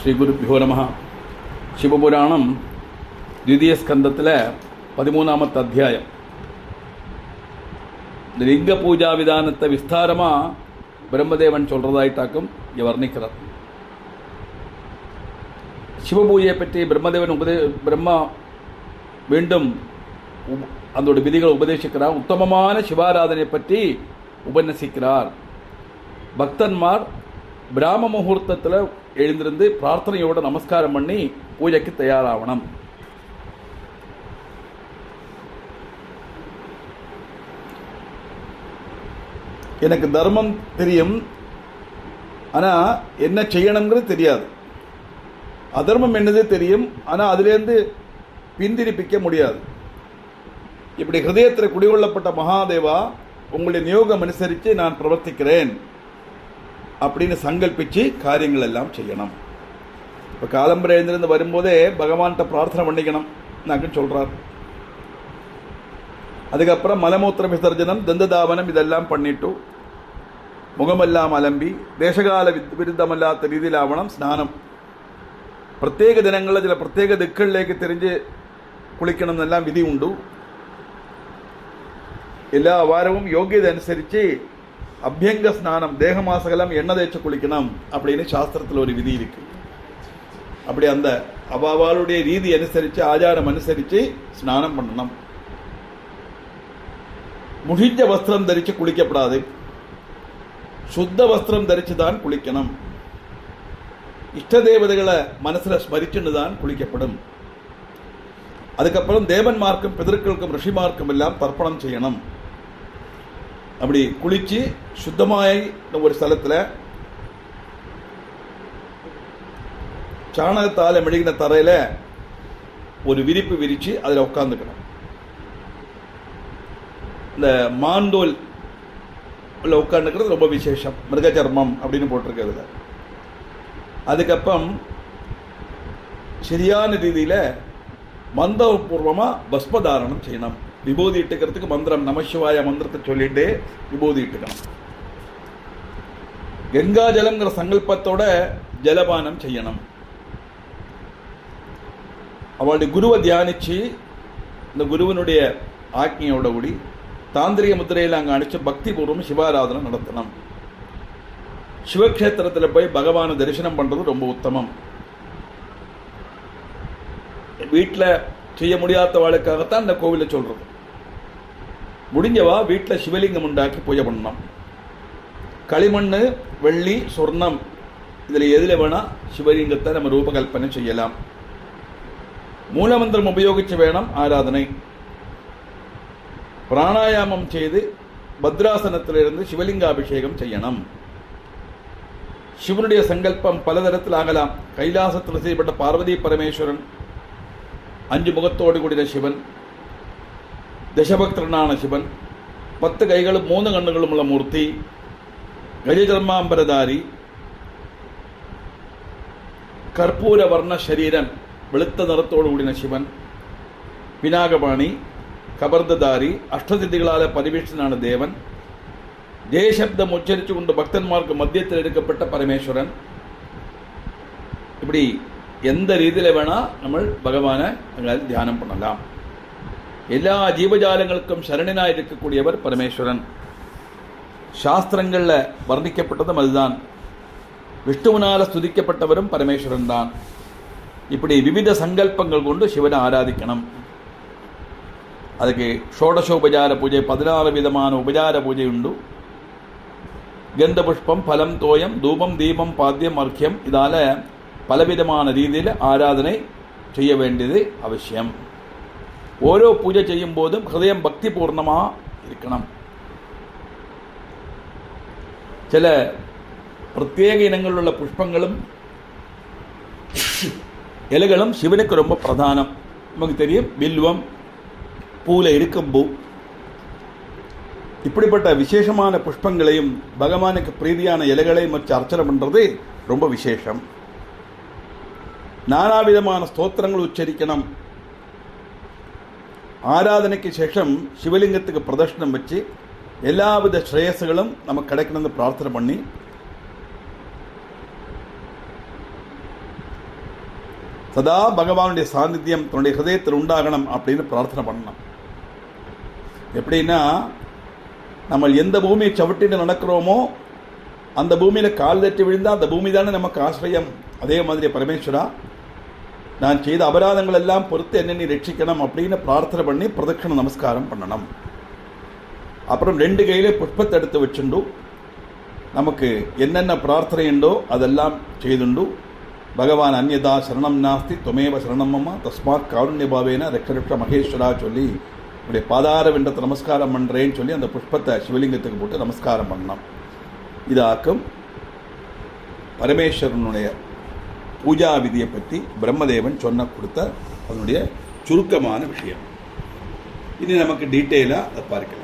ശ്രീഗുരുഭ്യോ നമഃ. ശിവപുരാണം ദ്വിതീയ സ്കന്ധത്തിലെ 13ാമത്തെ അധ്യായം. லிங்க பூஜா விதானத்தை விஸ்தாரமாக பிரம்மதேவன் சொல்கிறதாயிட்டாக்கும் இங்கே வர்ணிக்கிறார். சிவபூஜையை பற்றி பிரம்மதேவன் பிரம்மா மீண்டும் அதோட விதிகளை உபதேசிக்கிறார். உத்தமமான சிவாராதனை பற்றி உபநசிக்கிறார். பக்தன்மார் பிராம முகூர்த்தத்தில் எழுந்திருந்து பிரார்த்தனையோட நமஸ்காரம் பண்ணி பூஜைக்கு தயாராகணும். எனக்கு தர்மம் தெரியும், ஆனால் என்ன செய்யணுங்கிறது தெரியாது. அதர்மம் என்னது தெரியும், ஆனால் அதுலேருந்து பின்திரிப்பிக்க முடியாது. இப்படி ஹிருதயத்தில் குடிகொள்ளப்பட்ட மகாதேவா, உங்களுடைய நியோகம் அனுசரித்து நான் பிரவர்த்திக்கிறேன் அப்படின்னு சங்கல்பிச்சு காரியங்கள் எல்லாம் செய்யணும். இப்போ காலம்பரை எழுந்திருந்து வரும்போதே பகவான்கிட்ட பிரார்த்தனை பண்ணிக்கணும் நாக்குன்னு சொல்கிறார். அதுக்கப்புறம் மலமூத்திர விசர்ஜனம், தந்ததாவனம் இதெல்லாம் பண்ணிட்டு முகமெல்லாம் அலம்பி தேசகால விருத்தமல்லாത്ത രീതിയിലാവണം സ്നാനം. പ്രത്യേക ദിനങ്ങളിൽ ചില പ്രത്യേക ദിക്കുകളിലേക്ക് തിരിഞ്ഞ് കുളിക്കണം എന്നെല്ലാം വിധി ഉണ്ട്. എല്ലാ വാരവും യോഗ്യത അനുസരിച്ച് அபியங்க ஸ்நானம், தேகமாசகலம் எண்ணெய் தேய்ச்சி குளிக்கணும் அப்படின்னு சாஸ்திரத்தில் ஒரு விதி இருக்கு. அப்படி அந்த அவாவாளுடைய ரீதி அனுசரித்து ஆச்சாரம் அனுசரித்து ஸ்நானம் பண்ணணும். முடிஞ்ச வஸ்திரம் தரித்து குளிக்கப்படாது, சுத்த வஸ்திரம் தரித்து தான் குளிக்கணும். இஷ்ட தேவதைகளை மனசில் ஸ்மரிச்சுன்னு தான் குளிக்கப்படும். அதுக்கப்புறம் தேவன்மார்க்கும் பிதர்களுக்கும் ரிஷிமார்க்கும் எல்லாம் தர்ப்பணம் செய்யணும். அப்படி குளிச்சு சுத்தமாய் ஒரு ஸ்தலத்தில் சாணகத்தால் மெழுகின தரையில் ஒரு விரிப்பு விரித்து அதில் உட்காந்துக்கணும். இந்த மாந்தோல் உட்காந்துக்கிறது ரொம்ப விசேஷம். மிருகச்சர்மம் அப்படின்னு போட்டிருக்கிறதுல. அதுக்கப்புறம் சரியான ரீதியில் மந்திரபூர்வமாக பஸ்மதாரணம் செய்யணும். விபூதி இட்டுக்கிறதுக்கு மந்திரம் நமசிவாய மந்திரத்தை சொல்லிட்டு விபூதி இட்டுக்கணும். கங்கா ஜலம்ங்கிற சங்கல்பத்தோட ஜலபானம் செய்யணும். அவளுடைய குருவை தியானிச்சு இந்த குருவனுடைய ஆக்ஞையோட கூடி தாந்திரிக முத்திரையில் அங்கே அடித்து பக்தி பூர்வம் சிவாராதனை நடத்தணும். சிவக்ஷேத்திரத்தில் போய் பகவானை தரிசனம் பண்ணுறது ரொம்ப உத்தமம். வீட்டில் செய்ய முடியாதவாளுக்காகத்தான் இந்த கோவிலை சொல்கிறது. முடிஞ்சவா வீட்டில் சிவலிங்கம் உண்டாக்கி பூஜை பண்ணணும். களிமண், வெள்ளி, சொர்ணம் இதில் எதில் வேணால் சிவலிங்கத்தை நம்ம ரூபகல்பனை செய்யலாம். மூலமந்திரம் உபயோகித்து வேணும் ஆராதனை. பிராணாயாமம் செய்து பத்ராசனத்திலிருந்து சிவலிங்காபிஷேகம் செய்யணும். சிவனுடைய சங்கல்பம் பலதரத்தில் ஆகலாம். கைலாசத்தில் செய்யப்பட்ட பார்வதி பரமேஸ்வரன், 5 முகத்தோடு கூடிய சிவன், தசபக்தனான சிவன், 10 கைகளும் 3 கண்ணுகளும் உள்ள மூர்த்தி, கஜதர்மாம்பரதாரி, கற்பூர வர்ண சரீரன், வெளுத்த நிறத்தோடு கூடின சிவன், பினாகபாணி, கபர்ததாரி, அஷ்டசித்திகளால் பரிவேஷனான தேவன், ஜெயசப்தம் உச்சரித்து கொண்டு பக்தன்மார்க்கு மத்தியத்தில் எடுக்கப்பட்ட பரமேஸ்வரன். இப்படி எந்த ரீதியில் வேணால் நம்ம பகவானை எங்களால் தியானம் பண்ணலாம். எல்லா ஜீவஜாலங்களுக்கும் சரணனாக இருக்கக்கூடியவர் பரமேஸ்வரன். சாஸ்திரங்களில் வர்ணிக்கப்பட்டதும் அதுதான். விஷ்ணுவினால் ஸ்துதிக்கப்பட்டவரும் பரமேஸ்வரன் தான். இப்படி விவித சங்கல்பங்கள் கொண்டு சிவனை ஆராதிக்கணும். அதுக்கு ஷோடசோபசார பூஜை, 14 விதமான உபசார பூஜை உண்டு. கந்த புஷ்பம், பலம், தோயம், தூபம், தீபம், பாத்தியம், அர்க்கியம் இதால் பலவிதமான ரீதியில் ஆராதனை செய்ய வேண்டியது அவசியம். ஓரோ பூஜை செய்யும் போதும் ஹிருதயம் பக்தி பூர்ணமாக இருக்கணும். சில பிரத்யேக இனங்களில் உள்ள புஷ்பங்களும் இலைகளும் சிவனுக்கு ரொம்ப பிரதானம். நமக்கு தெரியும், வில்வம், பூவில் இருக்கும் பூ. இப்படிப்பட்ட விசேஷமான புஷ்பங்களையும் பகவானுக்கு பிரீதியான இலைகளையும் வச்சு அர்ச்சனை பண்ணுறது ரொம்ப விசேஷம். நானாவிதமான ஸ்தோத்திரங்கள் உச்சரிக்கணும். ஆராதனைக்கு சேஷம் சிவலிங்கத்துக்கு பிரதர்ஷனம் வச்சு எல்லாவித ஸ்ரேயஸுகளும் நமக்கு கிடைக்கணும்னு பிரார்த்தனை பண்ணி சதா பகவானுடைய சாநித்தியம் தன்னுடைய ஹிருதயத்தில் உண்டாகணும் அப்படின்னு பிரார்த்தனை பண்ணணும். எப்படின்னா, நம்ம எந்த பூமியை சவிட்டிட்டு நடக்கிறோமோ அந்த பூமியில் கால் தட்டி விழுந்தால் அந்த பூமி தானே நமக்கு ஆசிரியம். அதே மாதிரி பரமேஸ்வரா, நான் செய்த அபராதங்கள் எல்லாம் பொறுத்து என்ன நீ ரட்சிக்கணும் அப்படின்னு பிரார்த்தனை பண்ணி பிரதட்சண நமஸ்காரம் பண்ணணும். அப்புறம் 2 கையிலே புஷ்பத்தை எடுத்து வச்சுண்டு நமக்கு என்னென்ன பிரார்த்தனை உண்டோ அதெல்லாம் செய்துண்டு பகவான் அந்யதா சரணம் நாஸ்தி துமேவ சரணமம்மா தஸ்மாத் காருண்ய பாவேன ரக்ஷ மகேஸ்வரா சொல்லி இப்படி பாதார விண்டத்தை நமஸ்காரம் பண்ணுறேன்னு சொல்லி அந்த புஷ்பத்தை சிவலிங்கத்துக்கு போட்டு நமஸ்காரம் பண்ணலாம். இதாக்கும் பரமேஸ்வரனுடைய பூஜா விதியை பற்றி பிரம்மதேவன் கொடுத்த அதனுடைய சுருக்கமான விஷயம். இனி நமக்கு டீட்டெயிலாக அதை பார்க்கலாம்.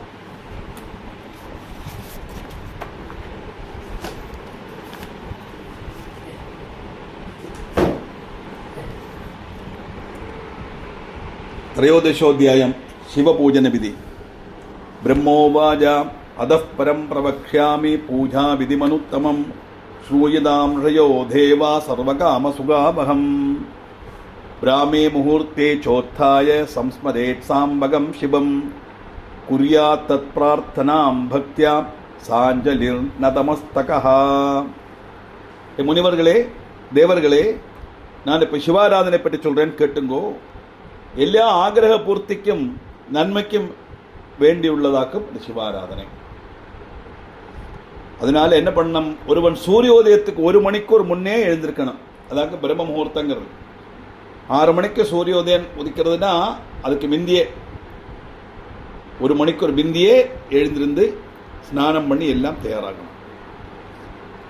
त्रयोदशोऽध्यायं शिवपूजन विधि. ब्रह्मोवाच अतः परं प्रवक्ष्यामि पूजा विधिमनुत्तमं श्रूयतां ऋषयो देवा सर्वकामसुगावहम्. ब्राह्मे मुहूर्ते चोत्थाय संस्मरेत् साम्बगं शिवं कुर्यात् तत्प्रार्थनां भक्त्या साञ्जलिर्नतमस्तकः. முனிவர்களே, தேவர்களே, நான் இப்போ சிவாராதனை பற்றி சொல்கிறேன்னு கேட்டுங்கோ. எல்லா ஆகிரக பூர்த்திக்கும் நன்மைக்கும் வேண்டியுள்ளதாக்கும் சிவாராதனை. அதனால என்ன பண்ணணும், ஒருவன் சூரியோதயத்துக்கு 1 மணிக்கூர் முன்னே எழுந்திருக்கணும். அதாவது பிரம்ம முகூர்த்தங்கிறது 6 மணிக்கு சூரியோதயம் உதிக்கிறதுனா அதுக்கு முந்தியே 1 மணிக்கூர் முந்தியே எழுந்திருந்து ஸ்நானம் பண்ணி எல்லாம் தயாராகணும்.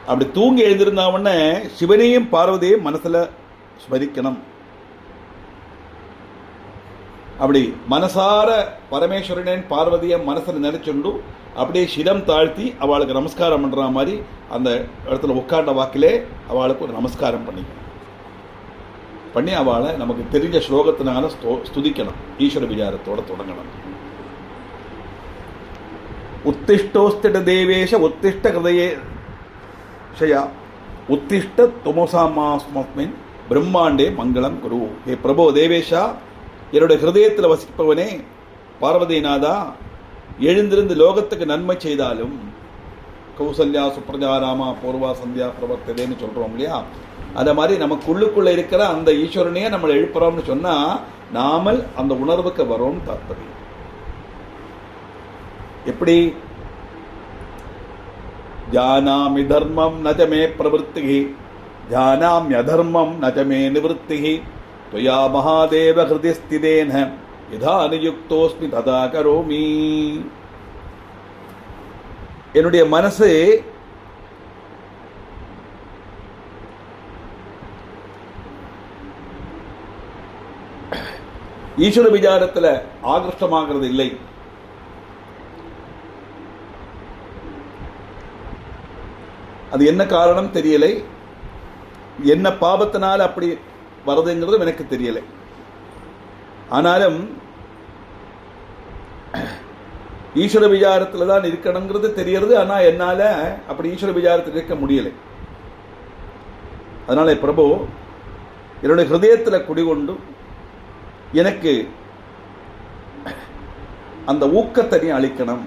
அப்படி தூங்கி எழுந்திருந்தாவுடனே சிவனையும் பார்வதியையும் மனசுல ஸ்மரிக்கணும். அப்படி மனசார பரமேஸ்வரனின் பார்வதியை மனசில் நினைச்சுண்டு அப்படியே சிரம் தாழ்த்தி அவளுக்கு நமஸ்காரம் பண்ணுற மாதிரி அந்த இடத்துல உட்காண்ட வாக்கிலே அவளுக்கு ஒரு நமஸ்காரம் பண்ணிக்கணும். பண்ணி அவளை நமக்கு தெரிஞ்ச ஸ்லோகத்தினால ஸ்துதிக்கணும். ஈஸ்வர விசாரத்தோட தொடங்கணும். உத்திஷ்டோஸ்திட தேவேஷ உத்திஷ்ட ஹிருதயே ஷயா உத்திஷ்ட துமசாமாஸ்மஸ்மின் பிரம்மாண்டே மங்களம் குரு. ஹே பிரபோ தேவேஷா, என்னுடைய ஹிருதயத்தில் வசிப்பவனே, பார்வதிநாதா, எழுந்திருந்து லோகத்துக்கு நன்மை செய்தாலும் கௌசல்யா சுப்ரஜா ராமா பூர்வா சந்தியா பிரவர்த்ததேன்னு சொல்கிறோம் இல்லையா, அதை மாதிரி நமக்குள்ளுக்குள்ளே இருக்கிற அந்த ஈஸ்வரனையே நம்மளை எழுப்புறோம்னு சொன்னால் நாமல் அந்த உணர்வுக்கு வரோம்னு தாற்பயம். எப்படி? ஜானாமி தர்மம் நஜமே பிரவருத்தி ஜானாம்யதர்மம் நஜமே நிவൃத்தி त्वया महादेव हृदय स्थितेन यथा नियुक्तोस्मि तथा करोमि. என்னுடைய மனசு ஈஸ்வர விசாரத்தில் ஆகிருஷ்டமாகிறது இல்லை. அது என்ன காரணம் தெரியலை. என்ன பாபத்தினால் அப்படி வருதுங்கிறதும் எனக்கு தெரியலை. ஆனாலும் ஈஸ்வர விசாரத்தில் தான் இருக்கணுங்கிறது தெரியறது. ஆனால் என்னால் அப்படி ஈஸ்வர விசாரத்தில் இருக்க முடியலை. அதனால பிரபு, என்னுடைய ஹிருதயத்தில் குடிகொண்டு எனக்கு அந்த ஊக்கத்தை நீ அளிக்கணும்.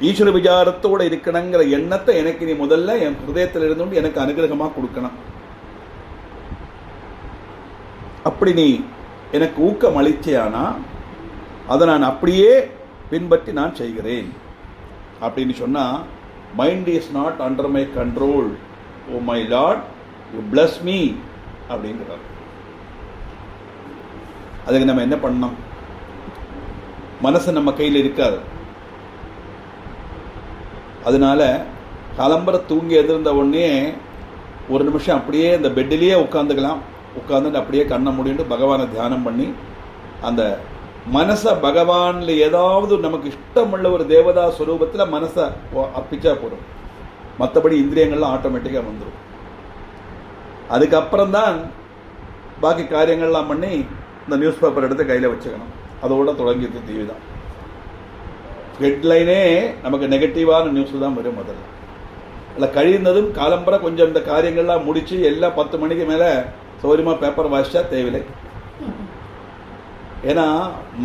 ஈஸ்வர விசாரத்தோடு இருக்கணுங்கிற எண்ணத்தை எனக்கு நீ முதல்ல என் ஹிருதயத்தில் இருந்து எனக்கு அனுகிரகமாக கொடுக்கணும். அப்படி நீ எனக்கு ஊக்கம் அளிச்சேயானா அதை நான் அப்படியே பின்பற்றி நான் செய்கிறேன் அப்படின்னு சொன்னால், mind is not under my control, oh my Lord you plus me அப்படிங்கிறார். அதுக்கு நம்ம என்ன பண்ணணும்? மனசு நம்ம கையில் இருக்காது. அதனால காலம்பர தூங்கி எதிர்ந்த உடனே 1 நிமிஷம் அப்படியே இந்த பெட்டிலேயே உட்காந்துக்கலாம். உட்காந்துட்டு அப்படியே கண்ணை மூடிட்டு பகவானை தியானம் பண்ணி அந்த மனசை பகவான்ல ஏதாவது நமக்கு இஷ்டமுள்ள ஒரு தேவதா ஸ்வரூபத்தில் மனசை அப்பிச்சா போடும். மற்றபடி இந்திரியங்கள்லாம் ஆட்டோமேட்டிக்காக வந்துடும். அதுக்கப்புறம் தான் பாக்கி காரியங்கள்லாம் பண்ணி இந்த நியூஸ் பேப்பர் எடுத்து கையில் வச்சுக்கணும். அதோட தொடங்கியது டிவி தான். ஹெட்லைனே நமக்கு நெகட்டிவான நியூஸ் தான் வரும். முதல்ல இல்லை கழிந்ததும் காலம்பரை கொஞ்சம் இந்த காரியங்கள்லாம் முடித்து எல்லாம் 10 மணிக்கு மேலே சௌரியமாக பேப்பர் வாசிச்சா தேவையில்லை. ஏன்னா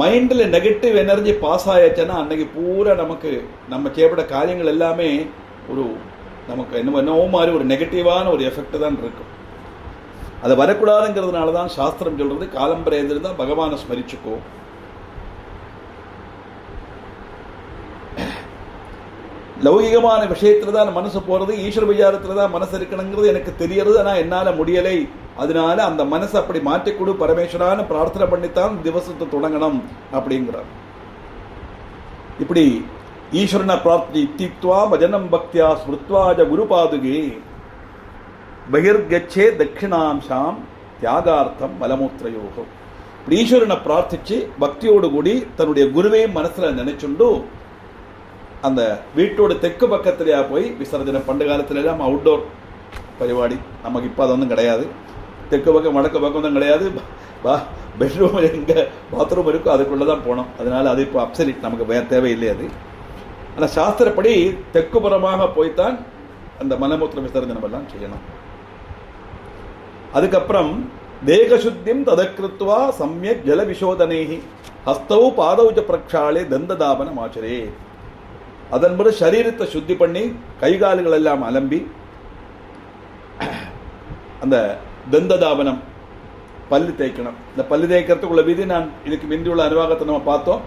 மைண்டில் நெகட்டிவ் எனர்ஜி பாஸ் ஆயாச்சுன்னா அன்னைக்கு பூரா நமக்கு நம்ம செய்யப்பட்ட காரியங்கள் எல்லாமே ஒரு நமக்கு என்னவோ மாதிரி ஒரு நெகட்டிவான ஒரு எஃபெக்ட் தான் இருக்கும். அது வரக்கூடாதுங்கிறதுனால தான் சாஸ்திரம் சொல்றது காலம்பரை எழுந்திருந்தால் பகவானை ஸ்மரிச்சுக்கோ. லௌகிகமான விஷயத்துல தான் மனசு போறது, ஈஸ்வர விசாரத்துல தான் மனசு இருக்கணுங்கிறது எனக்கு தெரியறது. ஆனால் என்னால் முடியலை. அதனால அந்த மனசை அப்படி மாற்றிக்கொடு பரமேஸ்வரான்னு பிரார்த்தனை பண்ணித்தான் திவசத்தை தொடங்கணும் அப்படிங்கிறார். இப்படி ஈஸ்வரனை பிரார்த்தி இத்தித்வா பஜனம் பக்தியா ஸ்மிருத்வாஜ குரு பாதுகே பகிர்கச்சே தட்சிணாம்சாம் தியாகார்த்தம் மலமூத்திரயோகம். இப்படி ஈஸ்வரனை பிரார்த்திச்சு பக்தியோடு கூடி தன்னுடைய குருவையும் மனசுல நினைச்சுண்டு அந்த வீட்டோட தெற்கு பக்கத்திலேயா போய் விசர்ஜனம். பண்டு காலத்துல எல்லாம் அவுட்டோர் பரிபாடி, நமக்கு இப்போ அது ஒன்றும் கிடையாது. தெற்கு பக்கம் வடக்கு பக்கம் தான் கிடையாது. பெட்ரூம் எங்கே பாத்ரூம் இருக்கோ அதுக்குள்ளே தான் போனோம். அதனால அது இப்போ அப்சலிட், நமக்கு வேறு தேவையில்லை அது. ஆனால் சாஸ்திரப்படி தெற்குப்புறமாக போய்த்தான் அந்த மலமூத்திர விசர்ஜனம் எல்லாம் செய்யணும். அதுக்கப்புறம் தேகசுத்தியம் ததக்கிருத்வா சமயக் ஜல விசோதனைஹி ஹஸ்தவு பாதவுஜ பிரக்ஷாலே தந்ததாபனம் ஆச்சரே. அதன் பிறகு சரீரத்தை சுத்தி பண்ணி கைகால்கள் எல்லாம் அலம்பி அந்த தந்ததாபனம் பல்லு தேய்க்கணும். இந்த பல்லு தேய்க்கிறதுக்குள்ள விதி நான் இதுக்கு முந்தியுள்ள அனுபவத்தை நம்ம பார்த்தோம்.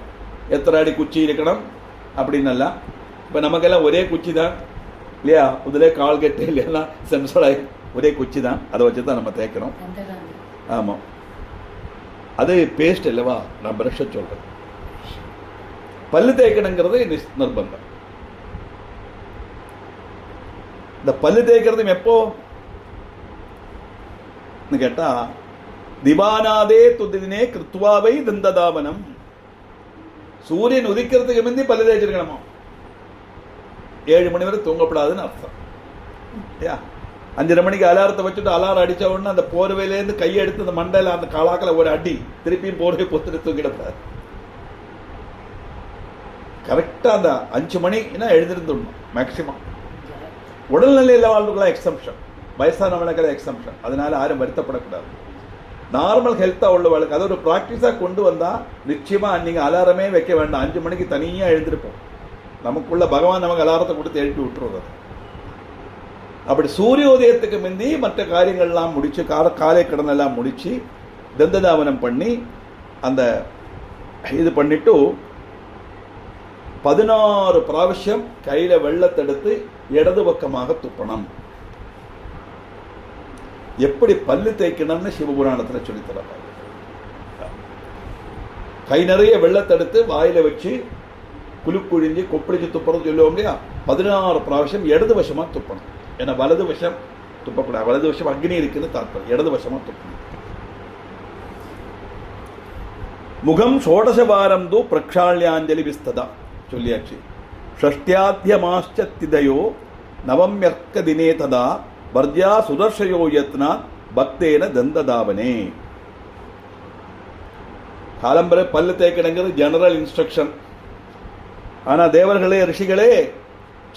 எத்தனை அடி குச்சி இருக்கணும் அப்படின்னெல்லாம். இப்போ நமக்கெல்லாம் ஒரே குச்சி தான் இல்லையா, முதலே கால் கட்டு இல்லைன்னா சென்சராகி ஒரே குச்சி தான், அதை வச்சு தான் நம்ம தேய்க்கிறோம். ஆமாம், அது பேஸ்ட் இல்லைவா, நான் பிரஷ் சொல்கிறேன். பல்லு தேய்க்கணுங்கிறது நிர்பந்தம். இந்த பல்லு தேய்க்கிறதும் எப்போ கேட்டா திவானாதே துதினே கிருத்வாவை தந்ததாபனம். சூரியன் உதிக்கிறதுக்கு முந்தி பல்லு தேய்ச்சிருக்கணுமா. 7 மணி வரை தூங்கப்படாதுன்னு அர்த்தம். 5:30 மணிக்கு அலாரத்தை வச்சுட்டு அலாரம் அடிச்ச உடனே அந்த போர்வையிலேருந்து கையை எடுத்து அந்த மண்டையில அந்த காலாக்கில் ஒரு அடி திருப்பியும் போர்வை பொத்துட்டு தூங்கிடக்கூடாது. கரெக்டா அந்த 5 மணின்னா எழுந்திருந்துடணும் மேக்சிமம். உடல்நிலையில் வாழ்வுகளாம் எக்ஸம்ஷன், வயசானவனுக்கெல்லாம் எக்ஸம்ஷன். அதனால யாரும் வருத்தப்படக்கூடாது. நார்மல் ஹெல்த்தா உள்ளவளுக்கு அதை ஒரு ப்ராக்டிஸா கொண்டு வந்தா நிச்சயமா நீங்க அலாரமே வைக்க வேண்டாம். 5 மணிக்கு தனியா எழுந்திருப்போம். நமக்குள்ள பகவான் நமக்கு அலாரத்தை கொடுத்து எழுப்பி விட்டுருவது. அப்படி சூரியோதயத்துக்கு முந்தி மற்ற காரியங்கள்லாம் முடிச்சு காலை கடன் எல்லாம் முடிச்சு தந்ததாவனம் பண்ணி அந்த இது பண்ணிட்டு 16 பிராവശ്யம் கையில வெள்ளத்தெடுத்து இடது பக்கமாக துப்பணும். எப்படி பல்லு தேய்க்கணும்னு சிவபுராணத்துல சொல்லித்தர. கை நிறைய வெள்ளத்தெடுத்து வாயில வச்சு குலுக்குழிஞ்சு கொப்பளிச்சு துப்புறது சொல்லுவோம் இல்லையா, 16 பிராവശ്யம் இடது வசமா துப்பணும். ஏன்னா வலது வசம் துப்பக்கூடாது. வலது வசம் அக்னி இருக்குன்னு தாற்பயம். இடது வசமா துப்பணும். முகம் ஷோடசவாரம் தூ பிரக்ஷால்யாஞ்சலி விஸ்ததா சொல்லியாச்சு. ஷஷ்டியாத்யமாச்சத்திதயோ நவம்யர்க்க தினே ததா வர்ஜா சுதர்ஷயோ யத்னா பக்தேன தந்ததாவனே. காலம்பரை பல்லு தேய்க்கணுங்கிறது ஜெனரல் இன்ஸ்ட்ரக்ஷன். ஆனா தேவர்களே ரிஷிகளே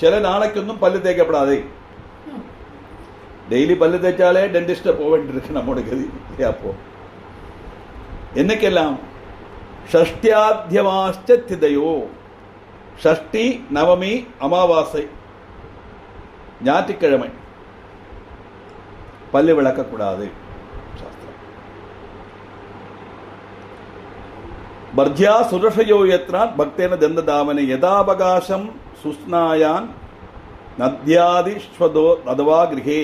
சில நாளைக்கு ஒன்றும் பல்லு தேய்க்கப்படாது. டெய்லி பல்லு தேய்ச்சாலே டென்டிஸ்ட போக வேண்டியிருக்கு நம்மோட கதி. அப்போ என்னைக்கெல்லாம் ஷஷ்டியாத்யமாச்சத்திதயோ, ஷஷ்டி நவமி அமாவாசை ஞாயிற்றுக்கிழமை பல்லு விளக்கக்கூடாது சாஸ்திரம். பர்ஜ்யா சுரஷயோ யத்ரான் பக்தேன தந்ததாவனே யதாவகாசம் சுஸ்நாயான் நத்யாதிஸ்வதோ அதவா கிரகே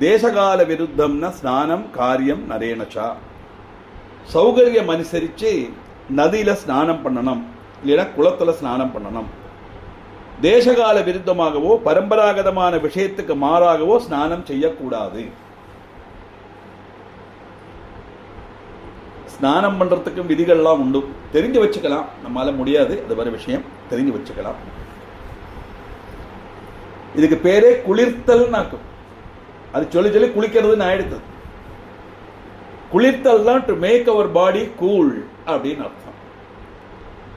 தேசகால விருத்தம்ன ஸ்நானம் காரியம் நரேனச்சா. சௌகரியம் அனுசரிச்சு நதியில ஸ்நானம் பண்ணணும், இல்லைன்னா குளத்துல ஸ்நானம் பண்ணணும். தேசகால விருத்தமாகவோ பரம்பராகதமான விஷயத்துக்கு மாறாகவோ ஸ்நானம் செய்யக்கூடாது. ஸ்நானம் பண்றதுக்கும் விதிகள்லாம் உண்டு. தெரிஞ்சு வச்சுக்கலாம், நம்மளால முடியாது, அது வேற விஷயம். தெரிஞ்சு வச்சுக்கலாம். இதுக்கு பேரே குளிர்த்தல் நாக்கும். அது சொல்லி சொல்லி குளிக்கிறதுன்னு ஆயிடுது. குளிர்த்தல் தான் to make our body cool அப்படின்னு அர்த்தம்.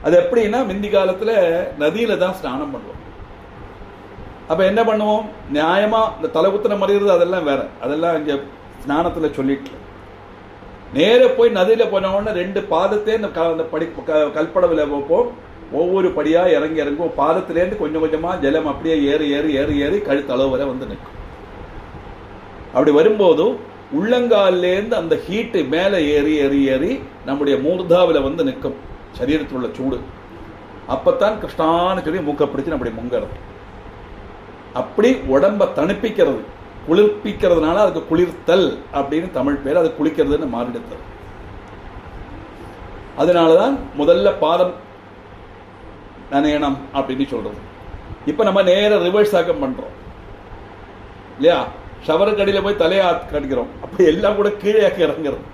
அது எப்படின்னா முந்தி காலத்துல நதியில தான் ஸ்நானம் பண்ணுவோம். அப்ப என்ன பண்ணுவோம், நியாயமா இந்த தலை குத்தனை மறியறது அதெல்லாம் வேற, அதெல்லாம் இங்க ஸ்நானத்துல சொல்லிட்டு நேர போய் நதியில போன உடனே 2 பாதத்தை அந்த கல்படவில் வைப்போம். ஒவ்வொரு படியா இறங்கி இறங்கும். பாதத்திலேருந்து கொஞ்சம் கொஞ்சமா ஜலம் அப்படியே ஏறி ஏறி ஏறி ஏறி கழுத்தளவு வரை வந்து நிற்கும். அப்படி வரும்போது உள்ளங்காலிலேருந்து அந்த ஹீட்டு மேலே ஏறி ஏறி ஏறி நம்முடைய மூர்தாவில் வந்து நிற்கும் சரீரத்தில் உள்ள சூடு. அப்பத்தான் கிருஷ்ணான்னு சொல்லி மூக்க பிடிச்சு நம்முடைய முங்கிறது. அப்படி உடம்ப தணிப்பிக்கிறது, குளிர்ப்பிக்கிறதுனால அதுக்கு குளிர்த்தல் அப்படின்னு தமிழ் பேர். அது குளிக்கிறதுன்னு மாறிடுத்தல். அதனாலதான் முதல்ல பாதம் நனையணும் அப்படின்னு சொல்றது. இப்ப நம்ம நேர ரிவர்ஸ் ஆக்கம் பண்றோம் இல்லையா? ஷவருக்கு அடியில் போய் தலையை கடிக்கிறோம். அப்ப எல்லாம் கூட கீழே இறங்குறது.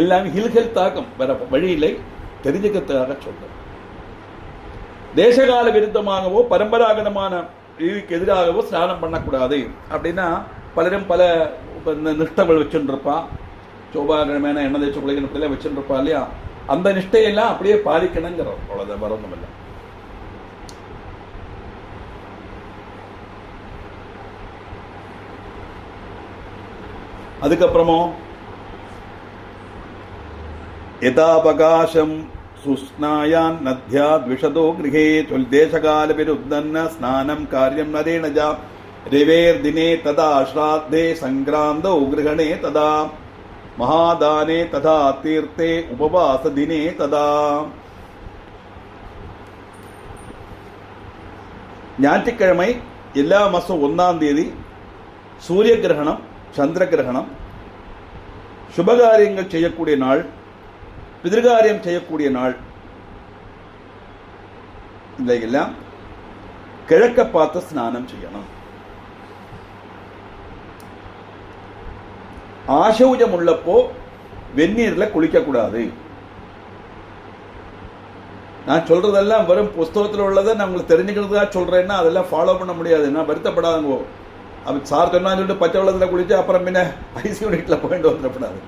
எல்லாம் ஹில்ஹெல் தாக்கம் வேற வழி இல்லை, தெரிஞ்சுக்கிறதுக்காக சொல்றோம். தேசகால விருத்தமாகவோ பரம்பராகதமான இதுக்கு எதிராகவோ ஸ்நானம் பண்ணக்கூடாது அப்படின்னா பலரும் பல நிஷ்டங்கள் வச்சுருப்பா. சோபாகிரமேன எண்ணெய் தேய்ச்சி குளிக்கணும் வச்சுருப்பா இல்லையா? அந்த நிஷ்டையெல்லாம் அப்படியே பாதிக்கணுங்கிறோம். அவ்வளோதான், வரணும் இல்லை. அதுக்கப்புறமோ யதாபகாசம் சுஸ்நாயான் நத்யா த்விஷதோ கிரகே தேசகால விருத்தன்ன ஸ்நானம் காரியம் நரேணஜா ரிவேர் தினே ததா ஸ்ராத்தே சங்கிராந்தோ கிரகணே ததா மகாதானே ததா தீர்த்தே உபவாச தினே ததா. ஞாயிற்றுக்கிழமை எல்லா மாசம் 1ஆம் தேதி சூரிய கிரகணம், சந்திர கிரகணம், சுபகாரியங்கள் செய்யக்கூடிய நாள், பிதிர்காரியம் செய்யக்கூடிய நாள். இதையெல்லாம் கிழக்க பார்த்து ஸ்நானம் செய்யணும். ஆசௌஜம் உள்ளப்போ வெந்நீர்ல குளிக்க கூடாது. நான் சொல்றதெல்லாம் வெறும் புஸ்தகத்தில் உள்ளதை நான் உங்களுக்கு தெரிஞ்சுக்கிறதுக்காக சொல்றேன்னா அதெல்லாம் ஃபாலோ பண்ண முடியாது. நான் வருத்தப்படாதுங்க. அப்படி சார் சொன்னான்னு சொல்லிட்டு பச்சை வெள்ளத்தில் குளிச்சு அப்புறம் பின்ன ஐசி யூனிட்டில் போயிட்டு வந்துடக்கூடாது.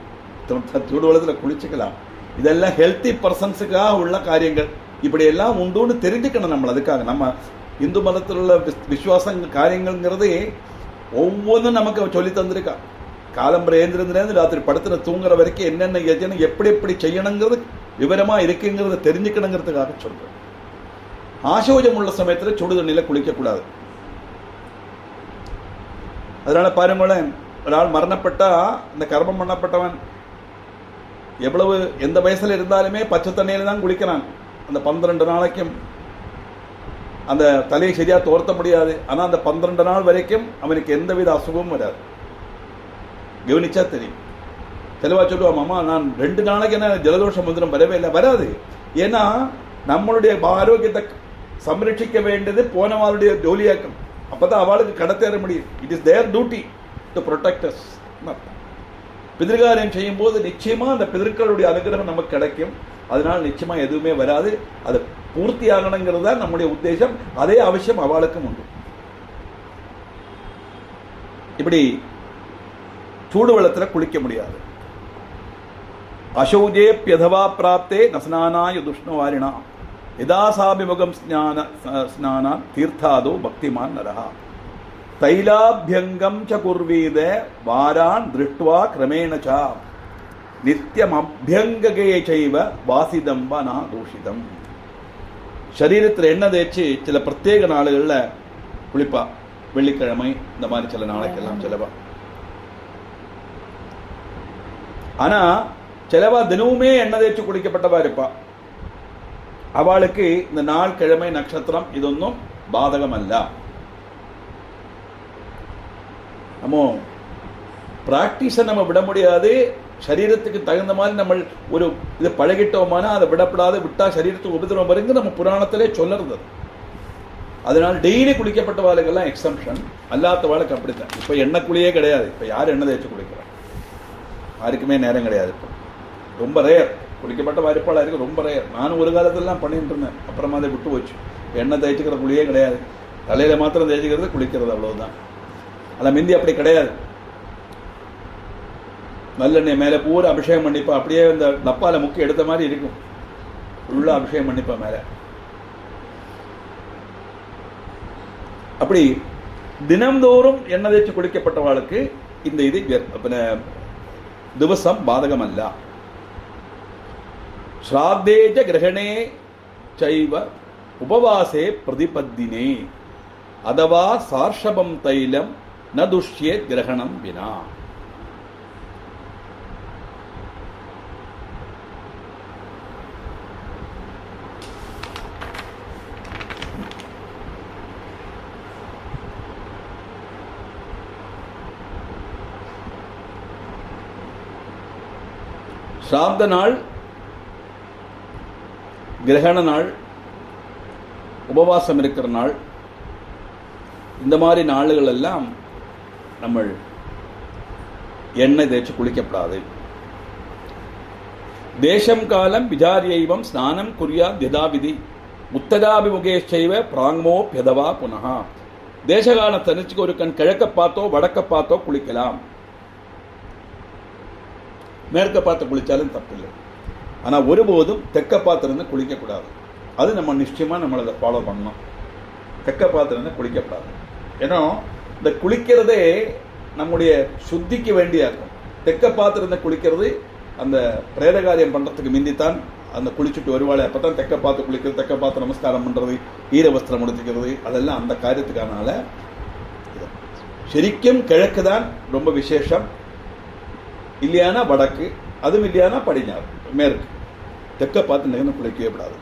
சூடு வெள்ளத்தில் குளிச்சுக்கலாம். இதெல்லாம் ஹெல்த்தி பர்சன்ஸுக்காக உள்ள காரியங்கள். இப்படி எல்லாம் உண்டுன்னு தெரிஞ்சுக்கணும் நம்ம. அதுக்காக நம்ம இந்து மதத்தில் உள்ள விசுவாசங்கள் காரியங்கள்ங்கிறது ஒவ்வொன்றும் நமக்கு சொல்லி தந்திருக்கா. காலம்பரை ஏந்திரந்துலேருந்து ராத்திரி படுத்துன தூங்குற வரைக்கும் என்னென்ன யஜனம் எப்படி எப்படி செய்யணுங்கிறது விவரமா இருக்குங்கிறத தெரிஞ்சுக்கணுங்கிறதுக்காக சொல்றேன். ஆசோஜம் உள்ள சமயத்தில் சுடு தண்ணியில் குளிக்கக்கூடாது. அதனால பாருங்களேன், ஒரு ஆள் மரணப்பட்டா இந்த கர்மம் பண்ணப்பட்டவன் எவ்வளவு எந்த வயசுல இருந்தாலுமே பச்சை தண்ணியில தான் குளிக்கிறான். அந்த 12 நாளைக்கும் அந்த தலையை சரியா தோர்த்த முடியாது. ஆனா அந்த 12 நாள் வரைக்கும் அவனுக்கு எந்தவித அசுகமும் வராது. கவனிச்சா தெரியும். தெளிவா சொல்லுவான், அம்மா நான் 2 நாளைக்கு என்ன ஜலதோஷம் வந்துடும், வரவே இல்லை. வராது. ஏன்னா நம்மளுடைய ஆரோக்கியத்தை சம்ரட்சிக்க வேண்டியது போனவாளுடைய ஜோலியாக்கம். அப்பதான் அவளுக்கு கடத்தேற முடியும். It is their duty to protect us. பிதிர்காரியம் செய்யும் போது நிச்சயமா அந்த பிதர்களுடைய அனுகிரகம் நமக்கு கிடைக்கும். அதனால நிச்சயமா எதுவுமே வராது. அது பூர்த்தி ஆகணுங்கிறது தான் நம்முடைய உத்தேசம். அதே அவசியம் அவளுக்கும் உண்டு. இப்படி சூடு வெள்ளத்தில் குளிக்க முடியாது. அசௌஜே பியதவா பிராப்தே நஸ்நானாய துஷ்ணவாரிணா யதாசாபிமுகம் ஸ்நானா தீர்த்தாதோ பக்திமான் நரஹா தைலாபியங்கம் ச குர்வீத வாரான் திருஷ்டுவா கிரமேண ச நித்தியம் அபியங்ககே செய்வ வாசிதம்பா நா தூஷிதம். சரீரத்தில் எண்ணெய் தேய்ச்சி சில பிரத்யேக நாடுகளில் குளிப்பா. வெள்ளிக்கிழமை இந்த மாதிரி சில நாளைக்கெல்லாம் செலவா. ஆனா சிலவா தினமுமே எண்ணெய் தேய்ச்சி குளிக்கப்பட்டவா இருப்பா. அவளுக்கு இந்த நாள், கிழமை, நட்சத்திரம் இதொன்னும் பாதகம் அல்ல. நம்ம பிராக்டிஸை நம்ம விட முடியாது. சரீரத்துக்கு தகுந்த மாதிரி நம்ம ஒரு இது பழகிட்டோமானா அதை விடப்படாது. விட்டா சரீரத்துக்கு உபதிரவம் வருங்க நம்ம புராணத்திலே சொல்லுறது. அதனால டெய்லி குளிக்கப்பட்ட வாளுக்கெல்லாம் எக்ஸம்ஷன், அல்லாத வாளுக்கு அப்படித்தான். இப்போ எண்ணெய் குளியே கிடையாது. இப்போ யார் எண்ணெய் தேய்ச்சி குளிக்கிறா? யாருக்குமே நேரம் கிடையாது. இப்போ ரொம்ப ரேர். குளிக்கப்பட்ட வாய்ப்பாளாக இருக்குது, ரொம்ப ரேர். நானும் ஒரு காலத்திலாம் பண்ணிட்டு இருந்தேன். அப்புறமா அதை விட்டு போச்சு. எண்ணெய் தேய்ச்சிக்கிற குளியே கிடையாது. தலையில மாத்திரம் தேய்ச்சிக்கிறது, குளிக்கிறது, அவ்வளவுதான். அதில் மிந்தி அப்படி கிடையாது. நல்லெண்ணெய் மேலே பூரா அபிஷேகம் பண்ணிப்பா. அப்படியே இந்த டப்பால முக்கி எடுத்த மாதிரி இருக்கும். ஃபுல்லாக அபிஷேகம் பண்ணிப்பா மேலே. அப்படி தினம்தோறும் எண்ணெய் தேய்ச்சி குளிக்கப்பட்டவாளுக்கு இந்த இது ദിവസം ബാധകമല്ല. ശ്രാദ്ധേ ച ഗ്രഹണേ ചൈവ ഉപവാസേ പ്രതിപദ്ദിനേ അഥവാ സാർഷഭം തൈലം ന ദുഷ്യേത് ഗ്രഹണം വിനാ. श्राद्ध नाள், கிரகண நாள், உபவாசம் இருக்கிற நாள், இந்த மாதிரி நாளுகள் எல்லாம் நம்ம எண்ணெய் தேய்ச்சி குளிக்கப்படாது. தேசம் காலம் விசாரியைவம் ஸ்நானம் குர்யாத் யதாவிதி உத்தராபிமுகேச்சைவ பிராங்மோப்யதவா புனः. தேசகாலத்தை நினைச்சுக்க ஒரு கண் கிழக்க பார்த்தோ வடக்க பார்த்தோ குளிக்கலாம். மேற்க பார்த்து குளித்தாலும் தப்பில்லை. ஆனால் ஒருபோதும் தெற்க பார்த்துருந்து குளிக்கக்கூடாது. அது நம்ம நிச்சயமாக நம்மளை அதை ஃபாலோ பண்ணணும். தெற்க பார்த்துருந்து குளிக்கப்படாது. ஏன்னா இந்த குளிக்கிறதே நம்முடைய சுத்திக்கு வேண்டியா இருக்கும். தெற்க பார்த்துருந்து குளிக்கிறது அந்த பிரேத காரியம் பண்ணுறதுக்கு மிந்தித்தான் அந்த குளிச்சுட்டு வருவாள். அப்போ தான் தெற்க பார்த்து குளிக்கிறது, தெற்க பார்த்து நமஸ்காரம் பண்ணுறது, ஈர வஸ்திரம் முடிச்சுக்கிறது, அதெல்லாம் அந்த காரியத்துக்கானால. ശരിക്കും கிழக்கு தான் ரொம்ப விசேஷம். இல்லையானா வடக்கு, அதுவும் இல்லையானா படிஞ்சாறு, மேற்கு. தெற்க பார்த்து நிகழ்ந்து குளிக்கவே கூடாது.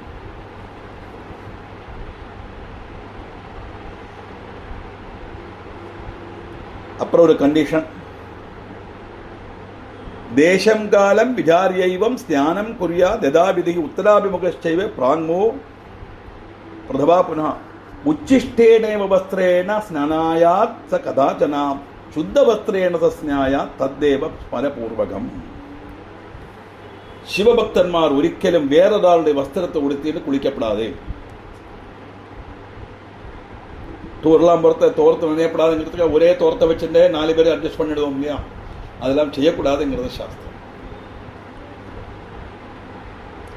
அப்புறம் ஒரு கண்டிஷன், தேசம் காலம் விசாரியைவம் ஸ்நானம் குர்யாத் யதாவிதி உத்தராபிமுகச்சைவ பிராங்மோ பிரதவா புனः உச்சிஷ்டேனேவ வஸ்திரேண ஸ்நானாயாத் ச கதாச்சனா சுத்த வஸ்திரேண ஸ்நாயாத் தத்தேவ ஸ்மரபூர்வகம். சிவபக்தன்மார் ஒരിക്കലും வேறொരാളുடைய வஸ்திரத்தை உடுத்திட்டு குளிக்கப்படாது. தூரெல்லாம் தோரத்தை நினையப்படாதுங்கிறதுக்கு ஒரே தோரத்தை வச்சுட்டே 4 பேர் அட்ஜஸ்ட் பண்ணிடுவோம் இல்லையா, அதெல்லாம் செய்யக்கூடாதுங்கிறது சாஸ்திரம்.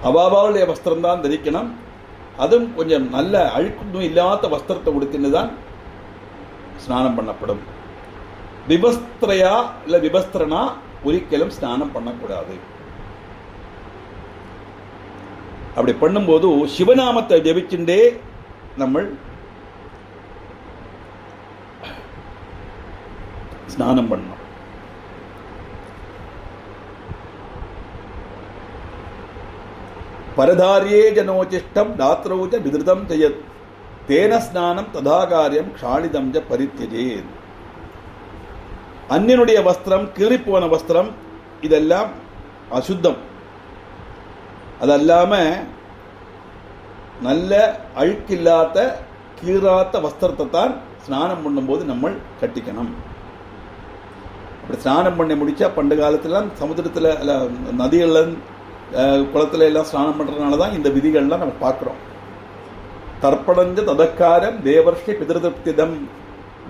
அவாவாவுடைய வஸ்திரம் தான் தரிக்கணும். அதுவும் கொஞ்சம் நல்ல அழுக்கும் இல்லாத வஸ்திரத்தை உடுத்தின்னு தான் ஸ்நானம் பண்ணப்படும். விபஸ்திரையா இல்லை விபஸ்திரனா ஒരിക്കലും ஸ்நானம் பண்ணக்கூடாது. அப்படி பண்ணும்போது சிவநாமத்தை ஜபிச்சுட்டே நம்ம ஸ்நானம் பண்ணணும். பரதாரியே ஜனோச்சிஷ்டம் ராத்திரௌச்ச விதிருதம் ஜெயத் தேன ஸ்நானம் ததா காரியம் க்ஷாளிதம் ஜ பரித்யஜேத். அந்நியனுடைய வஸ்திரம், கீறிப்போன வஸ்திரம், இதெல்லாம் அசுத்தம். அதல்லாம நல்ல அழுக்கில்லாத கீறாத்த வஸ்திரத்தை தான் ஸ்நானம் பண்ணும்போது நம்ம கட்டிக்கணும். அப்படி ஸ்நானம் பண்ணி முடிச்சா பண்டு காலத்துல சமுதிரத்தில் நதிகளில் குளத்துல எல்லாம் ஸ்நானம் பண்றதுனால தான் இந்த விதிகள்லாம் நம்ம பார்க்கிறோம். தர்ப்பணஞ்ச ததக்காரம் தேவர்ஷி பிதிருதிருப்திதம்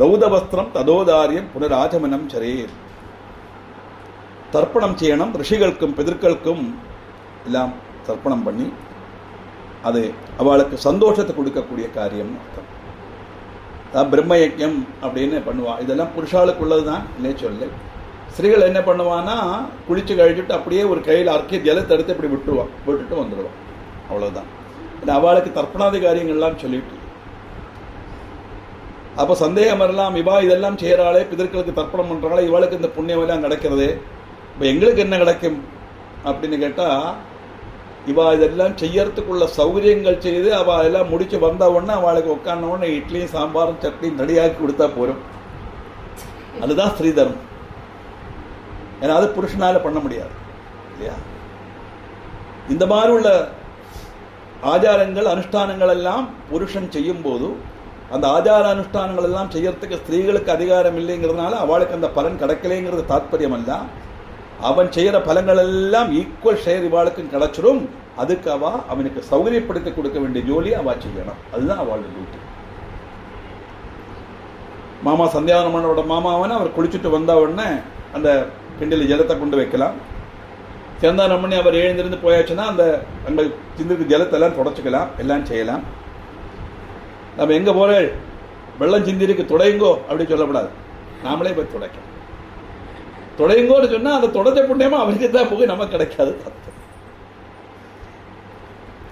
தௌதவஸ்திரம் ததோதாரியம் புனராஜமனம் சரேர். தர்ப்பணம் செய்யணும். ரிஷிகளுக்கும் பிதற்களுக்கும் எல்லாம் தர்ப்பணம் பண்ணி அது அவளுக்கு சந்தோஷத்தை கொடுக்கக்கூடிய காரியம் அர்த்தம். அதான் பிரம்ம யஜ்ஞம் அப்படின்னு பண்ணுவா. இதெல்லாம் புருஷாளுக்குள்ளது தான், இல்லையே சொல்லு. ஸ்திரீகள் என்ன பண்ணுவான்னா குளிச்சு கழிச்சுட்டு அப்படியே ஒரு கையில் அர்க்கிய ஜலத்தை எடுத்து இப்படி விட்டுட்டு வந்துடுவான். அவ்வளவுதான். அவளுக்கு தர்ப்பணாதி காரியங்கள்லாம் சொல்லிட்டு அப்போ சந்தேகம் வரலாம், இவா இதெல்லாம் செய்யறாளே, பிதர்களுக்கு தர்ப்பணம் பண்றாங்களே, இவளுக்கு இந்த புண்ணியம் எல்லாம் கிடைக்கிறது, இப்போ எங்களுக்கு என்ன கிடைக்கும் அப்படின்னு கேட்டா, இவா இதெல்லாம் செய்யறதுக்குள்ள சௌகரியங்கள் செய்து அவ எல்லாம் முடிச்சு வந்த உடனே அவளுக்கு உட்கார்ந்த உடனே இட்லியும் சாம்பாரும் சட்னியும் ரெடியாக்கி கொடுத்தா போரும். அதுதான் ஸ்ரீதர்மம். ஏன்னா அது புருஷனால பண்ண முடியாது இல்லையா. இந்த மாதிரி உள்ள ஆச்சாரங்கள் அனுஷ்டானங்கள் எல்லாம் புருஷன் செய்யும் போது அந்த ஆச்சார அனுஷ்டானங்கள் எல்லாம் செய்யறதுக்கு ஸ்திரீகளுக்கு அதிகாரம் இல்லைங்கிறதுனால அவளுக்கு அந்த பலன் கிடைக்கலைங்கிறது தாற்பயம் அல்ல. அவன் செய்யற பலங்கள் எல்லாம் ஈக்குவல் ஷேர் இவாளுக்கும் கிடைச்சிடும். அதுக்கு அவனுக்கு சௌகரியப்படுத்தி கொடுக்க வேண்டிய ஜோலியை அவ செய்யணும். அதுதான் அவளுடைய டியூட்டி. மாமா சந்தியாவனமனோட மாமாவனை அவர் குளிச்சுட்டு வந்த உடனே அந்த கிண்டில் ஜலத்தை கொண்டு வைக்கலாம். சந்தானம் பண்ணி அவர் எழுந்திருந்து போயாச்சுன்னா அந்த அங்கே சிந்திருக்கு ஜலத்தை எல்லாம் தொடச்சிக்கலாம், எல்லாம் செய்யலாம். நம்ம எங்கே போகிறேன் வெள்ளம் சிந்திருக்கு துடைங்கோ அப்படி சொல்லப்படாது. நாமளே போய் துடைக்கணும். தொடையுங்கோன்னு சொன்னா அந்த தொடச்ச புண்ணியமா அவருக்கு தான் போய் நமக்கு கிடைக்காது.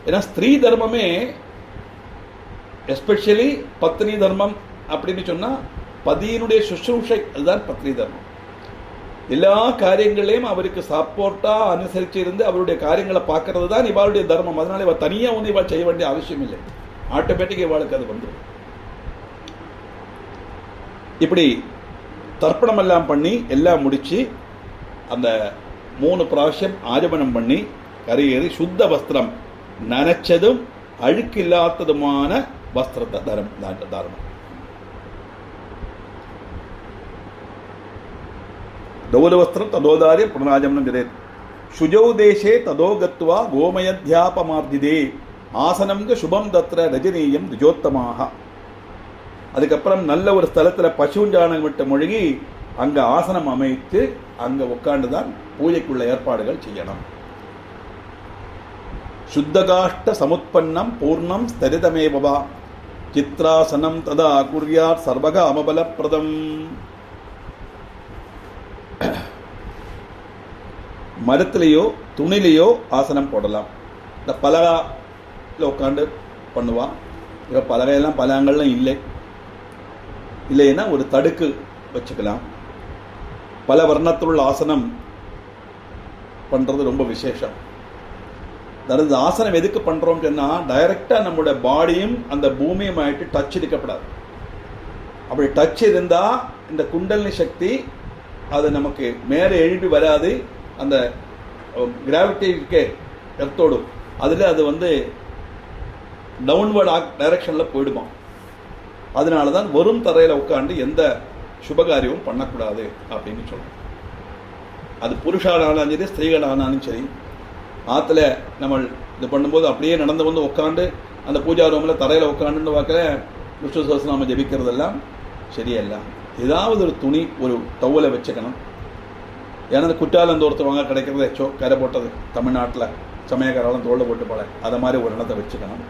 ஏன்னா ஸ்திரீ தர்மமே, எஸ்பெஷலி பத்னி தர்மம் அப்படின்னு சொன்னா பதியினுடைய சுஷ்ரூஷை, அதுதான் பத்னி தர்மம். எல்லா காரியங்களையும் அவருக்கு சப்போர்ட்டா அனுசரிச்சு இருந்து அவருடைய காரியங்களை பார்க்கறது தான் இவாளுடைய தர்மம். அதனால இவ தனியா ஒன்று இவள் செய்ய வேண்டிய அவசியம் இல்லை, ஆட்டோமேட்டிக் இவாளுக்கு அது வந்துடும். இப்படி தர்ப்பணம் எல்லாம் பண்ணி எல்லாம் முடிச்சு அந்த 3 பிராവശ്யம் ஆஜமனம் பண்ணி கரையேறி சுத்த வஸ்திரம், நனைச்சதும் அழுக்கில்லாததுமான வஸ்திரத்தை தாரணம். दौलवस्त्रं तदोदार्य पुनराजमनं जरेत्. शुजौ देशे तदो गत्वा गोमयध्यापमार्जिदे ஆசனம் சுபம் தத்ர ரஜனீயம் திஜோத்தமாக. அதுக்கப்புறம் நல்ல ஒரு ஸ்தலத்தில் பசுஞ்சாணம் விட்டு மொழிகி அங்கே ஆசனம் அமைத்து அங்கே உட்காந்துதான் பூஜைக்குள்ள ஏற்பாடுகள் செய்யணும். சுத்தகாஷ்ட சமுத்பன்னம் பூர்ணம் ஸ்தரிதமேவா சித்ராசனம் ததா குர்யாத் சர்வக அமபலப்பிரதம். மரத்திலேயோ துணிலையோ ஆசனம் போடலாம். இந்த பலகையில் உட்காந்து பண்ணுவான். இப்போ பலகையெல்லாம் பலகங்கள்லாம் இல்லைன்னா ஒரு தடுக்கு வச்சுக்கலாம். பல வர்ணத்துள்ள ஆசனம் பண்ணுறது ரொம்ப விசேஷம். அதாவது ஆசனம் எதுக்கு பண்ணுறோம் சொன்னால் டைரெக்டாக நம்மளோட பாடியும் அந்த பூமியும் ஆகிட்டு டச் இருக்கப்படாது. அப்படி டச் இருந்தால் இந்த குண்டலினி சக்தி அது நமக்கு மேலே எழுப்பி வராது. அந்த கிராவிட்டி இருக்கே எர்த்தோடு அதில் அது டவுன்வர்ட் டைரக்ஷனில் போயிடுமா. அதனால தான் வெறும் தரையில் உட்காந்து எந்த சுபகாரியமும் பண்ணக்கூடாது அப்படின்னு சொல்கிறோம். அது புருஷானாலும் சரி ஸ்திரீகளானாலும் சரி ஆற்றுல நம்ம இது பண்ணும்போது அப்படியே நடந்து உட்காந்து அந்த பூஜா ரூமில் தரையில் உட்காந்துன்னு பார்க்கல விஷ்ணு சஹஸ்ரநாம ஜபிக்கிறதெல்லாம் சரியல்ல. ஏதாவது ஒரு துணி ஒரு டவலை வச்சுக்கணும். ஏன்னா அந்த குற்றாலம் தோர்த்துவாங்க கிடைக்கிறது எச்சோ கரை போட்டது தமிழ்நாட்டில் சமயக்காரெல்லாம் தோளில் போட்டு போல அதை மாதிரி ஒரு இடத்தை வச்சுக்கணும்.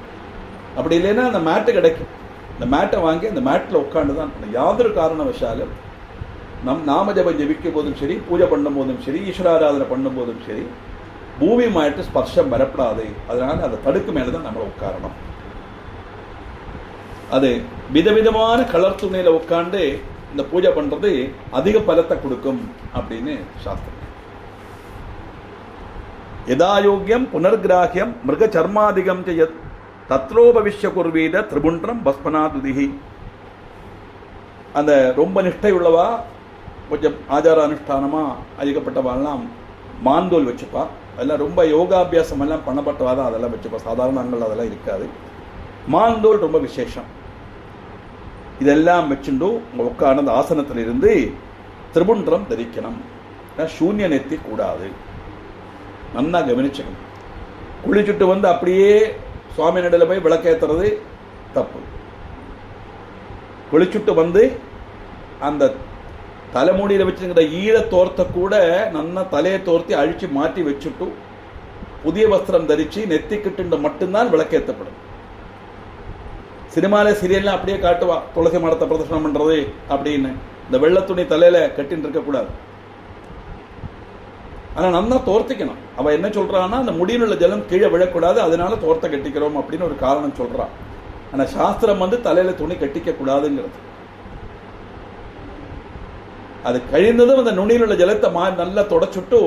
அப்படி இல்லைன்னா அந்த மேட்டு கிடைக்கும். இந்த மேட்டை வாங்கி அந்த மேட்டில் உட்காந்து தான் யாதொரு காரணவசாலும் நாம ஜபம் ஜபிக்கும் போதும் சரி பூஜை பண்ணும் போதும் சரி ஈஸ்வராராதனை பண்ணும் போதும் சரி பூமி மாயிட்டு ஸ்பர்ஷம் வரப்படாது. அதனால அதை தடுக்கு மேலே தான் நம்மளை உட்காரணும். அது விதவிதமான கலர் துணியில் உட்காந்து இந்த பூஜை பண்றது அதிக பலத்தை கொடுக்கும் அப்படின்னு சாஸ்திரம். யதாயோக்கியம் புனர்கிராஹ்யம் மிருக சர்மாதிகம் செய்யத் தத்ரோபவிஷ்ய குர்வீத திரிபுண்டம் பஸ்மனாதுதிகி. அந்த ரொம்ப நிஷ்டை உள்ளவா கொஞ்சம் ஆச்சார அனுஷ்டானமா அதிகப்பட்டவாள்லாம் மாந்தோல் வச்சுப்பா. அதெல்லாம் ரொம்ப யோகாபியாசம் எல்லாம் பண்ணப்பட்டவா தான் அதெல்லாம் வச்சுப்பா. சாதாரணங்கள் அதெல்லாம் இருக்காது. மாந்தோல் ரொம்ப விசேஷம். இதெல்லாம் வச்சுண்டு உட்கார்ந்த அந்த ஆசனத்திலிருந்து திரிபுண்டம் தரிக்கணும். சூன்ய நெத்தி கூடாது. நல்லா கவனிச்சுக்கணும். குளிச்சுட்டு அப்படியே சுவாமி நடையில் போய் விளக்கேற்றுறது தப்பு. குளிச்சுட்டு அந்த தலைமூடியில் வச்சுங்கிற ஈர தோர்த்த கூட நல்லா தலையை தோர்த்தி அழிச்சு மாற்றி வச்சுட்டு புதிய வஸ்திரம் தரிச்சு நெத்திக்கிட்டு மட்டும்தான் விளக்கேற்றப்படும். சினிமாவில் சீரியல்லாம் அப்படியே காட்டுவா துளசி மரத்தை பிரதர்ஷனம் பண்ணுறது அப்படின்னு. இந்த வெள்ளத்துணி தலையில் கட்டின்னு இருக்கக்கூடாது. ஆனால் நல்லா தோர்த்திக்கணும். அவள் என்ன சொல்கிறான்னா அந்த முடியில் உள்ள ஜலம் கீழே விழக்கூடாது, அதனால தோர்த்த கட்டிக்கிறோம் அப்படின்னு ஒரு காரணம் சொல்கிறான். ஆனால் சாஸ்திரம் தலையில் துணி கட்டிக்கக்கூடாதுங்கிறது. அது கழிந்ததும் அந்த நுனியில் உள்ள ஜலத்தை நல்லா தொடச்சுட்டு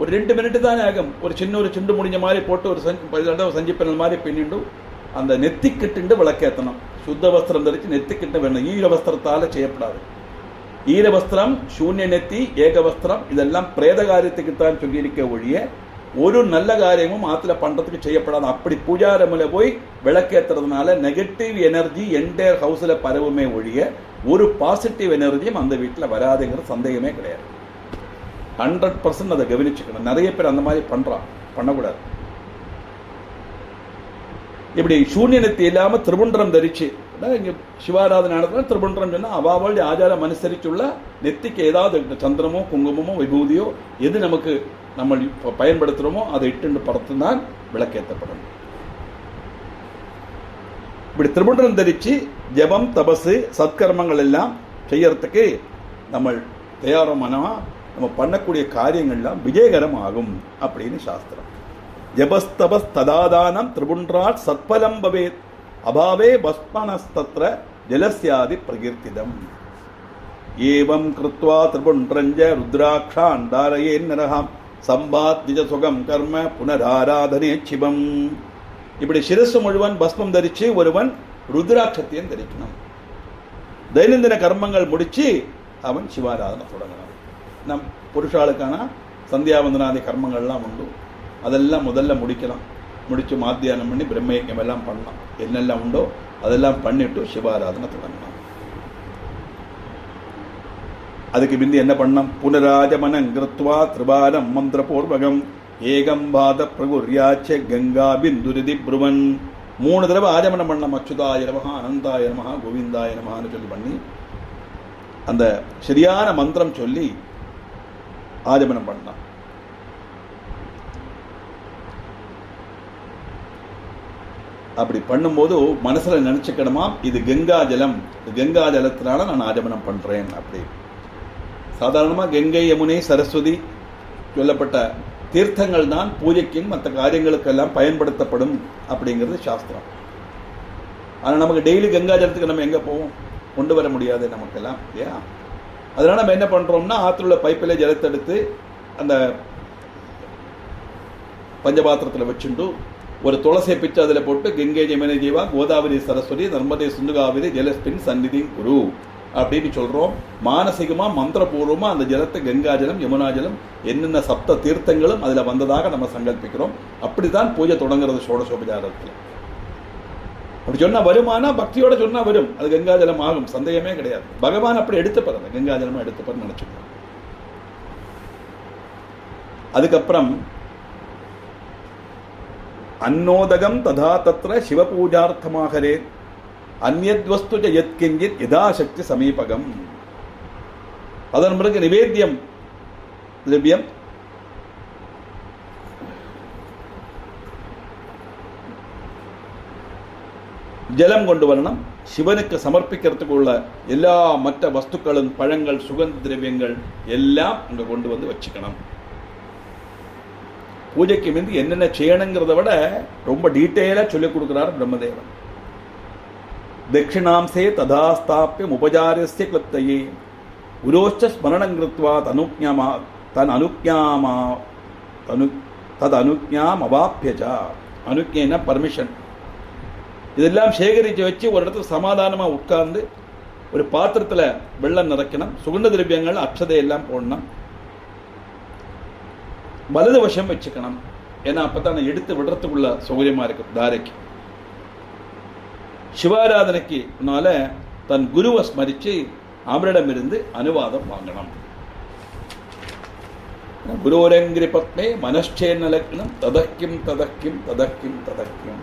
ஒரு 2 மினிட்டு தான் ஆகும். ஒரு சிண்டு முடிஞ்ச மாதிரி போட்டு ஒரு சஞ்சிப்பனல் மாதிரி பின்னிண்டு அந்த நெத்திக்கிட்டு விளக்கேற்றணும். சுத்த வஸ்திரம் தரிச்சு நெத்திக்கிட்டு வேணும். ஈர வஸ்திரத்தால் செய்யப்படாது. ஈர வஸ்திரம் சூன்ய நெத்தி ஏக வஸ்திரம் இதெல்லாம் பிரேத காரியத்துக்குத்தான் சொல்லியிருக்க ஒழிய ஒரு நல்ல காரியமும் ஆற்றுல பண்ணுறதுக்கு செய்யப்படாது. அப்படி பூஜாரமில் போய் விளக்கேற்றுறதுனால நெகட்டிவ் எனர்ஜி என்டையர் ஹவுஸில் பரவுமே ஒழிய ஒரு பாசிட்டிவ் எனர்ஜியும் அந்த வீட்டில் வராதுங்கிற சந்தேகமே கிடையாது. 100% அதை கவனிச்சுக்கணும். நிறைய பேர் அந்த மாதிரி பண்ணக்கூடாது. இப்படி சூன்ய நெத்தி இல்லாமல் திரிபுண்டம் தரிச்சு இங்கே சிவாராதனை நடத்தினா திரிபுண்டம் சொன்னால் அவாவோடைய ஆச்சாரம் அனுசரிச்சுள்ள நெத்திக்கு ஏதாவது சந்திரமோ குங்குமமோ விபூதியோ எது நமக்கு நம்ம பயன்படுத்துகிறோமோ அதை இட்டு படத்துதான் விளக்கேற்றப்படும். இப்படி திரிபுண்டம் தரிச்சு ஜபம் தபசு சத்கர்மங்கள் எல்லாம் செய்யறதுக்கு நம்ம தயாரமானவா நம்ம பண்ணக்கூடிய காரியங்கள்லாம் விஜயகரம் ஆகும் அப்படின்னு சாஸ்திரம். ஜபஸ்தபஸ் ததாதானம் திரிபுன்றாட் சத்பலம் பவேத் அபாவே பஸ்மனஸ்தத்ர ஜலஸ்யாதி பிரகீர்த்திதம். ஏவம் கிருத்வா திரிபுன்றஞ்ச ருத்ராட்சான் தாரயேன் நரஹாம் சம்பாத்ய சுகம் கர்ம புனராராதனே சிவம். இப்படி சிரசு முழுவன் பஸ்மம் தரிச்சு ஒருவன் ருத்ராட்சத்தையும் தரிக்கணும். தைனந்தின கர்மங்கள் முடிச்சு அவன் சிவாராதனை தொடங்கணும். நம் புருஷாளுக்கான சந்தியாவந்தனாதி கர்மங்கள்லாம் உண்டு, அதெல்லாம் முதல்ல முடிக்கலாம். முடிச்சு மாத்தியானம் பண்ணி பிரம்மயஜம் எல்லாம் பண்ணலாம். என்னெல்லாம் உண்டோ அதெல்லாம் பண்ணிட்டு சிவாராதனை தொடங்கலாம். அதுக்கு பிந்தி என்ன பண்ணலாம்? புனராஜமனம் கிருத்வா திரிபாரம் மந்திரபூர்வகம் ஏகம் பாத பிரகுர்யாச்ச கங்கா பிந்துரிதி புருவன். 3 தடவை ஆஜமனம் பண்ண. அச்சுதாய நமஹ அனந்தாய நமஹ கோவிந்தாய நமஹான்னு சொல்லி பண்ணி அந்த சரியான மந்திரம் சொல்லி ஆஜமனம் பண்ணலாம். அப்படி பண்ணும்போது மனசுல நினைச்சுக்கணுமா, இது கங்கா ஜலம், கங்கா ஜலத்தினால நான் ஆஜமனம் பண்றேன். அப்படி சாதாரணமாக கங்கை யமுனை சரஸ்வதி சொல்லப்பட்ட தீர்த்தங்கள் தான் பூஜைக்கும் மற்ற காரியங்களுக்கெல்லாம் பயன்படுத்தப்படும் அப்படிங்கிறது சாஸ்திரம். ஆனால் நமக்கு டெய்லி கங்கா ஜலத்துக்கு நம்ம எங்கே போவோம்? கொண்டு வர முடியாது நமக்கெல்லாம் இல்லையா? அதனால் நம்ம என்ன பண்ணுறோம்னா ஆற்றுல உள்ள பைப்பில் ஜலத்தை எடுத்து அந்த பஞ்சபாத்திரத்தில் வச்சுட்டு ஒரு துளசியை பிச்சு அதில் போட்டு கங்கை யமுனை ஜீவா கோதாவரி சரஸ்வதி நர்மதே சிந்துகாவிரி ஜலஸ்பின் சந்நிதி குரு அப்படின்னு சொல்கிறோம். மானசிகமாக மந்திரபூர்வமாக அந்த ஜலத்தை கங்கா ஜலம் யமுனா ஜலம் என்னென்ன சப்த தீர்த்தங்களும் அதில் வந்ததாக நம்ம சங்கல்பிக்கிறோம். அப்படி தான் பூஜை தொடங்குறது ஷோடசோபச்சாரத்தில். அப்படி சொன்னால் வருமானா பக்தியோட சொன்னால் வரும், அது கங்கா ஜலம் ஆகும், சந்தேகமே கிடையாது. பகவான் அப்படி எடுத்துப்பார், அந்த கங்கா ஜலமாக எடுத்துப்பார் நினச்சிக்கிறோம். அதுக்கப்புறம் அன்னோதகம் ததா தத்ர சிவபூஜார்த்தமாகரே அந்யத்வஸ்து யத்கிஞ்சித் யதாசக்தி சமீபகம். அதன் பிறகு நிவேத்தியம் திவ்யம் ஜலம் கொண்டு வரணும். சிவனுக்கு சமர்ப்பிக்கிறதுக்கு உள்ள எல்லா மற்ற வஸ்துக்களும் பழங்கள் சுகந்த திரவியங்கள் எல்லாம் அங்கே கொண்டு வந்து வச்சுக்கணும். பூஜைக்கு முந்தி என்னென்ன செய்யணுங்கிறத விட ரொம்ப டீட்டெயிலாக சொல்லிக் கொடுக்குறார் பிரம்மதேவன். தட்சிணாம்சே ததாஸ்தாப்பியம் உபச்சாரஸ்ய கிளப்தையே குரோச்ச ஸ்மரணம் கிருத்வா ததனுக்ஞாம் அவாப்பியச்சா. அனுக்ஞா பர்மிஷன். இதெல்லாம் சேகரித்து வச்சு ஒரு இடத்துல சமாதானமாக உட்கார்ந்து ஒரு பாத்திரத்தில் வெள்ளம் நிறக்கணும். சுகந்த திரவியங்கள் அக்ஷதையெல்லாம் போடணும். வலது வசம் வச்சுக்கணும். ஏன்னா அப்பதான் எடுத்து விடுறதுக்குள்ள சௌகரியமா இருக்கு. தாரைக்கு சிவாராதனைக்கு முன்னால தன் குருவை ஸ்மரிச்சு அவரிடமிருந்து அனுவாதம் வாங்கணும். குருவரங்கிரி பத்மே மனச்சேர்ன லக்னம் ததக்கிம் ததக்கிம் ததக்கிம் ததக்கிம்.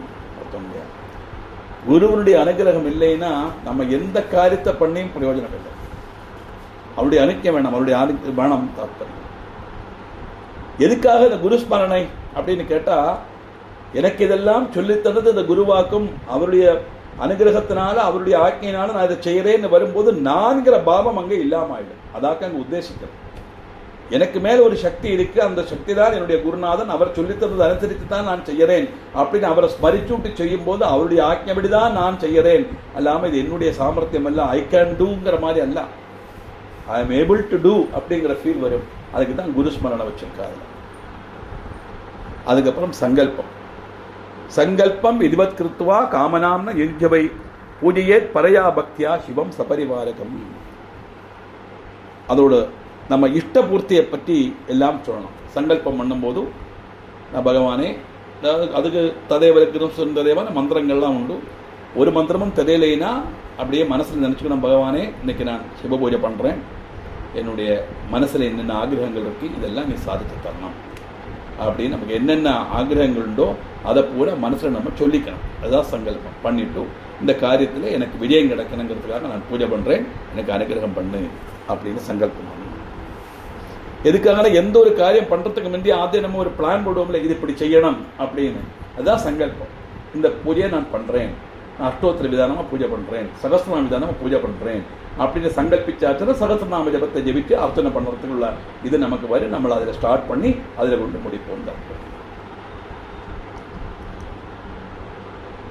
குருவனுடைய அனுகிரகம் இல்லைன்னா நம்ம எந்த காரியத்தை பண்ணியும் பிரயோஜனம் இல்லை. அவருடைய அனுக்கியம் வேணாம், அவருடைய வேணாம் தாற்பயம். எதுக்காக இந்த குரு ஸ்மரணை அப்படின்னு கேட்டா, எனக்கு இதெல்லாம் சொல்லித்தந்தது இந்த குருவாக்கும் அவருடைய அனுகிரகத்தினால அவருடைய ஆக்கையினால நான் இதை செய்யறேன்னு வரும்போது நான்கிற பாவம் அங்கே இல்லாம ஆயிடும். அதாக்க அங்கே உத்தேசிக்கிறேன். எனக்கு மேல ஒரு சக்தி இருக்கு, அந்த சக்தி தான் என்னுடைய குருநாதன், அவர் சொல்லித்தந்தது அனுசரித்து தான் நான் செய்யறேன் அப்படின்னு அவரை ஸ்மரிச்சுட்டு செய்யும் போது அவருடைய ஆக்ஞைப்படிதான் நான் செய்யறேன். அல்லாம இது என்னுடைய சாமர்த்தியம் அல்ல, ஐ கேன் டூங்கிற மாதிரி அல்ல, I am able to do அப்படிங்கிற ஃபீல் வரும். அதுக்கு தான் குரு ஸ்மரணை வச்சிருக்காரு. அதுக்கப்புறம் சங்கல்பம். சங்கல்பம் விதிவத் கிருத்வா காமனாம்ன யுஜ்யவை பூஜையே பரையா பக்தியா சிவம் சபரிவாரகம். அதோட நம்ம இஷ்ட பூர்த்தியை பற்றி எல்லாம் சொல்லணும். சங்கல்பம் பண்ணும்போது பகவானே, அதுக்கு ததேவருக்கும் சுந்தரேவான மந்திரங்கள்லாம் உண்டு. ஒரு மந்திரமும் தெரியலைன்னா அப்படியே மனசில் நினச்சிக்கணும், பகவானே இன்னைக்கு நான் சிவ பூஜை பண்ணுறேன், என்னுடைய மனசில் என்னென்ன ஆகிரகங்கள் இருக்குது இதெல்லாம் நீ சாதித்து தரணும் அப்படின்னு நமக்கு என்னென்ன ஆகிரகங்கள் உண்டோ அதை பூரா மனசில் நம்ம சொல்லிக்கணும். அதுதான் சங்கல்பம். பண்ணிவிட்டு இந்த காரியத்தில் எனக்கு விஜயம் கிடைக்கணுங்கிறதுக்காக நான் பூஜை பண்ணுறேன், எனக்கு அனுகிரகம் பண்ணு அப்படின்னு சங்கல்பம் பண்ணணும். எதுக்காக எந்த ஒரு காரியம் பண்ணுறதுக்கு முந்தைய ஆദ്യം நம்ம ஒரு பிளான் போடுவோம்ல, இது இப்படி செய்யணும் அப்படின்னு. அதுதான் சங்கல்பம். இந்த பூஜையை நான் பண்ணுறேன், நான் அஷ்டோத்திர விதானமாக பூஜை பண்ணுறேன், சகஸ்ரநாம விதானமாக பூஜை பண்ணுறேன் அப்படின்னு சங்கல்பிச்சாச்சுன்னா சகஸ்ரநாம ஜபத்தை ஜெபிச்சு அர்ச்சனை பண்ணுறதுக்கு உள்ள இது நமக்கு வரும். நம்மளை அதில் ஸ்டார்ட் பண்ணி அதில் கொண்டு முடிப்போம் தான்.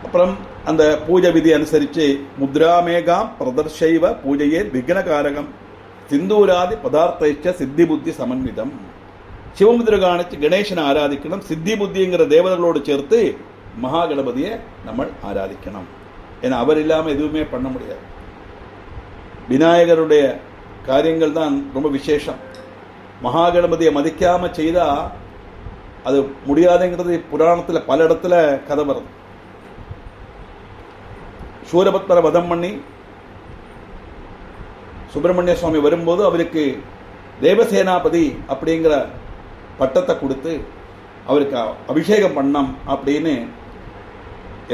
அப்புறம் அந்த பூஜை விதி அனுசரித்து முத்ராமேகாம் பிரதர்ஷைவ பூஜையே விக்னகாரகம் சிந்தூராதி பதார்த்த சித்தி புத்தி சமன்விதம். சிவமுதிரை காணிச்சு கணேசனை ஆராதிக்கணும். சித்தி புத்திங்கிற தேவதைகளோடு சேர்த்து மகா கணபதியை நம்ம ஆராதிக்கணும். ஏன்னா அவர் இல்லாமல் எதுவுமே பண்ண முடியாது. விநாயகருடைய காரியங்கள் தான் ரொம்ப விசேஷம். மகா கணபதியை மதிக்காமல் செய்தால் அது முடியாதுங்கிறது புராணத்தில் பல இடத்துல கதை வருது. சூரபத்மரை வதம் பண்ணி சுப்பிரமணிய சுவாமி வரும்போது அவருக்கு தேவசேனாபதி அப்படிங்கிற பட்டத்தை கொடுத்து அவருக்கு அபிஷேகம் பண்ணம் அப்படின்னு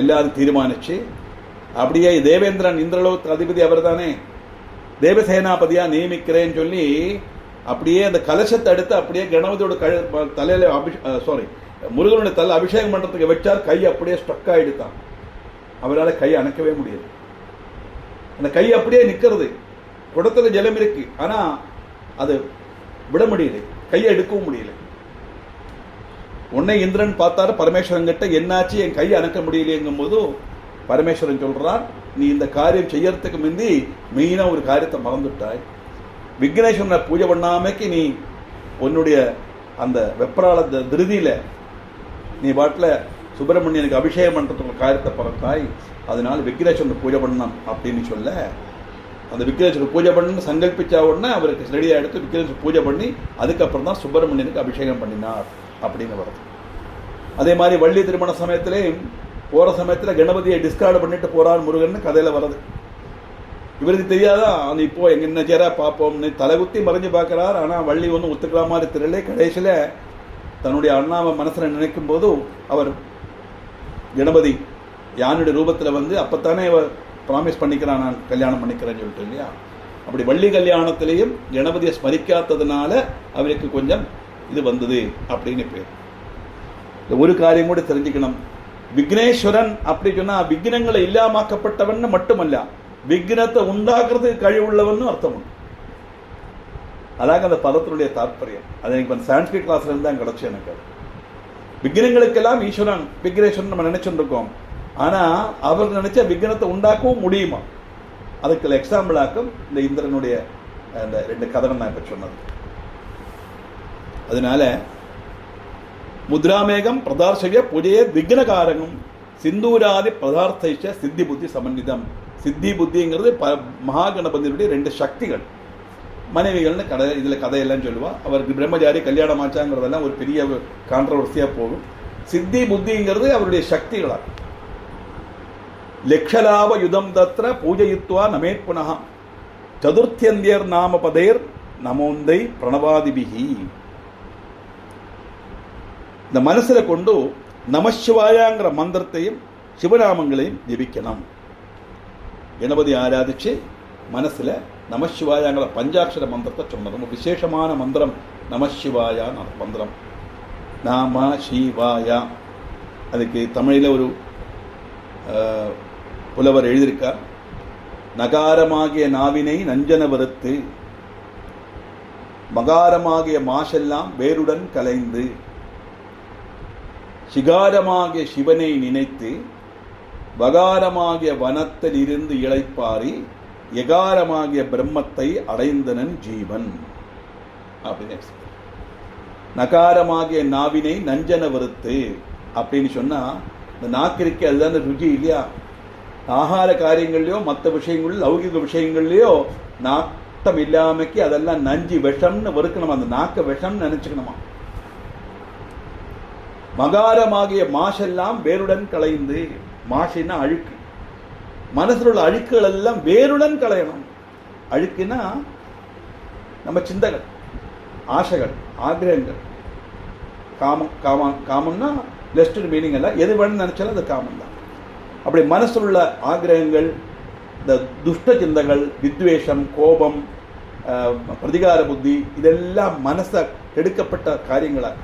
எல்லாரும் தீர்மானிச்சு, அப்படியே தேவேந்திரன் இந்திரலோகத்து அதிபதி அவர் தானே, தேவசேனாபதியா நியமிக்கிறேன்னு சொல்லி அப்படியே அந்த கலசத்தை எடுத்து அப்படியே கணபதியோட தலையில முருகனுடைய தலை அபிஷேகம் பண்றதுக்கு வச்சார். கை அப்படியே ஸ்டக் ஆயிடுத்தான். அவரால் கை அணைக்கவே முடியாது. அந்த கை அப்படியே நிற்கிறது. குடத்துல ஜலம் இருக்கு, ஆனா அது விட முடியல, கையை எடுக்கவும் முடியல. உன்னை இந்திரன் பார்த்தாரு பரமேஸ்வரன் கிட்ட, என்னாச்சு என் கையை அணைக்க முடியலையங்கும் போது பரமேஸ்வரன் சொல்றான், நீ இந்த காரியம் செய்யறதுக்கு முந்தி மெயினா ஒரு காரியத்தை மறந்துட்டாய். விக்னேஸ்வரனை பூஜை பண்ணாமைக்கு நீ உன்னுடைய அந்த வெப்பராள திருதியில நீ பாட்டில் சுப்பிரமணியனுக்கு அபிஷேகம் பண்றதுக்கு காரியத்தை பறந்தாய். அதனால விக்னேஸ்வரன் பூஜை பண்ணணும் அப்படின்னு சொல்ல, அந்த விக்னேஸ்வரர் பூஜை பண்ணு சங்கல்பிச்சா உடனே அவருக்கு ரெடியாக எடுத்து விக்னேஸ்வரர் பூஜை பண்ணி அதுக்கப்புறம் தான் சுப்பிரமணியனுக்கு அபிஷேகம் பண்ணினார் அப்படின்னு வருது. அதே மாதிரி வள்ளி திருமண சமயத்திலே போற சமயத்தில் கணபதியை டிஸ்கார்டு பண்ணிட்டு போறார் முருகன் கதையில வருது. இவருக்கு தெரியாதா, அது இப்போ எங்க என்ன சேரா பார்ப்போம்னு தலைகுத்தி மறைஞ்சு பார்க்கிறார். ஆனால் வள்ளி ஒன்றும் ஒத்துக்கிற மாதிரி தெரியல. கடைசியில் தன்னுடைய அண்ணாவை மனசில் நினைக்கும் போது அவர் கணபதி யானுடைய ரூபத்தில் வந்து அப்பத்தானே அவர் ப்ராமிஸ் பண்ணிக்கிறான், நான் கல்யாணம் பண்ணிக்கிறேன்னு சொல்லிட்டு இல்லையா. அப்படி வள்ளி கல்யாணத்திலையும் கணபதியை ஸ்மரிக்காததுனால அவருக்கு கொஞ்சம் இது வந்தது அப்படின்னு பேர். ஒரு காரியம் கூட தெரிஞ்சுக்கணும், விக்னேஸ்வரன் அப்படி சொன்னா விக்னங்களை இல்லாமக்கப்பட்டவன் மட்டுமல்ல, விக்னத்தை உண்டாக்குறதுக்கு கழிவுள்ளவன் அர்த்தம் உண்டு. அதாக அந்த பதத்தினுடைய தாற்பயம். அது எனக்கு சான்ஸ்கிரிட் கிளாஸ்ல இருந்து தான் கிடைச்சு எனக்கு. விக்னங்களுக்கெல்லாம் ஈஸ்வரன் விக்னேஸ்வரன் நம்ம நினைச்சுட்டு இருக்கோம். ஆனா அவர் நினைச்ச விக்னத்தை உண்டாக்கவும் முடியுமா? அதுக்கு எக்ஸாம்பிள் ஆக்கும் இந்த இந்திரனுடைய அந்த 2 கதை நான் இப்ப சொன்னது. அதனால முத்ராமேகம் பிரதார்ஷய பூஜையே விக்னகாரகம் சிந்தூராதி பதார்த்த சித்தி புத்தி சமன்விதம். சித்தி புத்திங்கிறது மகா கணபதியுடைய 2 சக்திகள். மனைவிகள்னு இதில் கதையெல்லாம் சொல்லுவா. அவருக்கு பிரம்மச்சாரி கல்யாணம் ஆச்சாங்கிறதெல்லாம் ஒரு பெரிய கான்ட்ரவர்சியாக போகும். சித்தி புத்திங்கிறது அவருடைய சக்திகளா. லக்ஷலாப யுதம் தத்ர பூஜயித்வா நமேத் புனः சதுர்த்தியந்தியர் நாம பதேர் நமோந்தை பிரணவாதிபிகி. இந்த மனசுல கொண்டு நமசிவாயாங்கிற மந்திரத்தையும் சிவநாமங்களையும் ஜபிக்கணும். கணபதி ஆராதிச்சு மனசுல நமசிவாயாங்கிற பஞ்சாட்சர மந்திரத்தை சொன்னது. ரொம்ப விசேஷமான மந்திரம் நமசிவாயா மந்திரம். நாம சிவாயா. அதுக்கு தமிழில் ஒரு புலவர் எழுதியிருக்கார், நகாரமாகிய நாவினை நஞ்சன வறுத்து மகாரமாகிய மாசெல்லாம் வேருடன் கலைந்து சிகாரமாகிய சிவனை நினைத்து வகாரமாகிய வனத்தில் இருந்து இளைப்பாரி எகாரமாகிய பிரம்மத்தை அடைந்தனன் ஜீவன் அப்படின்னு. நகாரமாகிய நாவினை நஞ்சன வறுத்து அப்படின்னு சொன்னா, இந்த நாக்கிற்கு அதுதான் ருச்சி இல்லையா. ஆகார காரியங்கள்லையோ மற்ற விஷயங்கள் லௌகிக விஷயங்கள்லையோ நாட்டம் இல்லாமைக்கு அதெல்லாம் நஞ்சு விஷம்னு வறுக்கணுமா. அந்த நாக்க விஷம்னு நினைச்சுக்கணுமா. மகாரமாகிய மாசெல்லாம் வேருடன் களைந்து, மாசின்னா அழுக்கு, மனசில் உள்ள அழுக்குகள் எல்லாம் வேருடன் களையணும். அழுக்குன்னா நம்ம சிந்தகள், ஆசைகள், ஆக்கிரகங்கள். காமம் காமம்னா லெஸ்ட் மீனிங் அல்ல, எது வேணும்னு நினைச்சாலும் அது காமம் தான். அப்படி மனசில் உள்ள ஆக்கிரகங்கள், இந்த துஷ்ட சிந்தகள், வித்வேஷம், கோபம், பிரதிகார புத்தி, இதெல்லாம் மனசை கெடுக்கப்பட்ட காரியங்களாக.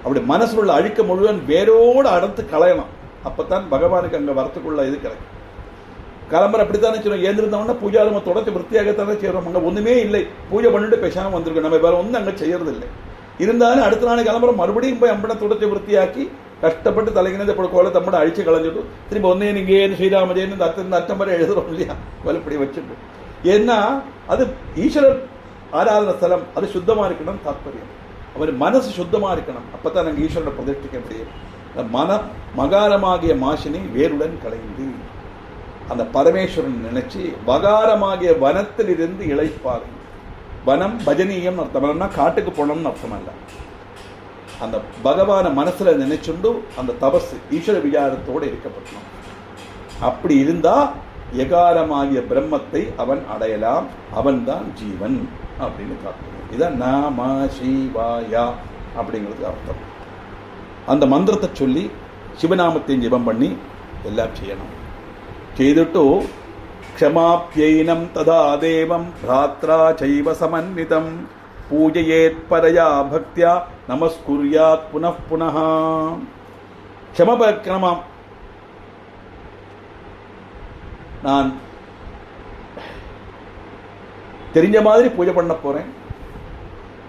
அப்படி மனசில் உள்ள அழுக்க முழுவதும் வேரோடு அடர்த்து களையணும். அப்போத்தான் பகவானுக்கு அங்கே வரத்துக்குள்ள இது கிடைக்கும். கிளம்புற அப்படித்தானே செய்யணும். ஏந்திருந்தோம்னா பூஜா நம்ம தொடர்ச்சி விற்த்தியாகத்தானே செய்கிறோம். அங்கே ஒன்றுமே இல்லை, பூஜை பண்ணிட்டு பேசாமல் வந்திருக்கோம். நம்ம வேறு ஒன்றும் அங்கே செய்யறது இல்லை. இருந்தாலும் அடுத்த நாள் கிளம்புற மறுபடியும் போய் அம்பனை தொடர்ச்சி விற்த்தியாக்கி கஷ்டப்பட்டு தலைக்கினது இப்போ கோலத்தை மட்டும் அழிச்சு களைஞ்சிட்டு திரும்ப ஒன்னே நீங்கள் ஸ்ரீராம ஜெயன் இந்த அர்த்தம் வரை எழுதுறோம் இல்லையா, கோலப்படி வச்சுட்டு. ஏன்னா அது ஈஸ்வரர் ஆராதன ஸ்தலம், அது சுத்தமாக இருக்கணும் தாற்பயம். அவர் மனசு சுத்தமாக இருக்கணும். அப்போ தான் நாங்கள் ஈஸ்வரனை பிரதிஷ்டிக்க முடியும். மகாரமாகிய மாசினை வேருடன் கலைந்து அந்த பரமேஸ்வரன் நினைச்சு வகாரமாகிய வனத்தில் இருந்து இழைப்பாரு. வனம் பஜனீயம் அர்த்தம்னா காட்டுக்கு போனோம்னு அர்த்தம் அல்ல. அந்த பகவான மனசுல நினைச்சுண்டு அந்த தபஸ் ஈஸ்வர விசாரத்தோடு இருக்கப்பட்டணும். அப்படி இருந்தா எகாரமாகிய பிரம்மத்தை அவன் அடையலாம். அவன் தான் ஜீவன் அப்படின்னு காட்டுறோம். இதான் நம சிவாயா அப்படிங்கிறது அர்த்தம். அந்த மந்திரத்தை சொல்லி சிவநாமத்தையும் ஜெபம் பண்ணி எல்லாம் செய்யணும். செய்துட்டு க்ஷமாப்யைனம் ததா தேவம் பிராத்ரா சைவ சமன்விதம் பூஜையேத் பரயா பக்தியா நமஸ்குர்யாத் புனః புனः. க்ஷமபக்ரமம், நான் தெரிஞ்ச மாதிரி பூஜை பண்ண போறேன்.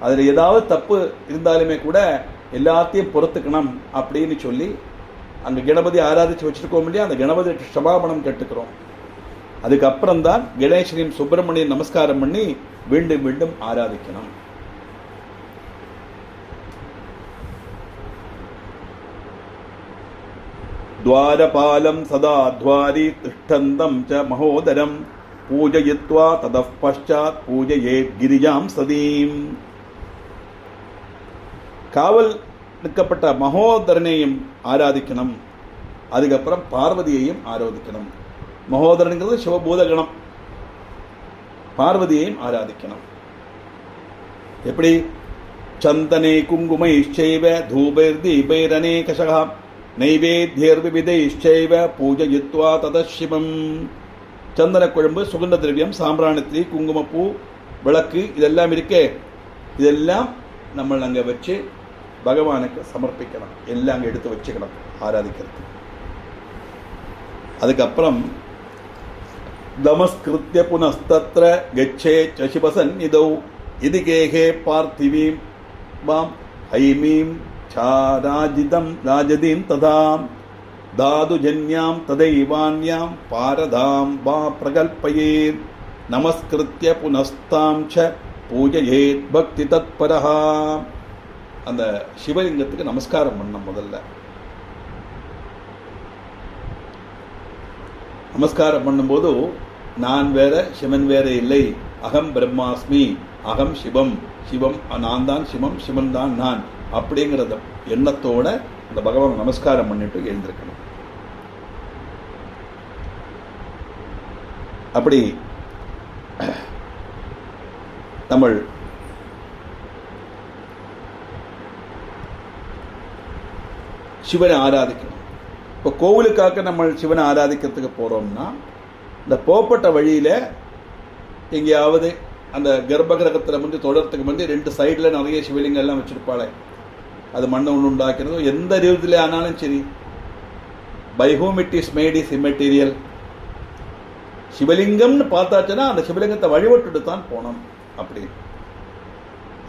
அதில் ஏதாவது தப்பு இருந்தாலுமே கூட எல்லாத்தையும் பொறுத்துக்கணும் அப்படின்னு சொல்லி அங்கே கணபதி ஆராதிச்சு வச்சிருக்கோம் இல்லையா, அந்த கணபதி க்ஷமாபணம் கேட்டுக்கிறோம். அதுக்கப்புறம் தான் கணேசனையும் சுப்பிரமணியன் நமஸ்காரம் பண்ணி மீண்டும் மீண்டும் ஆராதிக்கணும். துவாரபாலம் சதா துவாரி திஷ்டந்தம் ச மகோதரம் பூஜயித்வா ததः பశ్చాத் பூஜயேத் கிரிஜாம் சதீம். காவல் நிற்கப்பட்ட மகோதரனையும் ஆராதிக்கணும். அதுக்கப்புறம் பார்வதியையும் ஆராதிக்கணும். மகோதரனுங்கிறது சிவபூதகணம். பார்வதியையும் ஆராதிக்கணும். எப்படி? சந்தனே குங்குமைச்சைவ தூபைர்தீபைரநேகஷः நைவேத்யர்விவிதைச்சைவ பூஜயித்வா ததः சிவம். சந்தன குழம்பு, சுகந்த திரவியம், சாம்பிராணி, குங்குமப்பூ, விளக்கு இதெல்லாம் இருக்கே, இதெல்லாம் நம்ம அங்கே வச்சு பகவானுக்கு சமர்ப்பிக்கணும். எல்லாம் அங்கே எடுத்து வச்சுக்கணும் ஆராதிக்கிறது. அதுக்கப்புறம் நமஸ்கிருத்ய புனஸ்தத்ர கச்சே சிவசந்நிதௌ இதிகேகே பார்த்திவீம் வாம் ஹைமீம் சாராஜிதம் ராஜதீம் ததாம் தாதுஜன்யாம் ததைவான்யாம் பாரதாம் வா பிரகல்பயேத் நமஸ்கிருத்ய புனஸ்தாம் ச பூஜயேத் பக்தி தத்பரஹ. அந்த சிவலிங்கத்துக்கு நமஸ்காரம் பண்ண முதல்ல. நமஸ்காரம் பண்ணும்போது நான் வேற சிவன் வேற இல்லை, அகம் பிரம்மாஸ்மி, அகம் சிவம், சிவம் நான் தான் சிவம், சிவன் தான் நான் அப்படிங்கிறத எண்ணத்தோட அந்த பகவான் நமஸ்காரம் பண்ணிட்டு எழுந்திருக்கணும். அப்படி தமிழ் சிவனை ஆராதிக்கணும். இப்போ கோவிலுக்காக நம்ம சிவனை ஆராதிக்கிறதுக்கு போகிறோம்னா இந்த போப்பட்ட வழியில் எங்கேயாவது அந்த கர்ப்பகிரகத்தில் வந்து தொடர்றதுக்கு வந்து 2 சைடில் நிறைய சிவலிங்கம் எல்லாம் வச்சுருப்பாளே, அது மண்ணை ஒன்று உண்டாக்கிறதும் எந்த ரீதியில் ஆனாலும் சரி, by whom it is made is immaterial. சிவலிங்கம்னு பார்த்தாச்சுன்னா அந்த சிவலிங்கத்தை வழிபட்டுட்டு தான் போனோம். அப்படி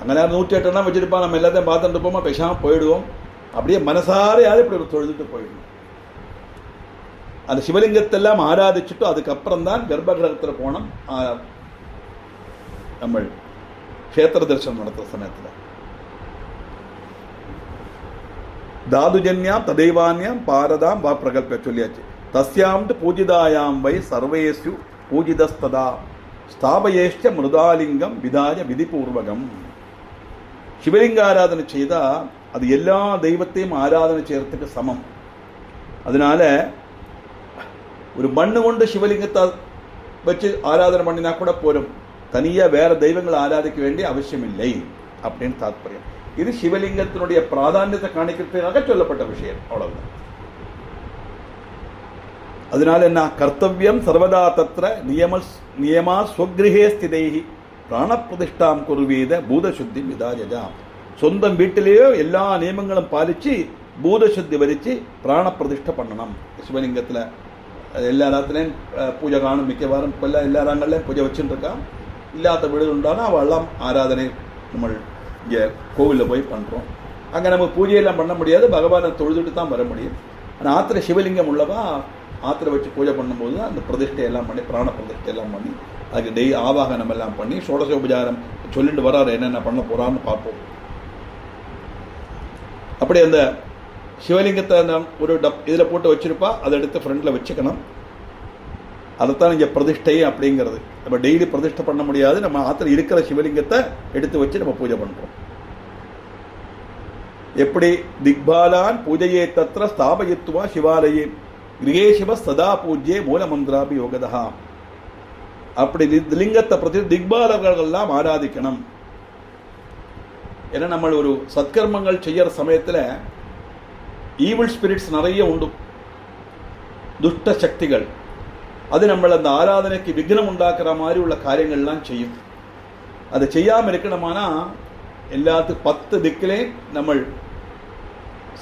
அங்கே 108 வச்சுருப்பா, நம்ம எல்லாத்தையும் பார்த்துட்டு இருப்போமா, பேசாமல் போயிடுவோம். அப்படியே மனசாரையாவது இப்படி ஒரு தொழுதுட்டு போயிடணும். அந்த சிவலிங்கத்தெல்லாம் ஆராதிச்சுட்டு அதுக்கப்புறம் தான் கர்ப்பகிரகத்தில் போனோம். நம்ம க்ஷேத்திர தரிசனம் நடத்துகிற சமயத்தில் தாதுஜன்யாம் ததைவான்யாம் பாரதாம் வா பிரகல்ப சொல்லியாச்சு. தஸ்யாம் பூஜிதாயாம் வை சர்வேஷு பூஜிதஸ்ததா ஸ்தாபயேஷ்ட மிருதாலிங்கம் விதாய விதிபூர்வகம். சிவலிங்க ஆராதனை செய்தால் அது எல்லா தெய்வத்தையும் ஆராதனை செய்யறதுக்கு சமம். அதனால ஒரு மண்ணு கொண்டு சிவலிங்கத்தை வச்சு ஆராதனை பண்ணினா கூட போரும், தனியாக வேற தெய்வங்களை ஆராதிக்க வேண்டிய அவசியம் இல்லை அப்படின்னு தாத்பரியம். இது சிவலிங்கத்தினுடைய பிராதானியத்தை காணிக்கிறதுக்காக சொல்லப்பட்ட விஷயம், அவ்வளவுதான். அதனால என்ன கர்த்தவியம் சர்வதா தத்ர நியமா ஸ்வக்ரிஹே ஸ்திதைஹி பிராணப்பிரதிஷ்டாம் குருவீத பூதசுத்தி விதாஜா. சொந்தம் வீட்டிலேயோ எல்லா நியமங்களும் பாலிச்சு பூதசுத்தி வரித்து பிராணப்பிரதிஷ்டை பண்ணணும். சிவலிங்கத்தில் எல்லா இடத்துலையும் பூஜை காணும். மிக்கவாறும் இப்போ எல்லா இடங்கள்லையும் பூஜை வச்சுட்டு இருக்கான். இல்லாத வீடு உண்டானா அவெல்லாம் ஆராதனை நம்ம இங்கே கோவிலில் போய் பண்ணுறோம். அங்கே நம்ம பூஜையெல்லாம் பண்ண முடியாது, பகவானை தொழுதுட்டு தான் வர முடியும். ஆனால் ஆத்திர சிவலிங்கம் உள்ளவா ஆத்திர வச்சு பூஜை பண்ணும்போது அந்த பிரதிஷ்டையெல்லாம் பண்ணி பிராண பிரதிஷ்டையெல்லாம் பண்ணி அதுக்கு ஆவாகனம் எல்லாம் பண்ணி ஷோடசோபச்சாரம் சொல்லிட்டு வராரு என்னென்ன பண்ண போகிறான்னு பார்ப்போம். அப்படி அந்த சிவலிங்கத்தை ஒரு இதில் போட்டு வச்சுருப்பா, அதை எடுத்து ஃப்ரண்டில் வச்சுக்கணும். அதைத்தான் இங்கே பிரதிஷ்டை அப்படிங்கிறது. நம்ம டெய்லி பிரதிஷ்டை பண்ண முடியாது. நம்ம ஆற்றுல இருக்கிற சிவலிங்கத்தை எடுத்து வச்சு நம்ம பூஜை பண்ணுறோம். எப்படி திக்பாலான் பூஜையே தத்திர ஸ்தாபயித்வா சிவாலயே கிரகே சிவ சதா பூஜ்யே மூலமந்திராபி யோகதா. அப்படி லிங்கத்தை பிரதி திக்பாலர்கள்லாம் ஆராதிக்கணும். ஏன்னா நம்ம ஒரு சத்கர்மங்கள் செய்யற சமயத்தில் ஈவில் ஸ்பிரிட்ஸ் நிறைய உண்டு, துஷ்ட சக்திகள். அது நம்மளை அந்த ஆராதனைக்கு விக்னம் உண்டாக்குற மாதிரி உள்ள காரியங்கள்லாம் செய்யும். அதை செய்யாமல் இருக்கணுமானா எல்லாத்துக்கும் 10 திக்கிலே நம்ம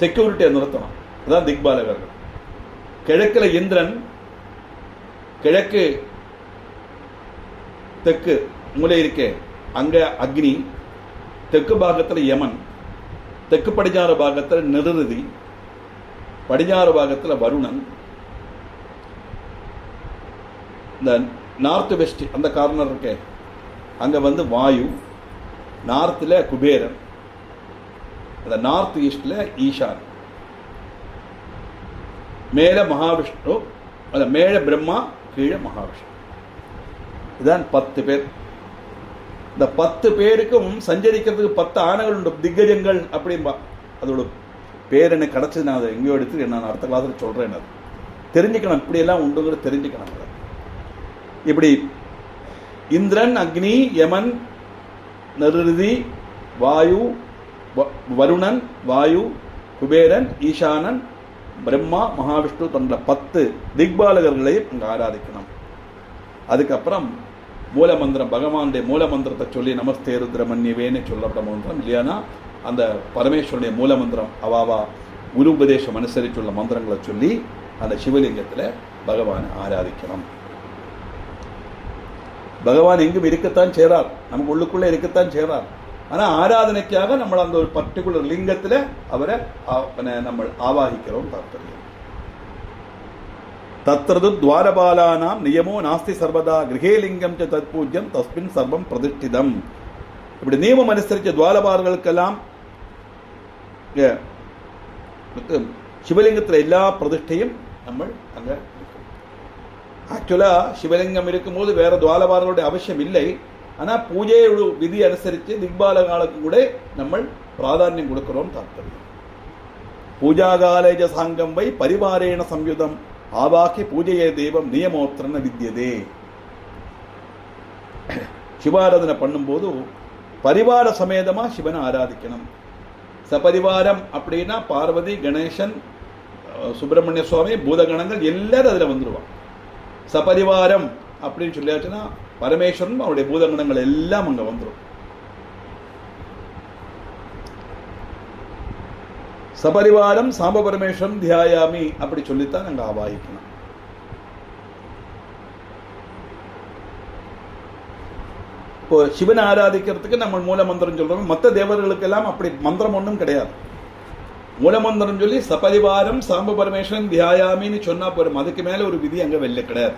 செக்யூரிட்டியை நிறுத்தணும். அதான் திக்பாலகர்கள். கிழக்கில் இந்திரன், கிழக்கு தெற்கு மூலை இருக்கே அங்கே அக்னி, தெற்கு பாகத்தில் யமன், தெற்கு படிஞ்சாறு பாகத்தில் நிருதி, படிஞ்சாறு பாகத்தில் வருணன், இந்த நார்த் வெஸ்ட் அந்த கார்னர் இருக்கே அங்கே வந்து வாயு, நார்த்தில் குபேரன், அந்த நார்த் ஈஸ்டில் ஈஷான், மேலே மகாவிஷ்ணு, அந்த மேலே பிரம்மா, கீழே மகாவிஷ்ணு. இதுதான் 10 பேர். இந்த 10 பேருக்கும் சஞ்சரிக்கிறதுக்கு 10 ஆணைகள் உண்டு, திக்கஜங்கள் அப்படின்பா. அதோட பேர் எனக்கு கிடச்சது, நான் அதை எங்கேயோ எடுத்து நான் அடுத்த கிளாஸில் சொல்கிறேன். அது தெரிஞ்சுக்கணும், இப்படியெல்லாம் உண்டுங்கிறது தெரிஞ்சுக்கணும். இப்படி இந்திரன், அக்னி, யமன், நிருதி, வாயு, வருணன், வாயு, குபேரன், ஈசானன், பிரம்மா, மகாவிஷ்ணு தன்ற 10 திக்பாலகர்களையும் இங்கே ஆராதிக்கணும். அதுக்கப்புறம் மூலமந்திரம், பகவானுடைய மூலமந்திரத்தை சொல்லி நமஸ்தே ருத்ரமன்யவேன்னு சொல்லப்பட்ட மந்திரம் இல்லையானா அந்த பரமேஸ்வருடைய மூலமந்திரம் அவாவா குரு உபதேசம் அனுசரிச்சுள்ள மந்திரங்களை சொல்லி அந்த சிவலிங்கத்தில் பகவானை ஆராதிக்கணும். பகவான் எங்கும் இருக்கத்தான் செய்கிறார், நமக்கு உள்ளுக்குள்ளே இருக்கத்தான் செய்கிறார். ஆனால் ஆராதனைக்காக நம்ம அந்த ஒரு பர்டிகுலர் லிங்கத்தில் அவரை நம்ம ஆவாகிக்கிறோம். தாற்பயம் தத்ரது துவாரபாலானாம் நியமோ நாஸ்தி சர்வதா கிரகே லிங்கம் ச தத்பூஜ்யம் தஸ்மின் சர்வம் பிரதிஷ்டிதம். இப்படி நியமம் அனுசரித்த துவாரபாலர்களுக்கெல்லாம் சிவலிங்கத்தில் எல்லா பிரதிஷ்டையும் நம்ம அங்கே ஆக்சுவலாக சிவலிங்கம் இருக்கும்போது வேற துவாரபாலர்களுடைய அவசியம் இல்லை. ஆனால் பூஜையோட விதி அனுசரித்து திக்பாலகாலுக்கு கூட நம்ம பிராதானியம் கொடுக்கிறோம். தாற்பயம் பூஜாகாலேஜ சாங்கம் வை பரிவாரேண சம்யுதம் ஆவாக்கி பூஜையே தெய்வம் நியமோத்திரன வித்தியதே. சிவாராதனை பண்ணும்போது பரிவார சமேதமா சிவனை ஆராதிக்கணும். சபரிவாரம் அப்படின்னா பார்வதி, கணேசன், சுப்பிரமணிய சுவாமி, பூதகணங்கள் எல்லாரும் அதில் வந்துடுவான். சபரிவாரம் அப்படின்னு சொல்லியாச்சுன்னா பரமேஸ்வரன் அவருடைய பூதகணங்கள் எல்லாம் அங்கே வந்துடும். சபரிவாரம் சாம்ப பரமேஸ்வரம் தியாயாமி அப்படி சொல்லித்தான் நாங்கள் ஆவாகிக்கணும். இப்போ சிவனை ஆராதிக்கிறதுக்கு நம்ம மூலமந்திரம் சொல்றோம். மற்ற தேவர்களுக்கெல்லாம் அப்படி மந்திரம் ஒன்றும் கிடையாது. மூலமந்திரம் சொல்லி சபரிவாரம் சாம்ப பரமேஸ்வரன் தியாயாமின்னு சொன்னா போறோம். அதுக்கு மேல ஒரு விதி அங்க வெளில கிடையாது.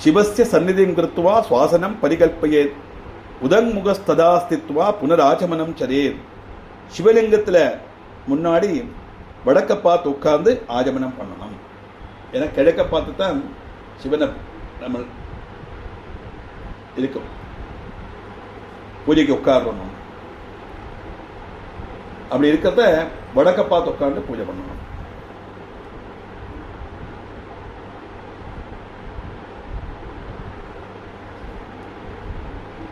சிவஸ்ய சந்நிதிம் கிருத்வா சுவாசனம் பரிகல்பயே உதங்முகஸ்ததாஸ்தித்வா புனராச்சமனம் சரேர். சிவலிங்கத்தில் முன்னாடி வடக்க பார்த்து உட்கார்ந்து ஆஜமனம் பண்ணணும். ஏன்னா கிழக்க பார்த்து தான் சிவனை நம்ம இருக்கும் பூஜைக்கு உட்காரணும். அப்படி இருக்கிறத வடக்க பார்த்து உட்கார்ந்து பூஜை பண்ணணும்.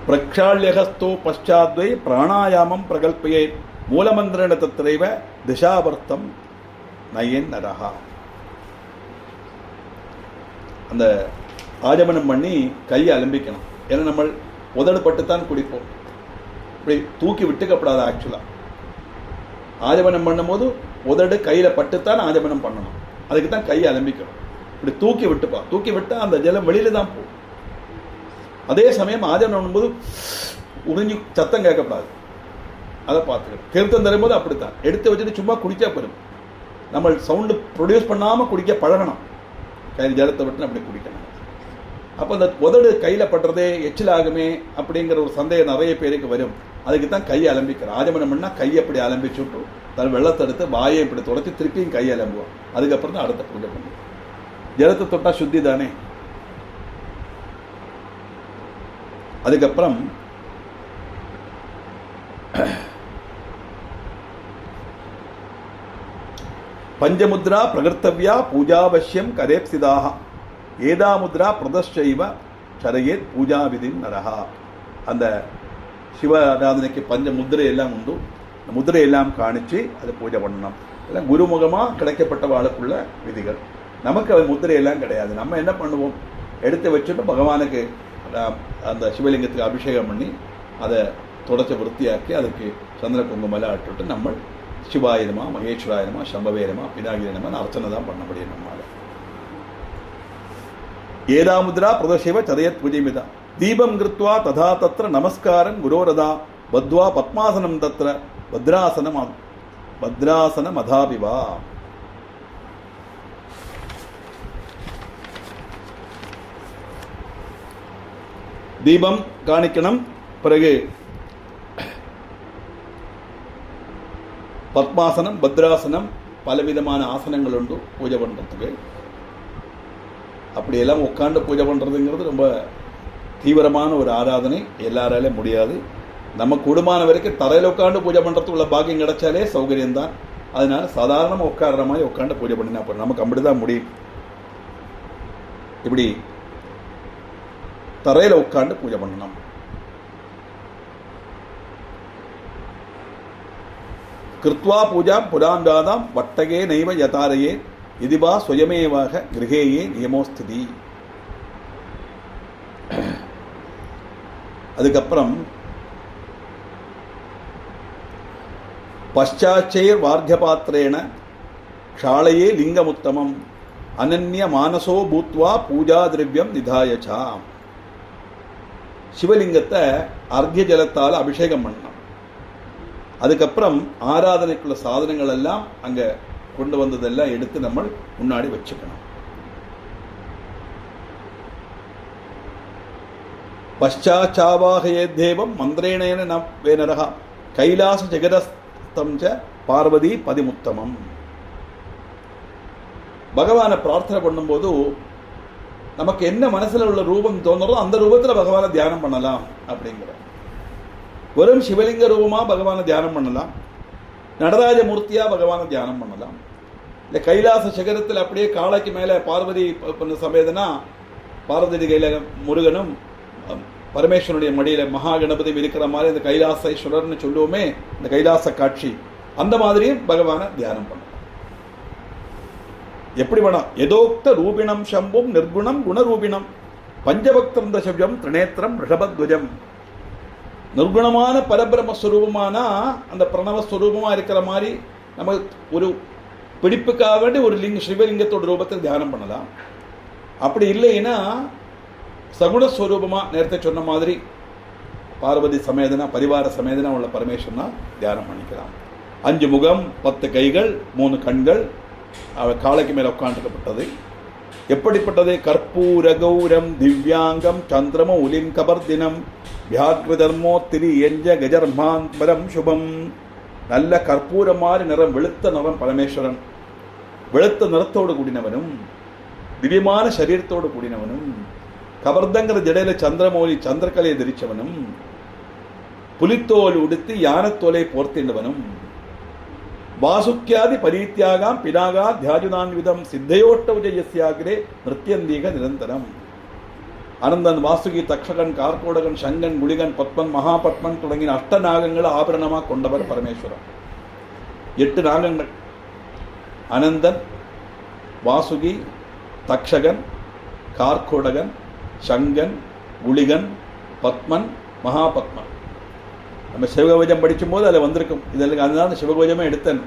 பிரக்ஷாள்யகஸ்தோ பశ్చాத்வை பிராணாயாமம் பிரகல்பயே மூலமந்திரன தத்ரைவ திசாவர்த்தம் நயன் நரஹா. அந்த ஆஜமனம் பண்ணி கையை அலம்பிக்கணும். ஏன்னா நம்ம உதடு பட்டுத்தான் குடிப்போம். இப்படி தூக்கி விட்டுக்கப்படாது. ஆக்சுவலாக ஆஜமனம் பண்ணும்போது உதடு கையில் பட்டுத்தான் ஆஜமனம் பண்ணணும். அதுக்கு தான் கையை அலம்பிக்கணும். இப்படி தூக்கி விட்டுப்பா, தூக்கி விட்டால் அந்த ஜலம் வெளியில தான் போகும். அதே சமயம் ஆஜமனம் பண்ணும்போது உறிஞ்சி சத்தம் கேட்கக்கூடாது. அதை பார்த்துக்கணும். திருத்தம் தரும்போது அப்படித்தான் எடுத்து வச்சுட்டு சும்மா குடிச்சா போதும். நம்ம சவுண்டு ப்ரொடியூஸ் பண்ணாமல் குடிக்க பழகணும். கையில் ஜலத்தை விட்டு அப்படி குடிக்கணும். அப்போ அந்த உதடு கையில் பட்டுறதே எச்சில் ஆகுமே அப்படிங்கிற ஒரு சந்தேகம் நிறைய பேருக்கு வரும். அதுக்கு தான் கையை அலம்பிக்கிறோம். ஆஜமனம் பண்ணால் கையை அப்படி அலம்பிச்சு விட்டு தன் வெள்ளத்தை எடுத்து வாயை இப்படி தொடச்சி திருப்பியும் கையை அலம்புவோம். அதுக்கப்புறம் தான் அடுத்த பூஜை பண்ணுவோம். ஜலத்தை தொட்டா சுத்தி தானே. அதுக்கப்புறம் பஞ்சமுத்ரா பிரகர்த்தவ்யா பூஜாவசியம் கரேப்சிதாக ஏதா முத்ரா பிரதஷ்சைவ சரையேத் பூஜா விதி நரஹா. அந்த சிவ ஆராதனைக்கு பஞ்ச முத்திரை எல்லாம் உண்டு. அந்த முத்திரையெல்லாம் காணிச்சு அதை பூஜை பண்ணணும். இதெல்லாம் குருமுகமாக கிடைக்கப்பட்ட வாழுக்குள்ள விதிகள். நமக்கு அது முத்திரையெல்லாம் கிடையாது. நம்ம என்ன பண்ணுவோம், எடுத்து வச்சுட்டு பகவானுக்கு அந்த சிவலிங்கத்துக்கு அபிஷேகம் பண்ணி அதை தொடச்ச விருத்தியாக்கி அதுக்கு சந்திர குங்குமலாம் அட்டுவிட்டு நம்ம சிவாயனமா மகேஸ்வராயனமா சம்பவேனமா பினாகிரனமா அர்ச்சனை தான் பண்ண முடியும். நம்மளால ஏதாமுத்ரா பிரதசிவ சதயத் பூஜைமிதா தீபம் கிருத்வா ததா தத்ர நமஸ்காரம் குரோரதா பத்வா பத்மாசனம் தத்ர பத்ராசன மதாபிவா. தீபம் காணிக்கணும். பிறகு பத்மாசனம் பத்ராசனம் பலவிதமான ஆசனங்கள் உண்டு பூஜை பண்ணுறதுக்கு. அப்படியெல்லாம் உட்காந்து பூஜை பண்ணுறதுங்கிறது ரொம்ப தீவிரமான ஒரு ஆராதனை. எல்லாராலே முடியாது. நம்ம கூடுமான வரைக்கும் தரையில் உட்காந்து பூஜை பண்ணுறதுக்குள்ள பாக்கியம் கிடைச்சாலே சௌகரியம்தான். அதனால சாதாரணமாக உட்காடுற மாதிரி உட்காந்து பூஜை பண்ணினா போகிறோம். நமக்கு அப்படி தான் முடியும். இப்படி தரையில் உட்காந்து பூஜை பண்ணணும். கிருத்வா பூஜாம் புராந்தாதாம் வட்டகே நைவ யதாரையே இதுவா சுயமேவாக கிரகேயே நியமோஸ்திதி. அதுக்கப்புறம் பశ్చాச்சைர் வார்க்கபாத்திரேன க்ஷாளையே லிங்கமுத்தமம் அனன்ய மானசோ பூத்வா பூஜா திரவியம் நிதாயச்சா. சிவலிங்கத்தை அர்க்ய ஜலத்தால் அபிஷேகம் பண்ணணும். அதுக்கப்புறம் ஆராதனைக்குள்ள சாதனங்கள் எல்லாம் அங்கே கொண்டு வந்ததெல்லாம் எடுத்து நம்ம முன்னாடி வச்சுக்கணும். பశ్చాச்சாவாகயே தேவம் மந்திரேணேன வேனரகா கைலாச ஜெகதஸ்தம் ச பார்வதி பதிமுத்தமம். பகவானை பிரார்த்தனை பண்ணும்போது நமக்கு என்ன மனசுல உள்ள ரூபம் தோணுறதோ அந்த ரூபத்தில் பகவானை தியானம் பண்ணலாம். அப்படிங்கிற வெறும் சிவலிங்க ரூபமா பகவானை தியானம் பண்ணலாம். நடராஜ மூர்த்தியா பகவானை தியானம் பண்ணலாம். இல்லை கைலாச சிகரத்தில் அப்படியே காளைக்கு மேலே பார்வதி சமேதனா பார்வதி கையில முருகனும் பரமேஸ்வரனுடைய மடியில மகா கணபதி இருக்கிற மாதிரி இந்த கைலாசேஸ்வரர்னு சொல்லுவோமே, இந்த கைலாச காட்சி, அந்த மாதிரியும் பகவானை தியானம் பண்ணலாம். எப்படி வேணா எதோக்த ரூபிணம் சம்பும் நிர்குணம் குணரூபிணம் பஞ்சபக்தம் தசவ்யம் திரிநேத்திரம் ரிஷபத்வஜம். நிர்குணமான பரபிரமஸ்வரூபமான அந்த பிரணவஸ்வரூபமாக இருக்கிற மாதிரி நம்ம ஒரு பிடிப்புக்காக வேண்டி ஒரு சிவலிங்கத்தோட ரூபத்தில் தியானம் பண்ணலாம். அப்படி இல்லைன்னா சகுணஸ்வரூபமாக நேரத்தை சொன்ன மாதிரி பார்வதி சமேதனா பரிவார சமேதனா உள்ள பரமேஸ்வரனா தியானம் பண்ணிக்கலாம். 5 முகம் 10 கைகள் 3 கண்கள் காலைக்கு மேலே உட்காந்துக்கப்பட்டது. எப்படிப்பட்டது? கற்பூர கௌரம் திவ்யாங்கம் சந்திரம உலிம் கபர்தினம் வியாக்ரதர்மோ திரி எஞ்ச கஜர்மான்பரம் சுபம். நல்ல கற்பூரம் மாதிரி நிறம், வெளுத்த நிறம் பரமேஸ்வரன். வெளுத்த நிறத்தோடு கூடினவனும் திவ்யமான சரீரத்தோடு கூடினவனும் கபர்தங்கிற ஜடையில சந்திரமௌலி சந்திரகலையை தரிச்சவனும் புலித்தோல் உடுத்தி யானத்தோலை போர்த்தின்றவனும் வாசுக்கியாதி பரீத்தியாகாம் பினாகா தியாஜுதான்விதம் சித்தையோட்ட விஜயஸ்யாகிரே நிருத்தியந்தீக நிரந்தரம். அனந்தன் வாசுகி தக்ஷகன் கார்கோடகன் சங்கன் குளிகன் பத்மன் மகாபத்மன் தொடங்கின 8 நாகங்களை ஆபரணமாக கொண்டவர் பரமேஸ்வரன். 8 நாகங்கள் அனந்தன் வாசுகி தக்ஷகன் கார்கோடகன் சங்கன் குளிகன் பத்மன் மகாபத்மன். நம்ம சிவகவஜம் படிக்கும்போது அதில் வந்திருக்கும். இதில் அதுதான் சிவகவஜமே எடுத்தேன்.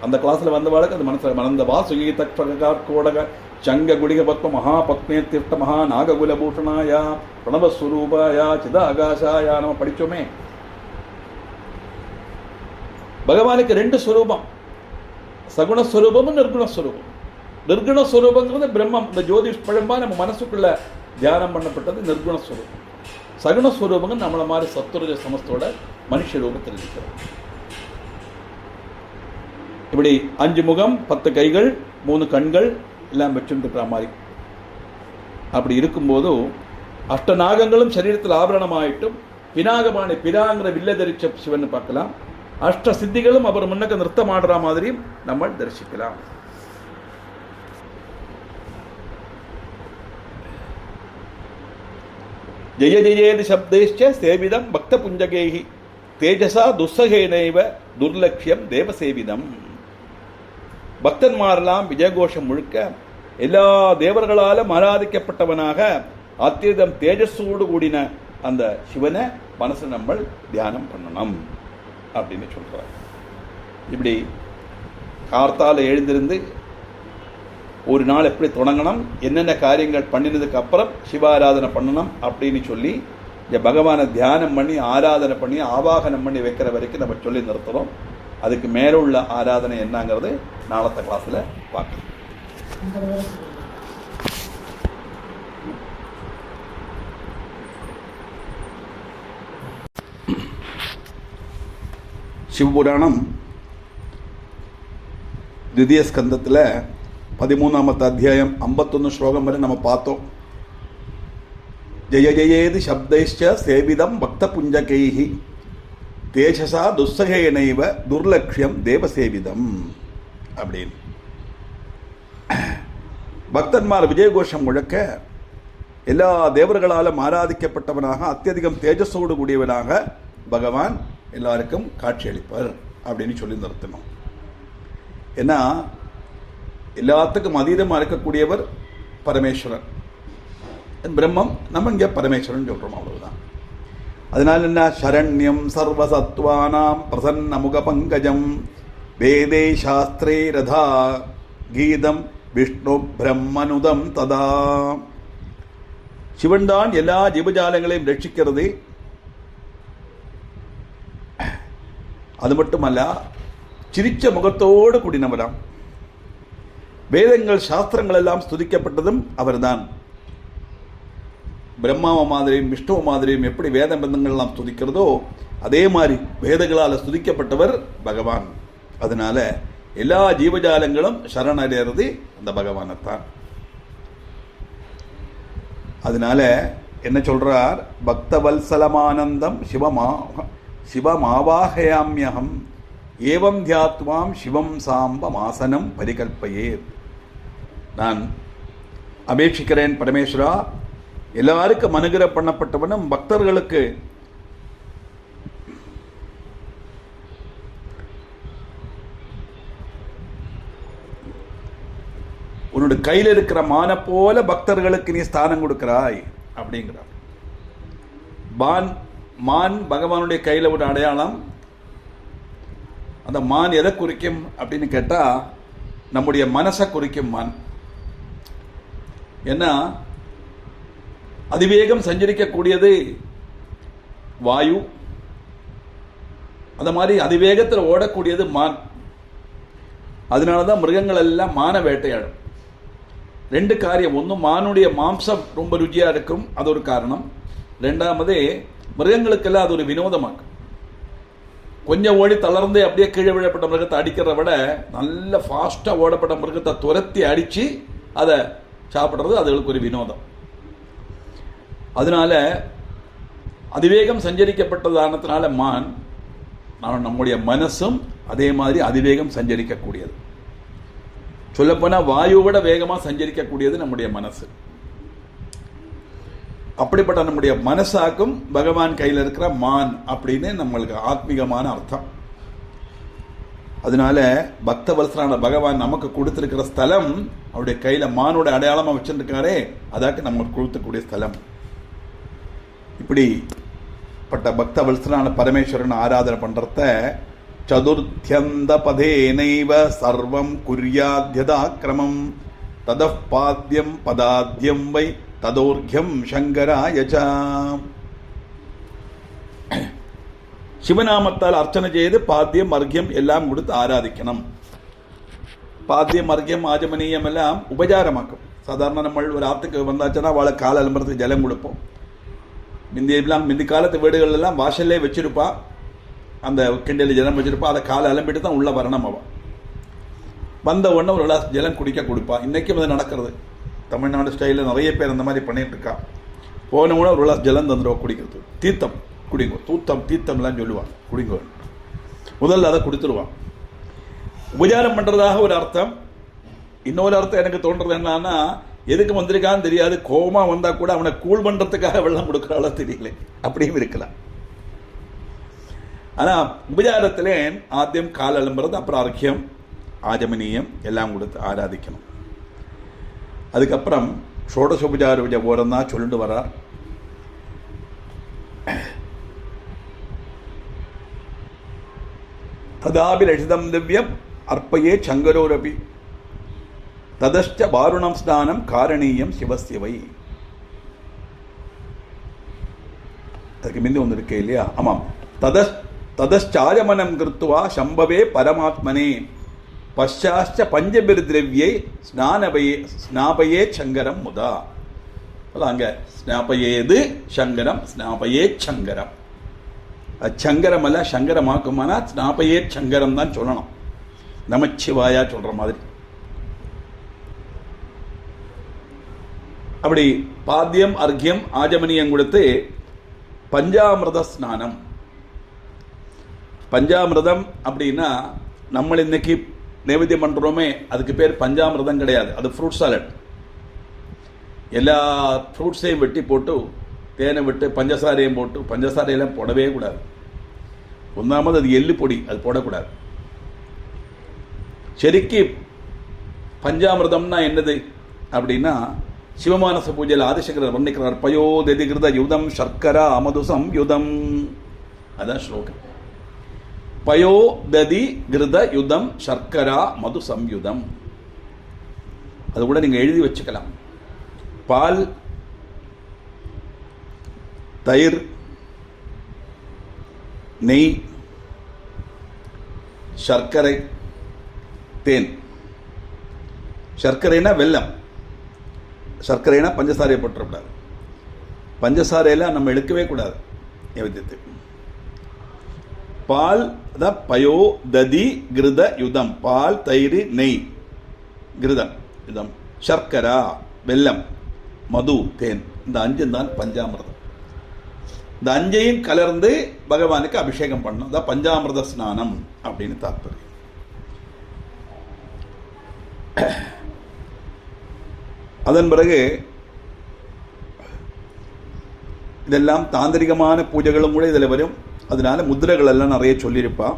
அந்த கிளாஸில் வந்த வாழ்க்கை அது மனசில் மனந்த வாசுகி தோடக சங்க குடிக பத்ம மகா பத்மே தீர்த்த மகா நாககுலபூஷணாயா பிரணவஸ்வரூபாயா சித ஆகாஷாயா நம்ம படித்தோமே. பகவானுக்கு 2 ஸ்வரூபம், சகுணஸ்வரூபமும் நிர்குணஸ்வரூபம். நிர்குணஸ்வரூபங்கிறது பிரம்மம், இந்த ஜோதிஷ் பழம்பா நம்ம மனசுக்குள்ள தியானம் பண்ணப்பட்டது நிர்குணஸ்வரூபம். சகுணஸ்வரூபங்க நம்மளை மாதிரி சத்துரஜ சமஸ்தோட மனுஷ ரூபத்தில் இருக்கிறோம். இப்படி 5 முகம் 10 கைகள் 3 கண்கள் எல்லாம் வச்சுருக்கிற மாதிரி. அப்படி இருக்கும்போது அஷ்டநாகங்களும் சரீரத்தில் ஆபரணமாயிட்டும் பினாகபாணி பிராங்கிற வில்ல தரிச்ச சிவன் பார்க்கலாம். அஷ்ட சித்திகளும் அவர் முன்னக்க நிறுத்தம் ஆடுற மாதிரியும் நம்ம தரிசிக்கலாம். ஜெய ஜெயேதி சப்தேஷ்ச சேவிதம் பக்த புஞ்சகேஹி தேஜசா துஸ்ஸகேனைவ துர்லக்ஷ்யம் தேவசேவிதம். பக்தன்மாரெல்லாம் விஜயகோஷம் முழுக்க எல்லா தேவர்களாலும் ஆராதிக்கப்பட்டவனாக அத்தியதம் தேஜஸோடு கூடின அந்த சிவனை மனசு நம்ம தியானம் பண்ணணும் அப்படின்னு சொல்றார். இப்படி கார்த்தால எழுந்திருந்து ஒரு நாள் எப்படி தொடங்கணும், என்னென்ன காரியங்கள் பண்ணினதுக்கு அப்புறம் சிவாராதனை பண்ணணும் அப்படின்னு சொல்லி இந்த பகவானை தியானம் பண்ணி ஆராதனை பண்ணி ஆவாகனம் பண்ணி வைக்கிற வரைக்கும் நம்ம சொல்லி நிறுத்துறோம். அதுக்கு மேல உள்ள ஆராதனை என்னங்கிறது நாளத்த கிளாஸ்ல பார்க்கலாம். சிவபுராணம் 2ய ஸ்கந்தத்தில் 13வது அத்தியாயம் 51 ஸ்லோகம் வரை நம்ம பார்த்தோம். ஜெய ஜெயேதி சப்தைஷ்ச சேவிதம் பக்த புஞ்சகைஹி தேஜசா துஸ்ஸகேனைவ துர்லக்ஷ்யம் தேவசேவிதம் அப்படின்னு பக்தன்மார் விஜயகோஷம் முழக்க எல்லா தேவர்களாலும் ஆராதிக்கப்பட்டவனாக அத்தியதிகம் தேஜஸோடு கூடியவனாக பகவான் எல்லாருக்கும் காட்சியளிப்பார் அப்படின்னு சொல்லி நிறுத்தணும். ஏன்னா எல்லாத்துக்கும் அதீதமாக இருக்கக்கூடியவர் பரமேஸ்வரன், பிரம்மம். நம்ம இங்கே பரமேஸ்வரன் சொல்கிறோம், அவ்வளவுதான். அதனால என்ன, சரண்யம் சர்வசத்வானாம் பிரசன்ன முக பங்கஜம் வேதே சாஸ்திரே ரதா கீதம் விஷ்ணு பிரம்மனுதம் ததா. சிவன் தான் எல்லா ஜீவஜாலங்களையும் ரட்சிக்கிறது. அது மட்டுமல்ல, சிரிச்ச முகத்தோடு கூடினவராம். வேதங்கள் சாஸ்திரங்கள் எல்லாம் ஸ்துதிக்கப்பட்டதும் அவர்தான். பிரம்மாவை மாதிரியும் விஷ்ணுவ மாதிரியும் எப்படி வேத பந்தங்கள்லாம் ஸ்துதிக்கிறதோ அதே மாதிரி வேதங்களால் ஸ்துதிக்கப்பட்டவர் பகவான். அதனால எல்லா ஜீவஜாலங்களும் சரணடைகிறது அந்த பகவானைத்தான். அதனால என்ன சொல்றார், பக்தவல்சலமானந்தம் சிவமாவாஹயாம்யகம் ஏவம் தியாத்வாம் சிவம் சாம்பம் ஆசனம் பரிகல்பையே. நான் அபேட்சிக்கிறேன் பரமேஸ்வரா, எல்லாருக்கும் அனுகிரகம் பண்ணப்பட்டவனும் பக்தர்களுக்கு உன்னோட கையில் இருக்கிற மான போல பக்தர்களுக்கு நீ ஸ்தானம் கொடுக்கிறாய் அப்படிங்கிறார். மான் பகவானுடைய கையில் ஒரு அடையாளம். அந்த மான் எதை குறிக்கும் அப்படின்னு கேட்டா நம்முடைய மனசை குறிக்கும் மான். ஏன்னா அதிவேகம் சஞ்சரிக்கக்கூடியது வாயு, அந்த மாதிரி அதிவேகத்தில் ஓடக்கூடியது மான். அதனாலதான் மிருகங்கள் எல்லாம் மான வேட்டையாடும். 2 காரியம், ஒன்று மானுடைய மாம்சம் ரொம்ப ருச்சியா இருக்கும், அது ஒரு காரணம். 2வது மிருகங்களுக்கெல்லாம் அது ஒரு வினோதமாக்கும். கொஞ்சம் ஓடி தளர்ந்து அப்படியே கீழே விழப்பட்ட மிருகத்தை அடிக்கிறத விட நல்ல ஃபாஸ்டா ஓடப்பட்ட மிருகத்தை துரத்தி அடிச்சு அதை சாப்பிட்றது அதுகளுக்கு ஒரு வினோதம். அதனால அதிவேகம் சஞ்சரிக்கப்பட்டதானத்தினால மான், நம்முடைய மனசும் அதே மாதிரி அதிவேகம் சஞ்சரிக்கக்கூடியது. சொல்லப்போனா வாயுவோட வேகமா சஞ்சரிக்கக்கூடியது நம்முடைய மனசு. அப்படிப்பட்ட நம்முடைய மனசாக்கும் பகவான் கையில் இருக்கிற மான் அப்படின்னு நம்மளுக்கு ஆத்மீகமான அர்த்தம். அதனால பக்தவல்சரான பகவான் நமக்கு கொடுத்திருக்கிற ஸ்தலம், அவருடைய கையில மானோட அடையாளமா வச்சிருக்காரே, அதாக்கு நமக்கு கொடுத்தக்கூடிய ஸ்தலம். இப்படி பட்ட பக்தவல்சனான பரமேஸ்வரன் ஆராதனை பண்றத சதுர்த்தியந்த பதேனைவ சர்வம் குர்யாத்யதாக்கிரமம் ததः பாத்யம் பதாத்யம் வை ததோர்க்யம் சங்கராயச. சிவநாமத்தால் அர்ச்சனை செய்து பாத்தியம் அர்க்கியம் எல்லாம் கொடுத்து ஆராதிக்கணும். பாத்தியம் அர்க்கியம் ஆஜமனீயம் எல்லாம் உபச்சாரமாக்கும். சாதாரண நம்ம ஒரு ஆத்துக்கு வந்தாச்சுன்னா அவளை கால அலம்புறதுக்கு ஜலம் கொடுப்போம். முந்தி காலத்து வீடுகள் எல்லாம் வாசல்லே வச்சிருப்பா, அந்த கிண்டியில் ஜலம் வச்சிருப்பா, அதை காலை அலம்பிட்டு தான் உள்ள வரணும். அவள் வந்த உடனே ஒரு கிளாஸ் ஜலம் குடிக்க கொடுப்பா. இன்றைக்கும் அது நடக்கிறது. தமிழ்நாடு ஸ்டைலில் நிறைய பேர் அந்த மாதிரி பண்ணிட்டு இருக்கா. போன உடனே ஒரு கிளாஸ் ஜலம் தந்துடுவா குடிக்கிறது. தீர்த்தம் குடிங்கோ, தீர்த்தம்லாம் சொல்லுவான், குடிங்கோ. முதல்ல அதை கொடுத்துருவான். உபச்சாரம் பண்ணுறதாக ஒரு அர்த்தம். இன்னொரு அர்த்தம் எனக்கு தோன்றது என்னன்னா, எதுக்கு வந்திருக்கான்னு தெரியாது, கோபமாக வந்தால் கூட அவனை கூல் பண்ணுறதுக்காக வெள்ளம் கொடுக்குறாளோ தெரியல, அப்படியும் இருக்கலாம். ஆனால் உபச்சாரத்திலே ஆத்தியம் கால் அலம்புறது, அப்புறம் அர்க்கியம் ஆஜமனீயம் எல்லாம் கொடுத்து ஆராதிக்கணும். அதுக்கப்புறம் ஷோடசோபச்சார பூஜை போகிறதா சொல்லிட்டு வர்றார். ததாபி லட்சிதம் திவ்யம் அர்ப்பயே சங்கரோரபி ததஷ்ட வாருணம் ஸ்நானம் காரணீயம் சிவசிவை. அதுக்கு முந்தி ஒன்று இருக்கே இல்லையா? ஆமாம். ததஷ்டாரமனம் கிருத்வா சம்பவே பரமாத்மனே பஷாச்ச பஞ்சபிர்திரவியை ஸ்நாபயே சங்கரம் முதா. அங்க ஸ்நாபயேது சங்கரம், ஸ்நாபயே சங்கரம். சங்கரம் அல்ல, சங்கரமாக்குமானா ஸ்நாபயே சங்கரம் தான் சொல்லணும். நமச்சிவாயா சொல்ற மாதிரி. அப்படி பாத்தியம் அர்க்கியம் ஆஜமனியம் கொடுத்து பஞ்சாமிரத ஸ்நானம். பஞ்சாமிரதம் அப்படின்னா நம்ம இன்னைக்கு நைவேத்தியம் பண்றோமே, அதுக்கு பேர் பஞ்சாமிரதம் கிடையாது. அது ஃப்ரூட் சாலட். எல்லா ஃப்ரூட்ஸையும் வெட்டி போட்டு தேனை விட்டு பஞ்சசாரையும் போட்டு, பஞ்சசாரையெல்லாம் போடவே கூடாது. ஒன்றாமது அது எள்ளு பொடி, அது போடக்கூடாது. சரிக்கு பஞ்சாமிரதம்னா என்னது அப்படின்னா, சிவமானச பூஜையில் ஆதிசங்கரர் வர்ணிக்கிறார். பயோ தெதிகிருத யுதம் சர்க்கரா அமது சம்யுதம். அதான் ஸ்லோகம். பயோ ததி கிருத யுதம் சர்க்கரா மது சம்யுதம். அது கூட நீங்க எழுதி வச்சுக்கலாம். பால், தயிர், நெய், சர்க்கரை, தேன். சர்க்கரைனா வெல்லம், சர்க்கரைனா பஞ்சசாரையை போட்டுறக்கூடாது. பஞ்சசாரையெல்லாம் நம்ம எடுக்கவே கூடாது நைவேத்தியத்துக்கு. பால் தான் பயோ ததி கிருத யுதம். பால், தயிர், நெய், கிருதம் யுதம், சர்க்கரா வெல்லம், மது, தேன். இந்த 5 தான் பஞ்சாமிரதம். இந்த 5ஐயும் கலர்ந்து பகவானுக்கு அபிஷேகம் பண்ணணும். அதான் பஞ்சாமிரத ஸ்நானம் அப்படின்னு தாற்பயம். அதன் பிறகு இதெல்லாம் தாந்திரிகமான பூஜைகளும் கூட இதில் வரும். அதனால முத்திரைகள் எல்லாம் நிறைய சொல்லியிருப்பா.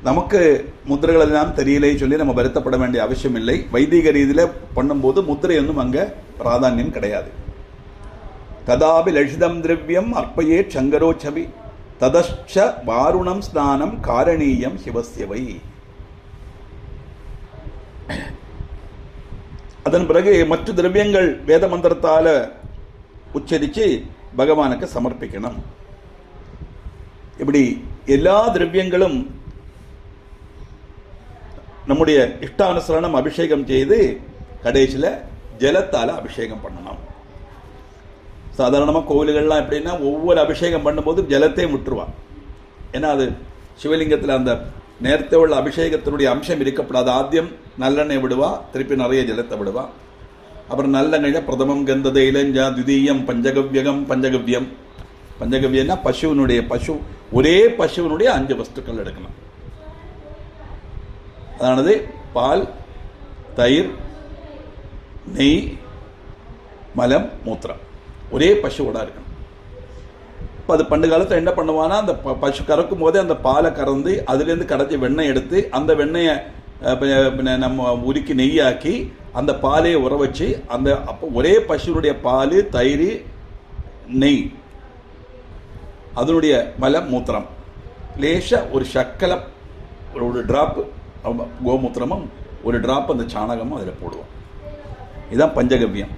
நமக்கு முத்திரைகள் எல்லாம் தெரியலை சொல்லி நம்ம வருத்தப்பட வேண்டிய அவசியம் இல்லை. வைதிக ரீதியில் பண்ணும்போது முத்திரை ஒன்றும் அங்கே பிராதானியம் கிடையாது. ததாபி லட்சிதம் திரவியம் அர்ப்பயே சங்கரோச்சவி ததஷ்ச வாருணம் ஸ்நானம் காரணீயம் சிவசிவை. அதன் பிறகு மற்ற திரவியங்கள் வேத மந்திரத்தால உச்சரித்து பகவானுக்கு சமர்ப்பிக்கணும். இப்படி எல்லா திரவியங்களும் நம்முடைய இஷ்டானுசரணம் அபிஷேகம் செய்து கடைசியில் ஜலத்தால் அபிஷேகம் பண்ணணும். சாதாரணமாக கோவில்கள்லாம் எப்படின்னா ஒவ்வொரு அபிஷேகம் பண்ணும்போது ஜலத்தையும் விட்டுருவான். ஏன்னா அது சிவலிங்கத்தில் அந்த நேரத்தை உள்ள அபிஷேகத்தினுடைய அம்சம் இருக்கப்படாது. ஆத்தியம் நல்லெண்ணெய் விடுவா, திருப்பி நிறைய ஜலத்தை விடுவா. அப்புறம் நல்லெண்ணெய் பிரதமம் கந்தத இளஞ்சா துதியம் பஞ்சகவ்யகம். பஞ்சகவ்யம்னா பசு ஒரே பசுவினுடைய 5 வஸ்துக்கள் எடுக்கணும். அதானது பால், தயிர், நெய், மலம், மூத்திரம் ஒரே பசுவோட இருக்கணும். இப்போ அது பண்டு காலத்தில் என்ன பண்ணுவானா, அந்த பசு கறக்கும் போதே அந்த பாலை கறந்து அதுலேருந்து கடைச்சி வெண்ணெய் எடுத்து அந்த வெண்ணெயை நம்ம உருக்கி நெய்யாக்கி அந்த பாலையை உற வச்சு அந்த அப்போ ஒரே பசுனுடைய பால், தயிர், நெய் அதனுடைய மலம் மூத்திரம் ஒரு சக்கலம் ஒரு டிராப்பு கோமூத்திரமும் ஒரு டிராப் அந்த சாணகமும் அதில் போடுவோம். இதுதான் பஞ்சகவ்யம்.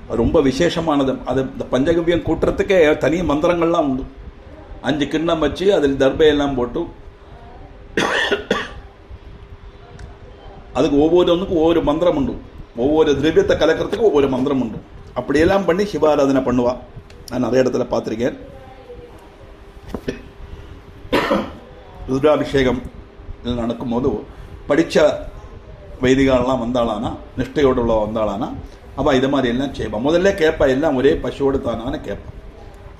அது ரொம்ப விசேஷமானது. அது இந்த பஞ்சகவ்யம் கூட்டுறதுக்கே தனி மந்திரங்கள்லாம் உண்டு. 5 கிண்ணம் வச்சு அதில் தர்பையெல்லாம் போட்டு அதுக்கு ஒவ்வொன்றுக்கும் ஒவ்வொரு மந்திரம் உண்டு. ஒவ்வொரு திரவியத்தை கலக்கிறதுக்கு ஒவ்வொரு மந்திரம் உண்டு. அப்படியெல்லாம் பண்ணி சிவாராதனை பண்ணுவா. நான் நிறைய இடத்துல பார்த்துருக்கேன். ருத்ராபிஷேகம் நடக்கும்போது படித்த வைதிகாலெலாம் வந்தாளானா, நிஷ்டையோடு உள்ள வந்தாளானா, அவள் இது மாதிரி எல்லாம் செய்வான். முதல்ல கேட்பா, எல்லாம் ஒரே பசுவோடு தானான்னு கேட்பான்.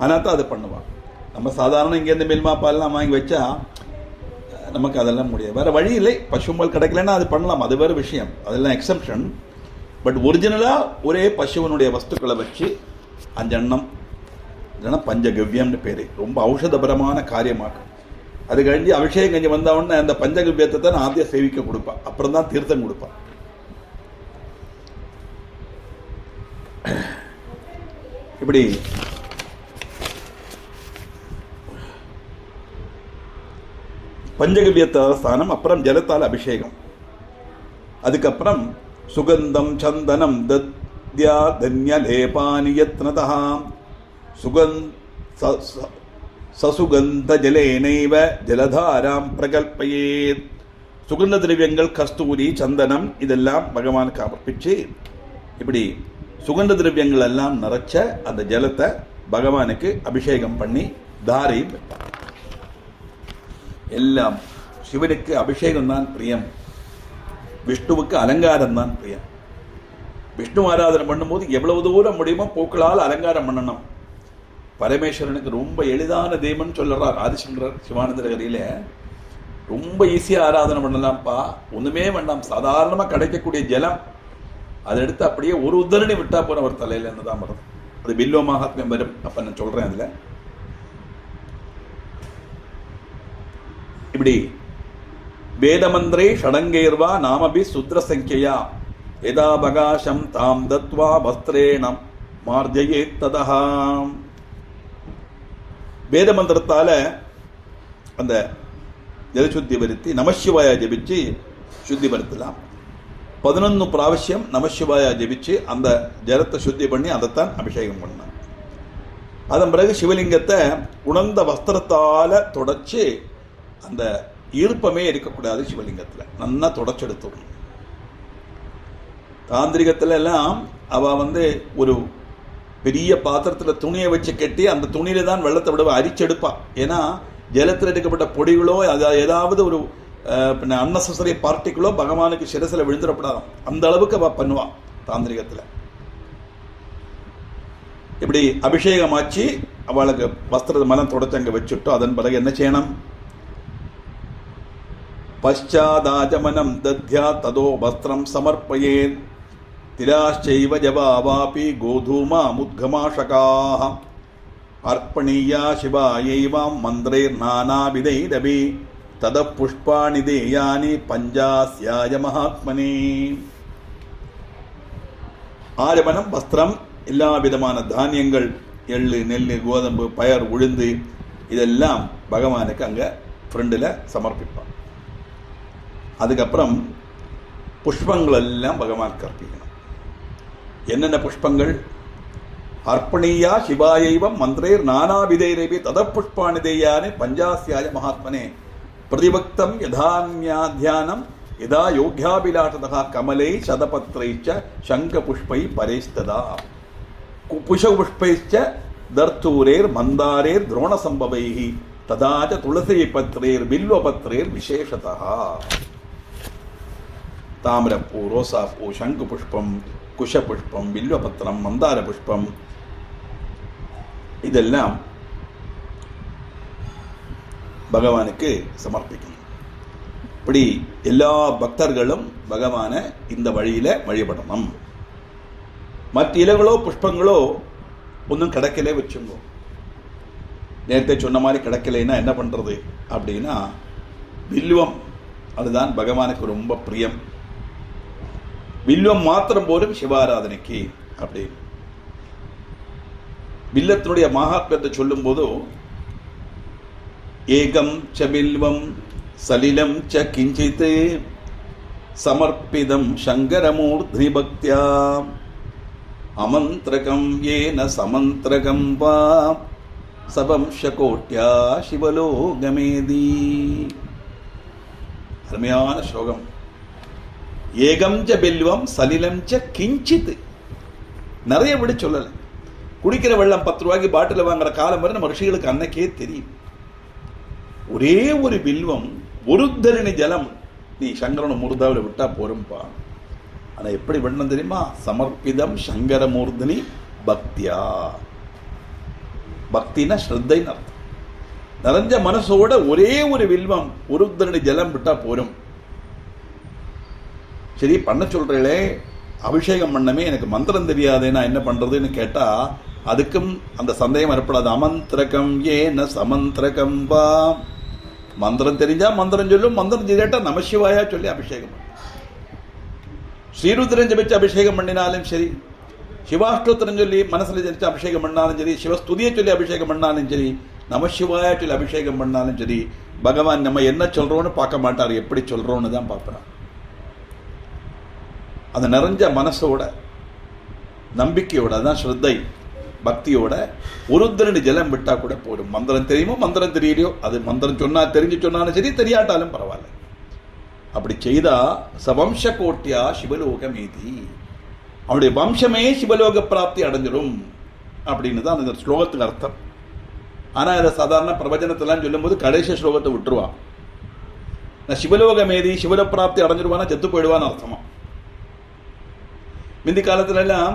ஆனால் தான் அதை பண்ணுவான். நம்ம சாதாரண இங்கேருந்து மில்மா பால்லாம் வாங்கி வச்சா நமக்கு அதெல்லாம் முடியாது. வேறு வழி இல்லை. பசும்பால் கிடைக்கலன்னா அது பண்ணலாம், அது வேறு விஷயம், அதெல்லாம் எக்ஸப்ஷன். பட் ஒரிஜினலாக ஒரே பசுவனுடைய வஸ்துக்களை வச்சு 5 எண்ணம் இல்லைன்னா பஞ்சகவ்யம்னு பேர். ரொம்ப ஔஷதபரமான காரியமாக்கும். அது கழிஞ்சு அபிஷேகம் கஞ்சி வந்தவொடனே அந்த பஞ்சகவ்யத்தை தான் ஆத்திய சேவிக்க கொடுப்பான். அப்புறம் தான் தீர்த்தம் கொடுப்பான். இப்படி பஞ்சகவ்யத்த ஸ்தானம், அப்புறம் ஜலத்தால் அபிஷேகம், அதுக்கப்புறம் சுகந்தம் சந்தனம் தத்யா தன்ய லேபானி யத்னதா சசுகந்த ஜலேனைவ ஜலதாராம் பிரகல்பயேத். சுகந்த திரவியங்கள் கஸ்தூரி சந்தனம் இதெல்லாம் பகவானுக்கு சமர்ப்பிச்சு இப்படி சுகந்த திரவியங்கள் எல்லாம் நிறைச்ச அந்த ஜலத்தை பகவானுக்கு அபிஷேகம் பண்ணி தாரையும் வைப்பார். எல்லாம் சிவனுக்கு அபிஷேகம் தான் பிரியம், விஷ்ணுவுக்கு அலங்காரம் தான் பிரியம். விஷ்ணு ஆராதனை பண்ணும்போது எவ்வளவு தூரம் முடியுமோ பூக்களால் அலங்காரம் பண்ணணும். பரமேஸ்வரனுக்கு ரொம்ப எளிதான தெய்வம்னு சொல்லுறார் ஆதிசங்கரர் சிவானந்தகிரியில. ரொம்ப ஈஸியாக ஆராதனை பண்ணலாம்ப்பா, ஒன்றுமே வேண்டாம். சாதாரணமாக கிடைக்கக்கூடிய ஜலம் அதை எடுத்து அப்படியே ஒரு உத்தரணி விட்டா போன ஒரு தலையில இருந்து தான் வரும். அது பில்வ மகாத்மியம் வரும். அப்ப நான் சொல்றேன். அதுல இப்படி வேதமந்திரே ஷடங்கேர்வா நாமபி சுத்ர சங்கியா எதா பகாசம் தாம் தத்வா வஸ்திரேணம் மார்ஜயே ததா. வேத மந்திரத்தால அந்த ஜலசுத்தி வருத்தி நமசிவாய ஜபிச்சு சுத்தி படுத்தலாம். 11 பிராவசியம் நமசிவாய ஜபிச்சு அந்த ஜலத்தை சுத்தி பண்ணி அதைத்தான் அபிஷேகம் பண்ணான். அதன் பிறகு சிவலிங்கத்தை உணர்ந்த வஸ்திரத்தால தொடச்சு, அந்த ஈர்ப்பமே இருக்கக்கூடாது சிவலிங்கத்தில், நல்லா தொடச்செடுத்துடும். தாந்திரிகத்துல எல்லாம் அவ ஒரு பெரிய பாத்திரத்தில் துணியை வச்சு கட்டி அந்த துணியில தான் வெள்ளத்தை விட அரிச்செடுப்பா. ஏன்னா ஜலத்தில் எடுக்கப்பட்ட பொடிகளோ ஏதாவது ஒரு அன்னெசரி பார்ட்டிகளோ பகவானுக்கு சிரசில் விழுந்துடப்படாதான். அந்த அளவுக்கு அவ பண்ணுவான் தாந்திரிகத்தில். இப்படி அபிஷேகமாச்சு அவளுக்கு வஸ்திர மலம் தொடச்சு அங்கே வச்சுட்டோம். அதன் பிறகு என்ன செய்யணும்? பశ్చాదాచమனம் தத்யா ததோ வஸ்திரம் சமர்ப்பயேத் திராச்சைவ ஜவாவாபி கோதூமா முத்கமாஷகாஹ அர்ப்பணீயா சிவாயைவாம் மந்திரைர் நானாவிதைரபி தத புஷ்பாணி தேயானி பஞ்சாஸ்யாய மகாத்மனே. ஆரபணம், வஸ்திரம், எல்லா விதமான தானியங்கள், எள்ளு, நெல், கோதம்பு, பயர், உளுந்து இதெல்லாம் பகவானுக்கு அங்கே ஃப்ரெண்டில் சமர்ப்பிப்பான். அதுக்கப்புறம் புஷ்பங்கள் எல்லாம் பகவானுக்கு அர்ப்பிக்கணும். என்னென்ன புஷ்பங்கள்? அர்ப்பணியா சிவாயைவம் மந்திரேர் நானாவிதைரபி தத புஷ்பாணி தேயானி பஞ்சாஸ்யாய மகாத்மனே பிரதிபக்தம் யதான்யாத்யானம் யதா யோக்யாபிலாஷதா கமலை சதபத்ரைச்ச சங்க புஷ்பை பரேஸ்ததா புஷ்பைச்ச தர்த்தூரேர் மந்தாரேர் துரோணசம்பவைஹி ததாச்ச துளசி பத்ரேர் பில்வபத்ரேர் விசேஷதா. தாமிரப்பூ, ரோசாப்பூ, சங்கு புஷ்பம், குஷபுஷ்பம், பில்வபத்திரம், மந்தார புஷ்பம் இதெல்லாம் பகவானுக்கு சமர்ப்பிக்கணும். இப்படி எல்லா பக்தர்களும் பகவானை இந்த வழியில வழிபடணும். மற்ற இலைகளோ புஷ்பங்களோ ஒன்றும் கிடைக்கலே வச்சுங்கோ. நேரத்தை சொன்ன மாதிரி கிடைக்கலைன்னா என்ன பண்றது அப்படின்னா, வில்வம் அதுதான் பகவானுக்கு ரொம்ப பிரியம். வில்வம் மாத்திரம் போலும் சிவாராதனைக்கு அப்படின்னு. வில்லத்தினுடைய மகாத்மியத்தை சொல்லும் போது ഏകം ച ബിൽവം സലിലം ച കിഞ്ചിത് സമർപ്പിതം ശങ്കരമൂർധ്നി ഭക്ത്യാ അമന്ത്രകം യേന സമന്ത്രകം വാ സവംശകോട്യാ ശിവലോകമേദി. அருமையான ஸ்லோகம். ஏகம் ச பில்வம் சலிலம் ச கிஞ்சித். நிறைய விட சொல்லலை. குடிக்கிற வெள்ளம் 10 ரூபாய்க்கு பாட்டில் வாங்குற காலம் வரை நம்ம ரிஷிகளுக்கு அன்னைக்கே தெரியும். ஒரே ஒரு பில்வம், ஒரு தரணி ஜலம் நீ சங்கரன மூர்தாவில் விட்டா போரும்பா. ஆனா எப்படி விடணும் தெரியுமா? சமர்ப்பிதம் சங்கரமூர்த்தினி பக்தியா. பக்தினா ஸ்ரத்தைன்னு அர்த்தம். நிறைஞ்ச மனசோட ஒரே ஒரு வில்வம், ஒரு தரணி ஜலம் விட்டா போரும். சரி, பண்ண சொல்றீங்களே, அபிஷேகம் பண்ணமே, எனக்கு மந்திரம் தெரியாதே, நான் என்ன பண்றதுன்னு கேட்டா அதுக்கும் அந்த சந்தேகம் வரப்படாது. அமந்திரகம் ஏன சமந்திரகம் வா. மந்திரம் தெரிஞ்சா மந்திரம் சொல்லும், மந்திரம் தெரியாட்டா நமசிவாயா சொல்லி அபிஷேகம் பண்ணு. ஸ்ரீருத்ரன் ஜபிச்சு அபிஷேகம் பண்ணினாலும் சரி, சிவாஷ்டோத்திரம் சொல்லி மனசுல ஜனிச்சு அபிஷேகம் பண்ணாலும் சரி, சிவஸ்துதியை சொல்லி அபிஷேகம் பண்ணாலும் சரி, நமசிவாயா சொல்லி அபிஷேகம் பண்ணாலும் சரி, பகவான் நம்ம என்ன சொல்றோம்னு பார்க்க மாட்டார், எப்படி சொல்றோம்னு தான் பார்ப்பறார். அந்த நிறைஞ்ச மனசோட, நம்பிக்கையோட, அதான் ஸ்ரத்தை, பக்தியோட ஒரு தரணி ஜலம் விட்டா கூட போடும். மந்திரம் தெரியுமோ மந்திரம் தெரியலையோ, அது மந்திரம் சொன்னா தெரிஞ்சு சொன்னாலும் சரி, தெரியாட்டாலும் பரவாயில்ல. அப்படி செய்தா சவம்ச கோட்டியா சிவலோகமேதி, அவனுடைய வம்சமே சிவலோக பிராப்தி அடைஞ்சிடும் அப்படின்னு தான் அந்த ஸ்லோகத்துக்கு அர்த்தம். ஆனா இதை சாதாரண பிரவச்சனத்தெல்லாம் சொல்லும்போது கடைசி ஸ்லோகத்தை விட்டுருவான். நான் சிவலோகமேதி, சிவல பிராப்தி அடைஞ்சிருவானா செத்து போயிடுவான்னு அர்த்தமா. முந்தி காலத்துல எல்லாம்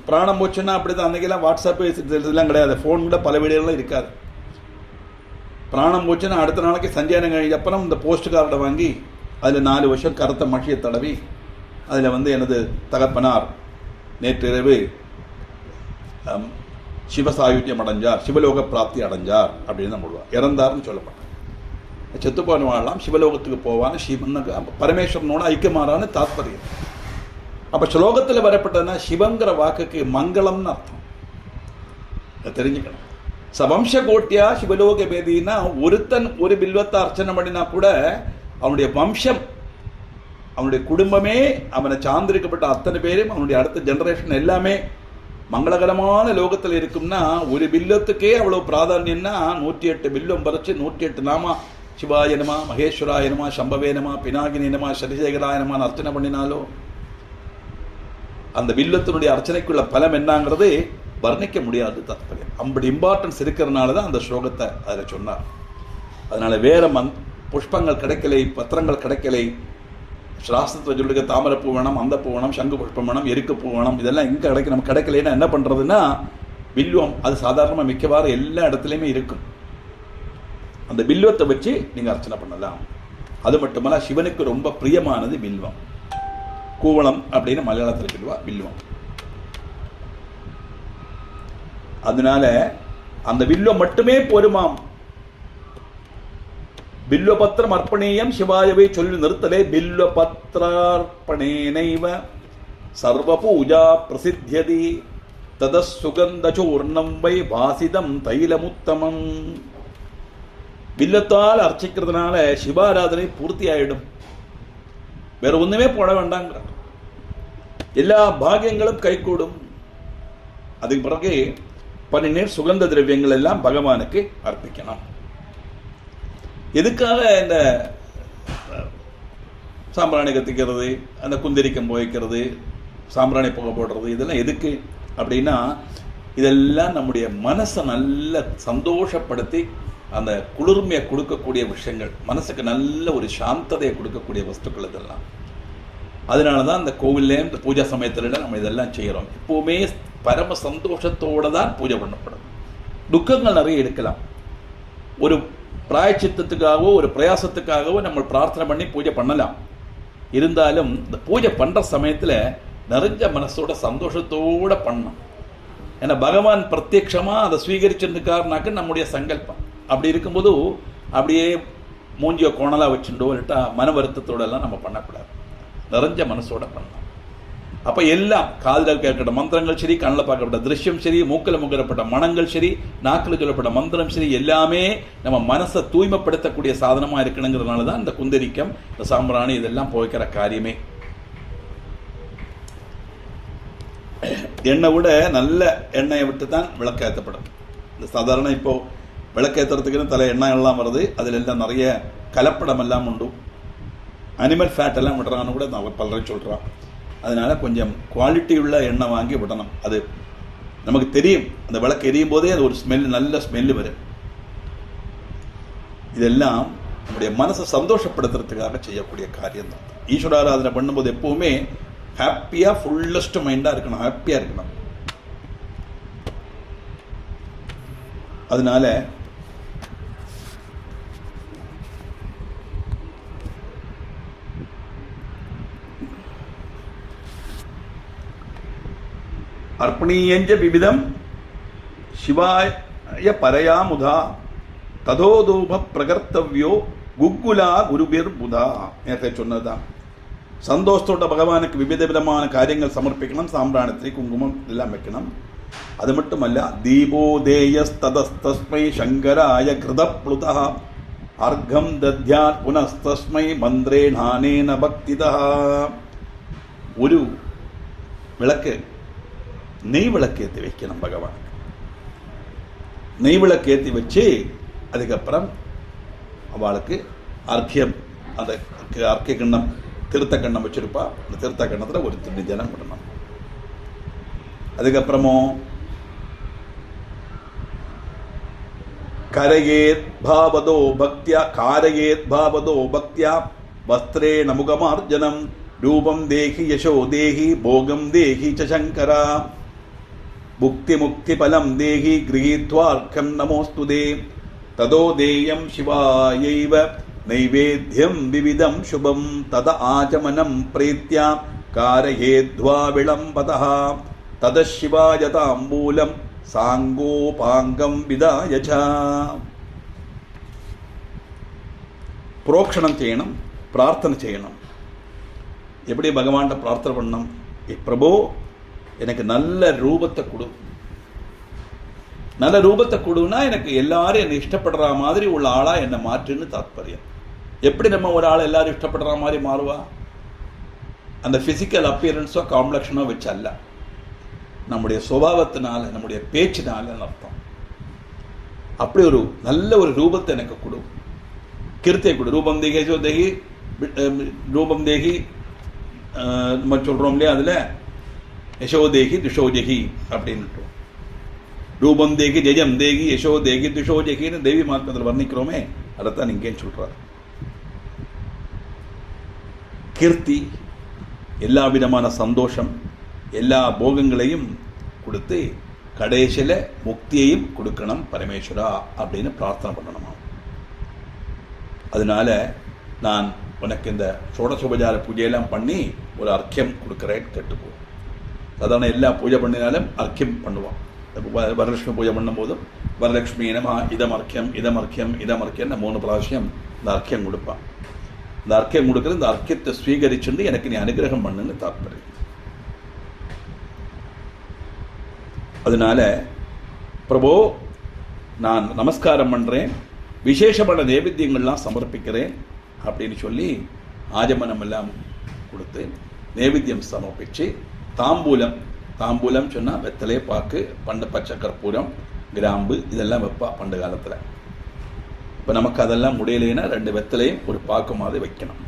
பிராணம் போச்சுன்னா அப்படிதான். அன்னைக்கெல்லாம் வாட்ஸ்அப் இதெல்லாம் கிடையாது, ஃபோன் கூட பல வீடுகள்லாம் இருக்காது. பிராணம் போச்சுன்னா அடுத்த நாளைக்கு சஞ்சாரம் கழிஞ்ச அப்புறம் இந்த போஸ்ட் கார்டை வாங்கி அதில் 4 வருஷம் கருத்த மஷியை தடவி அதில் எனது தகப்பனார் நேற்றிரவு சிவசாயுத்தியம் அடைஞ்சார், சிவலோக பிராப்தி அடைஞ்சார் அப்படின்னு தான் போடுவார். இறந்தார்னு சொல்லப்பட்டார். செத்து போனவாழலாம் சிவலோகத்துக்கு போவான்னு சிவனுக்கு பரமேஸ்வரனோட ஐக்கியமாறான்னு தாத்பரியம். அப்ப ஸ்லோகத்தில் வரப்பட்டதுன்னா சிவங்கிற வாக்குக்கு மங்களம்னு அர்த்தம், தெரிஞ்சுக்கணும். சவம்ச கோட்டியா சிவலோக வேதினா ஒருத்தன் ஒரு பில்வத்தை அர்ச்சனை பண்ணினா கூட அவனுடைய வம்சம், அவனுடைய குடும்பமே, அவனை சார்ந்திருக்கப்பட்ட அத்தனை பேரும், அவனுடைய அடுத்த ஜெனரேஷன் எல்லாமே மங்களகரமான லோகத்தில் இருக்கும்னா ஒரு பில்லத்துக்கே அவ்வளவு பிராதான்யம்னா 108 பில்லம் பறிச்சு 108 நாமா சிவாய நம, மகேஸ்வராய நம, சம்பவே நம, பினாகினி நம, சரிசேகராய நமன்னு அர்ச்சனை பண்ணினாலோ அந்த வில்லத்தினுடைய அர்ச்சனைக்குள்ள பலம் என்னங்கிறது வர்ணிக்க முடியாது. தாத்பரியம் அப்படி இம்பார்ட்டன்ஸ் இருக்கிறதுனால தான் அந்த ஸ்லோகத்தை அதில் சொன்னார். அதனால வேற புஷ்பங்கள் கிடைக்கலை, பத்திரங்கள் கிடைக்கலை, சாஸ்திரத்தை சொல்லிருக்க தாமரைப்பூ வேணும், அந்த பூ வேணும், சங்கு புஷ்பம் வேணும், எருக்கு பூ வேணும், இதெல்லாம் எங்கே கிடைக்கும்? நம்ம கிடைக்கலைன்னா என்ன பண்ணுறதுன்னா வில்வம், அது சாதாரணமாக மிக்கவாறு எல்லா இடத்துலையுமே இருக்கும். அந்த வில்வத்தை வச்சு நீங்கள் அர்ச்சனை பண்ணலாம். அது மட்டுமல்ல சிவனுக்கு ரொம்ப பிரியமானது வில்வம். கூவளம் அப்படின்னு மலையாளத்தில் சொல்லுவா வில்வம். அதனால அந்த வில்வம் மட்டுமே போருமாம். பில்வபத்திரம் அர்ப்பணீயம் சிவாயவை சொல்லி நிறுத்தலே. பில்வபத்ரார்ப்பணேனைவ சர்வ பூஜா பிரசித்தியதி தத சுகந்தசூர்ணம் வை வாசிதம் தைலமுத்தமம். வில்லத்தால் அர்ச்சிக்கிறதுனால சிவாராதனை பூர்த்தி ஆயிடும். வேற ஒண்ணுமே போட வேண்டாங்கிற, எல்லா பாகியங்களும் கைகூடும். அதுக்கு பிறகு 12 சுகந்த திரவியங்கள் எல்லாம் பகவானுக்கு அர்ப்பிக்கணும். எதுக்காக இந்த சாம்பிராணி கத்திக்கிறது, அந்த குந்திரிக்கம் புகைக்கிறது, சாம்பிராணி புகை போடுறது, இதெல்லாம் எதுக்கு அப்படின்னா இதெல்லாம் நம்முடைய மனசை நல்ல சந்தோஷப்படுத்தி அந்த குளிர்மையை கொடுக்கக்கூடிய விஷயங்கள், மனசுக்கு நல்ல ஒரு சாந்ததையை கொடுக்கக்கூடிய வஸ்துக்கள் இதெல்லாம். அதனால தான் இந்த கோவில்ல இந்த பூஜா சமயத்தில் நம்ம இதெல்லாம் செய்கிறோம். எப்போவுமே பரம சந்தோஷத்தோடு தான் பூஜை பண்ணப்படும். துக்கங்கள் நிறைய இருக்கலாம். ஒரு பிராயச்சித்தத்துக்காகவோ ஒரு பிரயாசத்துக்காகவோ நம்ம பிரார்த்தனை பண்ணி பூஜை பண்ணலாம். இருந்தாலும் இந்த பூஜை பண்ணுற சமயத்தில் நிறைஞ்ச மனசோட சந்தோஷத்தோடு பண்ணணும். ஏன்னா பகவான் பிரத்யட்சமாக அதை ஸ்வீகரிச்சிருந்துக்காருனாக்க நம்முடைய சங்கல்பம். அப்படி இருக்கும்போது அப்படியே மூஞ்சியை கோணலாக வச்சுட்டோ இல்லாட்டா மன வருத்தத்தோடெல்லாம் நம்ம பண்ணக்கூடாது. நிறைஞ்ச மனசோட பண்ணலாம். அப்போ எல்லாம் காதில் கேட்கப்பட்ட மந்திரங்கள் சரி, கண்ணில் பார்க்கப்பட்ட திருஷ்யம் சரி, மூக்கில் முகரப்பட்ட மனங்கள் சரி, நாக்கில் சொல்லப்பட்ட மந்திரம் சரி, எல்லாமே நம்ம மனசை தூய்மைப்படுத்தக்கூடிய சாதனமாக இருக்கணுங்கிறதுனால தான் இந்த குந்தரிக்கம், இந்த சாம்பிராணி இதெல்லாம் போய்க்கிற காரியமே. எண்ணெய் விட நல்ல எண்ணெயை விட்டு தான் விளக்கேற்றப்படும். இந்த சாதாரண இப்போ விளக்கேற்றுறதுக்குன்னு தலை எண்ணெய் எல்லாம் வருது, அதில் எல்லாம் நிறைய கலப்படம் எல்லாம் உண்டு, அனிமல் ஃபேட் எல்லாம் விடுறான்னு கூட நான் பலரும் சொல்கிறான். அதனால கொஞ்சம் குவாலிட்டி உள்ள எண்ணெய் வாங்கி விடணும். அது நமக்கு தெரியும், அந்த விளக்கு எரியும் போதே அது ஒரு ஸ்மெல், நல்ல ஸ்மெல்லு வரும். இதெல்லாம் நம்முடைய மனசை சந்தோஷப்படுத்துறதுக்காக செய்யக்கூடிய காரியம் தான். ஈஸ்வராராதனை பண்ணும்போது எப்பவுமே ஹாப்பியா, ஃபுல்லஸ்ட் மைண்டா இருக்கணும், ஹாப்பியா இருக்கணும். அதனால அர்ப்பணீயஞ்ச விவிதம் சிவாய பரயாமுதா ததோதூப பிரகர்த்தவ்யோ குக்குலா குருபிர் புதா. நேரத்தை சொன்னதுதான். சந்தோஷத்தோட பகவானுக்கு விவித விதமான காரியங்கள் சமர்ப்பிக்கணும். சாம்பிராணி, குங்குமம் எல்லாம் வைக்கணும். அது மட்டுமல்ல, தீபோதேயஸ்ததஸ்தஸ்மை சங்கராய கிருதப்ளுதா அர்க்கம் தத்யாத் புனஸ்தஸ்மை மந்திரே நானேன பக்திதா. ஒரு விளக்கு நெய் விளக்கு ஏற்றி வைக்கணும் பகவானுக்கு. நெய் விளக்கு ஏற்றி வச்சு அதுக்கப்புறம் அவளுக்கு அர்க்கியம், அந்த அர்க்கிய கிண்ணம், திருத்த கண்ணம் வச்சிருப்பா. அந்த திருத்த கண்ணத்தில் ஒரு துணி ஜலம் விடணும். அதுக்கப்புறமும் கரயேத் பாவதோ பக்தியா, காரயேத் பாவதோ பக்தியா வஸ்திரேண முகமார்ஜனம் ரூபம் தேகி யசோ தேகி போகம் தேகி ச சங்கரா புக்தி முக்தி பலம் தேகி கிரகீத்வார்க்கம் நமோஸ்துதே ததோ தேயம் சிவாயைவ நைவேத்யம் விவிதம் சுபம் தத ஆச்சமனம் பிரீத்யா காரயேத்வா விளம்பதः தத சிவாய தாம்பூலம் சாங்கோபாங்கம் விதாய ச. புரோக்ஷணம் செய்யணும், பிரார்த்தனை செய்யணும். எப்படி பகவான்கிட்ட பிரார்த்தனை பண்ணணும்? பிரபு, எனக்கு நல்ல ரூபத்தை கொடு. நல்ல ரூபத்தை கொடுன்னா எனக்கு எல்லாரும் என்னை இஷ்டப்படுற மாதிரி உள்ள ஆளா என்னை மாற்றுன்னு தாத்பரியம். எப்படி நம்ம ஒரு ஆள் எல்லாரும் இஷ்டப்படுற மாதிரி மாறுவா? அந்த பிசிக்கல் அப்பியரன்ஸோ காம்ப்ளெக்ஷனோ வச்சு அல்ல, நம்முடைய சுபாவத்தினால, நம்முடைய பேச்சினால அர்த்தம். அப்படி ஒரு நல்ல ஒரு ரூபத்தை எனக்கு கொடு, கீர்த்தியை கொடு. ரூபம் தேகி யசோ தேகி, ரூபம் தேகி நம்ம சொல்றோம் இல்லையா, அதுல யசோதேகி துஷோஜகி அப்படின்ட்டு. ரூபம் தேகி ஜெயம் தேகி யசோ தேகி துஷோஜகின்னு தேவி மார்க்கத்தில் வர்ணிக்கிறோமே, அதைத்தான் இங்கேன்னு சொல்றார். கீர்த்தி, எல்லா விதமான சந்தோஷம், எல்லா போகங்களையும் கொடுத்து கடைசியில் முக்தியையும் கொடுக்கணும் பரமேஸ்வரா அப்படின்னு பிரார்த்தனை பண்ணணுமா. அதனால நான் உனக்கு இந்த சோடசோபச்சார பூஜையெல்லாம் பண்ணி ஒரு அர்க்கியம் கொடுக்குறேன்னு கேட்டுப்போ. சாதாரண எல்லா பூஜை பண்ணினாலும் அர்க்கியம் பண்ணுவான். வரலட்சுமி பூஜை பண்ணும்போதும் வரலட்சுமி நம இதம் அர்க்கியம் இதம் அர்க்கியம் இதம் அர்க்கியம் 3 பிராവശ്யம் இந்த அர்க்கியம் கொடுப்பான். இந்த அர்க்கியம் கொடுக்குறது, இந்த அர்க்கியத்தை ஸ்வீகரிச்சுட்டு எனக்கு நீ அனுகிரகம் பண்ணுன்னு தாற்பயம். அதனால பிரபு, நான் நமஸ்காரம் பண்ணுறேன், விசேஷமான நைவேத்தியங்கள்லாம் சமர்ப்பிக்கிறேன் அப்படின்னு சொல்லி ஆஜமனம் எல்லாம் கொடுத்து நைவேத்தியம் சமர்ப்பிச்சு தாம்பூலம், தாம்பூலம் சொன்னால் வெத்தலை, பாக்கு, பச்சை கற்பூரம், கிராம்பு இதெல்லாம் வைப்பா பண்டு காலத்தில். இப்போ நமக்கு அதெல்லாம் முடியலைன்னா 2 வெத்தலையும் ஒரு பாக்கு மாதிரி வைக்கணும்.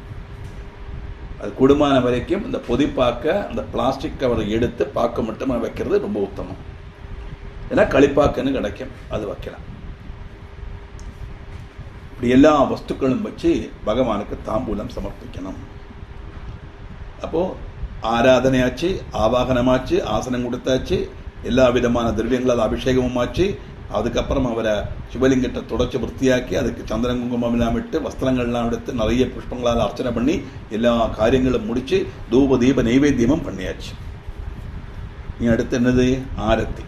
அது கூடுமான வரைக்கும் இந்த பொதிப்பாக்க, அந்த பிளாஸ்டிக் கவரை எடுத்து பாக்கு மட்டுமே வைக்கிறது ரொம்ப உத்தமம். ஏன்னா களிப்பாக்குன்னு கிடைக்கும், அது வைக்கலாம். இப்படி எல்லா வஸ்துக்களும் வச்சு பகவானுக்கு தாம்பூலம் சமர்ப்பிக்கணும். அப்போ ஆராதனையாச்சு, ஆவாகனமாச்சு, ஆசனம் கொடுத்தாச்சு, எல்லா விதமான திரவியங்களால் அபிஷேகமும் ஆச்சு. அதுக்கப்புறம் அவரை சிவலிங்கத்தை தொடச்சி வൃത്തിயாக்கி அதுக்கு சந்திரன் குங்குமம் எல்லாம் விட்டு வஸ்திரங்கள்லாம் எடுத்து நிறைய புஷ்பங்களால் அர்ச்சனை பண்ணி எல்லா காரியங்களும் முடிச்சு தூப தீப நைவேத்தியமும் பண்ணியாச்சு. நீ அடுத்து என்னது? ஆரத்தி.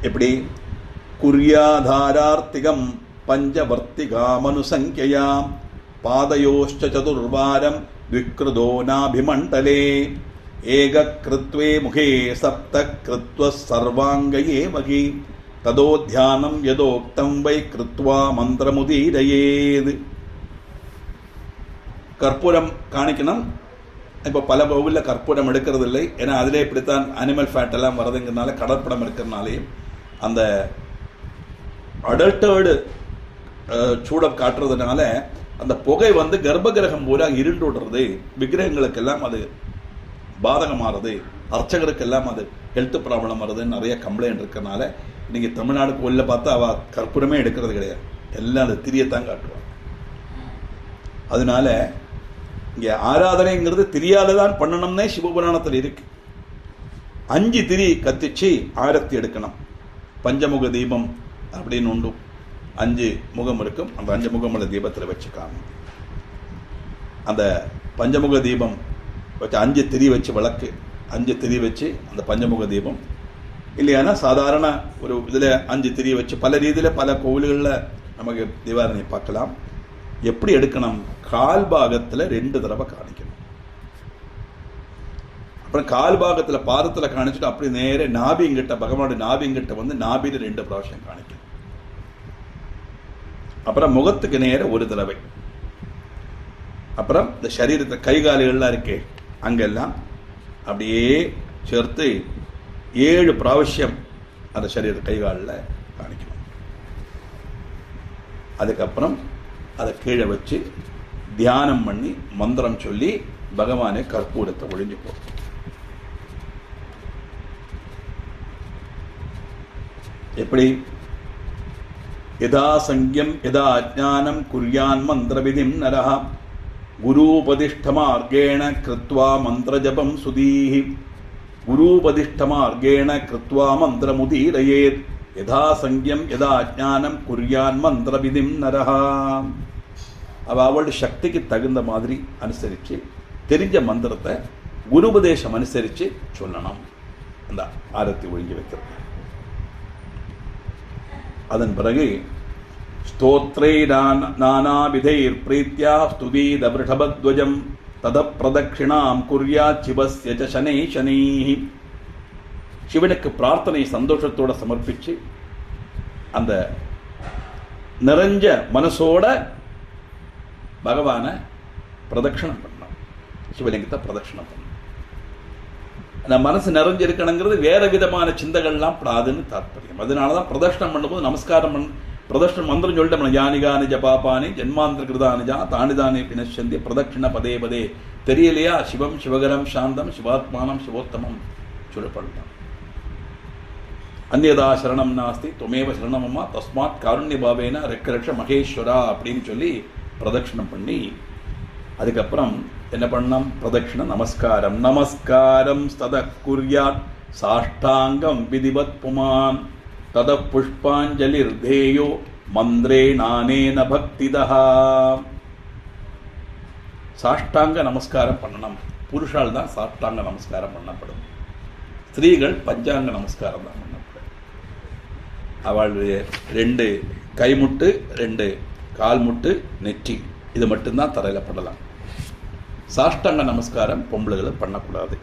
எப்படி? குர்யாதாரார்த்திகம் பஞ்சவர்த்திகாமனுசங்கியா பாதயோஷ்ச சதுர்வாரம் द्विकृतो नाभिमण्डले एककृत्वे मुखे सप्त कृत्वः सर्वाङ्गये महि तदो ध्यानं यदोक्तं वै कृत्वा मन्त्रमुदीरयेत्. கற்பூரம் காணிக்கணும். இப்போ பல கோவிலில் கற்பூரம் எடுக்கிறதில்லை. ஏன்னா அதிலே இப்படித்தான் அனிமல் ஃபேட் எல்லாம் வருதுங்கிறதுனால, கடற்படம் இருக்கிறதுனாலையும் அந்த அடல்ட்டர்டு சூடம் காட்டுறதுனால அந்த புகை வந்து கர்ப்பகிரகம் பூரா இருண்டு விடுறது, விக்கிரகங்களுக்கெல்லாம் அது பாதகமாகிறது, அர்ச்சகருக்கெல்லாம் அது ஹெல்த் ப்ராப்ளம் வருதுன்னு நிறைய கம்ப்ளைண்ட் இருக்கிறதுனால இன்னைக்கு தமிழ்நாடு கோயிலில் பார்த்தா அவ கற்பூரமே எடுக்கிறது கிடையாது, எல்லாம் அந்த திரியத்தான் காட்டுவாங்க. அதனால இங்கே ஆராதனைங்கிறது திரியால தான் பண்ணணும்னே சிவபுராணத்தில் இருக்கு. 5 திரி கத்திச்சு ஆரத்தி எடுக்கணும். பஞ்சமுக தீபம் அப்படின்னு உண்டு. 5 முகம் இருக்கும். அந்த 5 முகமுள்ள தீபத்தில் வச்சுக்காம அந்த பஞ்சமுக தீபம் வச்சு 5 திரி வச்சு விளக்கு 5 திரி வச்சு அந்த பஞ்சமுக தீபம் இல்லையானா சாதாரண ஒரு இதில் 5 திரி வச்சு பல ரீதியில் பல கோவில்களில் நமக்கு தீபாரணை பார்க்கலாம். எப்படி எடுக்கணும்? கால் பாகத்தில் 2 தடவை காணிக்கணும். அப்புறம் கால் பாகத்தில் பாதத்தில் காணிச்சுட்டு அப்படி நேர நாபிங்கிட்ட பகவானுடைய நாபிங்கிட்ட வந்து நாபியில் 2 பிராവശ്யம் காணிக்கணும். அப்புறம் முகத்துக்கு நேர 1 தடவை. அப்புறம் இந்த சரீரத்தை கை கால்கள்லாம் இருக்கே அங்கெல்லாம் அப்படியே சேர்த்து 7 பிராവശ്யம் அந்த சரீரத்தை கை காலில் காணிக்கணும். அதுக்கப்புறம் அதை கீழே வச்சு தியானம் பண்ணி மந்திரம் சொல்லி பகவானை கற்பூரத்தை ஒழிஞ்சு போகும். எப்படி? யதா சங்கியம் யதா அஜ்ஞானம் குர்யான் மந்திரவிதிம் நரஹ குருபதிஷ்டமார்கேண கிருத்வா மந்திரஜபம் சுதீஹி குருபதிஷ்டமார்கேண கிருத்வா மந்திரமுதீரயேத் யதா சங்கியம் யதா அஜ்ஞானம் குர்யான் மந்திரவிதிம் நரஹ. அவளுடைய சக்திக்கு தகுந்த மாதிரி அனுசரித்து தெரிஞ்ச மந்திரத்தை குருபதேசம் அனுசரித்து சொல்லணும். அந்த ஆரத்தி ஒழுங்கி வைக்கிறது. அதன் பிறகு ஸ்தோத்ரை நானாவிதைர் பிரீத்யா ஸ்துவீத விருஷபத்வஜம் தத பிரதட்சிணாம் குர்யாத் சிவஸ்ய ச சனை சனைஹி. சிவனுக்கு பிரார்த்தனை சந்தோஷத்தோட சமர்ப்பிச்சு அந்த நிறைஞ்ச மனசோட பகவானை பிரதட்சணம் பண்ணணும். சிவலிங்கத்தை பிரதட்சணம் பண்ணணும். அந்த மனசு நிறைஞ்சிருக்கணுங்கிறது வேற விதமான சிந்தகள்லாம் படாதுன்னு தாற்பயம். அதனாலதான் பிரதட்சணம் பண்ணும்போது நமஸ்காரம் பிரதட்சணம் மந்திரம் சொல்லிட்டு யானிகானி ஜபாபானி ஜென்மாந்திர கிருதானிஜா தானிதானி பினஷந்தி பிரதட்சிண பதே பதே. தெரியலையா? சிவம் சிவகரம் சாந்தம் சிவாத்மானம் சிவோத்தமம் சொல்லப்படலாம். அந்நியதா சரணம் நாஸ்தி துமேவ சரணமம்மா தஸ்மாத் காருண்ய பாவேன ரெக்கரட்ச மகேஸ்வரா அப்படின்னு சொல்லி பிரதட்சிணம் பண்ணி அதுக்கப்புறம் என்ன பண்ணலாம்? பிரதட்சிணம் நமஸ்காரம். நமஸ்காரம் தத குர்யாத் சாஷ்டாங்கம் விதிவத் புமான் தத புஷ்பாஞ்சலிர் தேயோ மந்திரே நானேன பக்திதஹா. சாஷ்டாங்க நமஸ்காரம் பண்ணணும். புருஷால் தான் சாஷ்டாங்க நமஸ்காரம் பண்ணப்படும். ஸ்திரீகள் பஞ்சாங்க நமஸ்காரம் தான் பண்ணப்படும். அவளுடைய 2 கைமுட்டு 2 கால் முட்டு நெற்றி இது மட்டும்தான் தரையில் படலாம். சாஷ்டாங்க நமஸ்காரம் பொம்பளைகளை பண்ணக்கூடாது.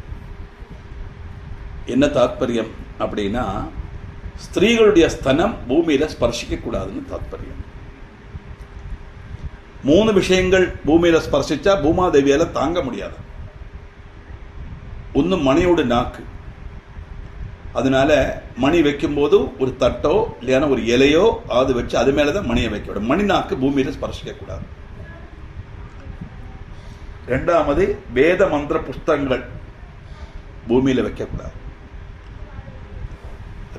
என்ன தாத்பரியம் அப்படின்னா ஸ்திரீகளுடைய ஸ்தனம் பூமியில ஸ்பர்சிக்க கூடாதுன்னு தாத்பரியம். 3 விஷயங்கள் பூமியில ஸ்பர்சிச்சா பூமாதேவியால தாங்க முடியாது. ஒன்று மணியோட நாக்கு. அதனால மணி வைக்கும்போது ஒரு தட்டோ இல்லையான ஒரு இலையோ அது வச்சு அது மேலதான் மணியை வைக்க விடும். மணி நாக்கு பூமியில ஸ்பர்சிக்க கூடாது. 2வது வேத மந்திர புஸ்தகங்கள் பூமியில வைக்கக்கூடாது.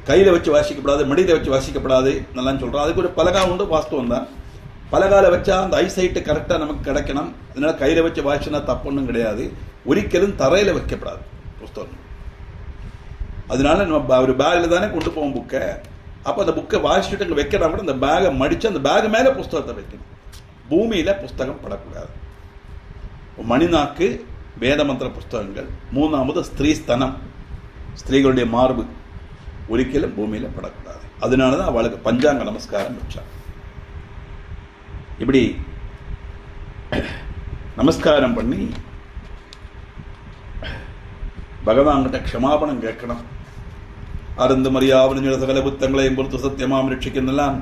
கையில வச்சு வாசிக்கப்படாது, மடியில வச்சு வாசிக்கப்படாது நல்லா சொல்றோம். அதுக்கு ஒரு பலகா உண்டு, வாஸ்துவம் தான். பலகால வச்சா அந்த ஐசைட்டு கரெக்டா நமக்கு கிடைக்கணும். அதனால கையில வச்சு வாசினா தப்புன்னும் கிடையாது. ஒரிக்கலும் தரையில வைக்கப்படாது புஸ்தகம். அதனால நம்ம ஒரு பேக்ல தானே கொண்டு போவோம் புக்கை. அப்போ அந்த புக்கை வாசிச்சுட்டு அங்கே வைக்கிறா கூட அந்த பேகை மடிச்சு அந்த பேக் மேலே புஸ்தகத்தை வைக்கணும். பூமியில புஸ்தகம் படக்கூடாது. மணிநாக்கு வேத மந்திர புஸ்தகங்கள். 3வது ஸ்திரீ ஸ்தனம், ஸ்திரீகளுடைய மார்பு ஒரிக்கலும் பூமியில படக்கூடாது. அதனாலதான் அவளுக்கு பஞ்சாங்க நமஸ்காரம் வச்சாங்க. இப்படி நமஸ்காரம் பண்ணி ഭഗവാൻകിட்ட ക്ഷമാപണം കേൾക്കണം. അരുന്തുമറിയാവുന്ന സകല പുത്തങ്ങളെയും പുറത്ത് സത്യമാം രക്ഷിക്കുന്നെല്ലാം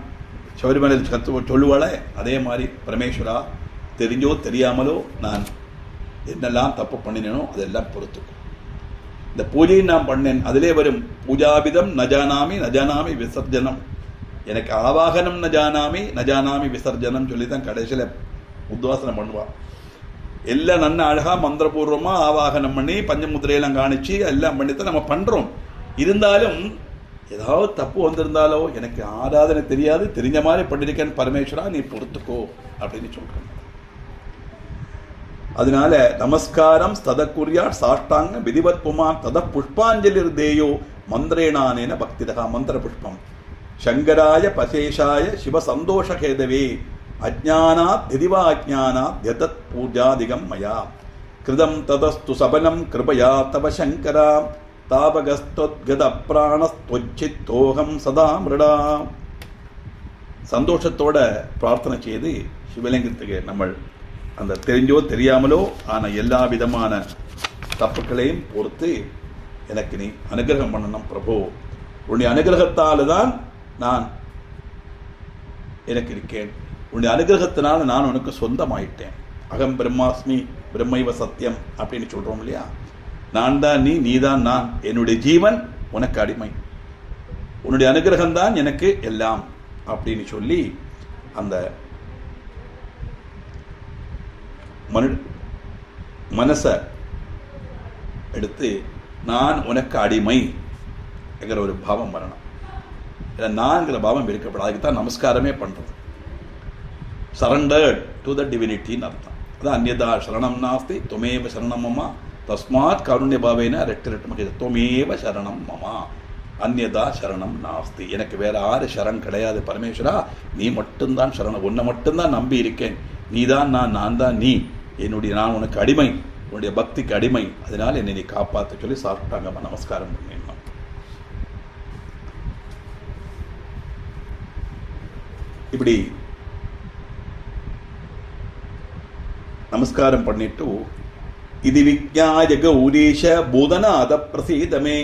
ശബരിമലയിൽ ചൊല്ലുവാളെ അതേ மாதிரி பரமேஸ்வரா தெரிஞ்சோ தெரியாமலோ நான் என்னெல்லாம் தப்பு பண்ணினேனோ அதெல்லாம் பொறுத்துக்கும். இந்த பூஜையை நான் பண்ணேன், அதிலே வரும் பூஜாபிதம் நஜானாமி நஜானாமி விசர்ஜனம், எனக்கு ஆவாகனம் நஜானாமி நஜானாமி விசர்ஜனம் சொல்லி தான் கடைசியில் உத்வாசனம் பண்ணுவாள். எல்லாம் நல்ல அழகாக மந்திரபூர்வமாக ஆவாகனம் பண்ணி பஞ்சமுத்திரையெல்லாம் காணிச்சு எல்லாம் பண்ணித்தான் நம்ம பண்ணுறோம். இருந்தாலும் ஏதாவது தப்பு வந்திருந்தாலோ எனக்கு ஆராதனை தெரியாது, தெரிஞ்ச மாதிரி பண்ணிருக்கேன், பரமேஸ்வரா நீ பொறுத்துக்கோ அப்படின்னு சொல்றேன். அதனால நமஸ்காரம் ததக்குரியா சாஷ்டாங்க விதிவத் புமான் தத புஷ்பாஞ்சலி தேயோ மந்திரேனானேன பக்திதா. மந்திர புஷ்பம் சங்கராய பசேஷாய சிவ சந்தோஷகேதவே அஜ்ஞானாத் திதிவா அஜ்ஞானாத் யதத் பூஜாதிகம் மயா கிருதம் ததஸ்து சபலம் கிருபயா தவ சங்கரா தாபகஸ்தோத்கத பிராணஸ்தோச்சித்தோகம் சதா மிருடா. சந்தோஷத்தோட பிரார்த்தனை செய்து சிவலிங்கத்துக்கு நம்ம அந்த தெரிஞ்சோ தெரியாமலோ ஆன எல்லா விதமான தப்புக்களையும் பொறுத்து எனக்கு நீ அனுகிரகம் பண்ணணும் பிரபு, உன்னுடைய அனுகிரகத்தால் தான் நான் எனக்கு இருக்கேன், உன்னுடைய அனுகிரகத்தினால நான் உனக்கு சொந்தமாயிட்டேன். அகம் பிரம்மாஸ்மி பிரம்மைவ சத்தியம் அப்படின்னு சொல்றோம் இல்லையா, நான் தான் நீ, நீதான் நான், என்னுடைய ஜீவன் உனக்கு அடிமை, உன்னுடைய அனுகிரகம் தான் எனக்கு எல்லாம் அப்படின்னு சொல்லி அந்த மனசை எடுத்து நான் உனக்கு அடிமை என்கிற ஒரு பாவம் வரணும். நான்கிற பாவம் இருக்கப்படாது. அதுக்கு தான் நமஸ்காரமே பண்றது. சரண்டர்ட் டு த டிவினிட்டின்னு அர்த்தம். அதான் அந்யதா சரணம் நாஸ்தி துமேவ சரணம் மமா தஸ்மாத் காருண்ய பாவேன ரெட்டு துமேவ சரணம் மமா அந்யதா சரணம் நாஸ்தி. எனக்கு வேற யாரு சரண் கிடையாது பரமேஸ்வரா, நீ மட்டும்தான் சரணம், உன்னை மட்டும்தான் நம்பி இருக்கேன், நீதான் நான் தான் நீ, நான் உனக்கு அடிமை, உன்னுடைய பக்திக்கு அடிமை, அதனால என்னை நீ காப்பாற்ற சொல்லி சாப்பிட்டாங்க. நமஸ்காரம் பண்ணிடணும். இப்படி நமஸ்காரம் பண்ணிட்டு இது விஜ்ஞாய கௌரீஷ பூதநாத பிரசீதமே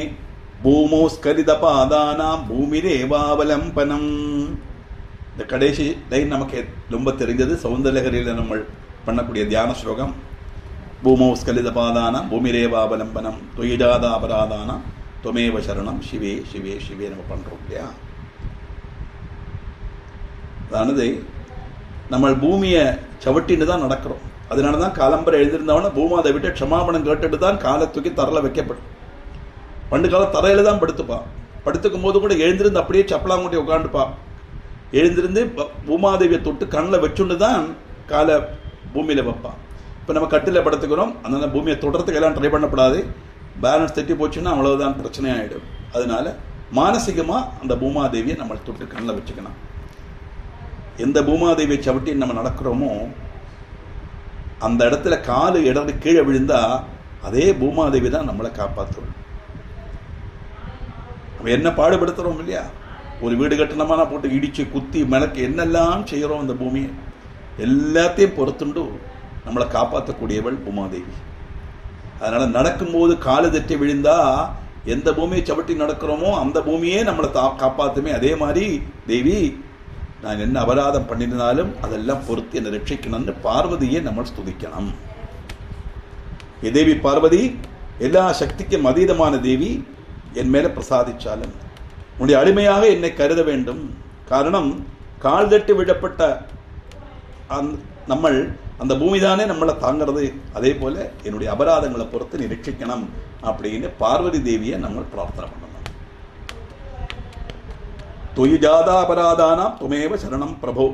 பூமோஸ்கரித பாதானாம் பூமிரேவாவலம்பனம். இந்த கடைசி லைன் நமக்கு ரொம்ப தெரிஞ்சது. சௌந்தரலகரியில் நம்ம பண்ணக்கூடிய தியான ஸ்லோகம் பூமோஸ்கலித பாதானாம் பூமிரேவாவலம்பனம் துயஜாத அபராதானாம் துமேவ சரணம் சிவே சிவே சிவே நம்ம பண்றோம் இல்லையா. அதானது நம்ம பூமியை சவட்டின்னு தான் நடக்கிறோம். அதனால தான் காலம்பரை எழுந்திருந்தவன பூமாதை விட்டு க்ஷமாபணம் கேட்டுட்டு தான் காலை தூக்கி தரல வைக்கப்படும். பண்டு கால தரையில தான் படுத்துப்பா. படுத்துக்கும் போது கூட எழுந்திருந்து அப்படியே சப்பலாங்குட்டி உட்காந்துப்பா. எழுந்திருந்து பூமாதேவியை தொட்டு கண்ணில் வச்சுன்னு தான் காலை பூமியில வைப்பான். இப்போ நம்ம கட்டில படுத்துக்கிறோம், அதனால பூமியை தொடுறதுக்கு எல்லாம் ட்ரை பண்ணக்கூடாது. பேலன்ஸ் தட்டி போச்சுன்னா அவ்வளவுதான் பிரச்சனையாயிடும். அதனால மானசிகமா அந்த பூமாதேவியை நம்ம தொட்டு கண்ணில் வச்சுக்கணும். எந்த பூமாதேவியை சவிட்டி நம்ம நடக்கிறோமோ அந்த இடத்துல காலு இடது கீழே விழுந்தா அதே பூமாதேவி தான் நம்மளை காப்பாற்றுவோம். நம்ம என்ன பாடுபடுத்துறோம் இல்லையா, ஒரு வீடு கட்டணமான போட்டு இடிச்சு குத்தி மிளக்கு என்னெல்லாம் செய்கிறோம், அந்த பூமியை எல்லாத்தையும் பொறுத்துண்டு நம்மளை காப்பாற்றக்கூடியவள் பூமாதேவி. அதனால நடக்கும்போது காலு தட்டி விழுந்தா எந்த பூமியை சவிட்டி நடக்கிறோமோ அந்த பூமியே நம்மளை காப்பாற்றுமே. அதே மாதிரி தேவி நான் என்ன அபராதம் பண்ணினாலும் அதெல்லாம் பொறுத்து என்னை ரட்சிக்கணும்னு பார்வதியை நம்ம ஸ்துதிக்கணும். தேவி பார்வதி எல்லா சக்திக்கும் அதீதமான தேவி, என் மேல பிரசாதிச்சாலும் உன்னுடைய அடிமையாக என்னை கருத வேண்டும். காரணம் கால் தட்டி விடப்பட்ட நம்ம அந்த பூமிதானே நம்மளை தாங்கிறது. அதே போல என்னுடைய அபராதங்களை பொறுத்து நீ ரட்சிக்கணும் அப்படின்னு பார்வதி தேவியை நம்ம பிரார்த்தனை பண்ணணும். துயிஜாதாபராதானாம் துமேவ சரணம் பிரபோ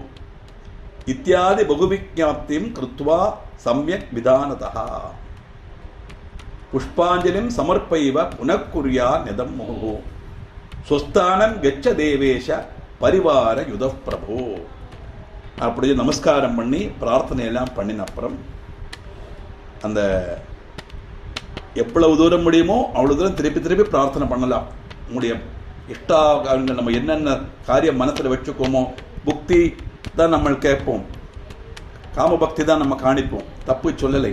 இத்தியாதி பகுவிஜ்ஞாப்திம் கிருத்வா சம்யக் விதானதா புஷ்பாஞ்சலிம் சமர்ப்பைவ புனக்குர்யா நிதம் முகு ஸ்வஸ்தானம் கச்ச தேவேஷ பரிவார யுத பிரபோ. அப்படி நமஸ்காரம் பண்ணி பிரார்த்தனை எல்லாம் பண்ணின அப்புறம் அந்த எவ்வளவு தூரம் முடியுமோ அவ்வளவு தூரம் திருப்பி திருப்பி பிரார்த்தனை பண்ணலாம். உங்களுடைய இஷ்டாங்கள் நம்ம என்னென்ன காரியம் மனத்தில் வச்சுக்கோமோ, புக்தி தான் நம்ம கேட்போம், காமபக்தி தான் நம்ம காணிப்போம், தப்பு சொல்லலை.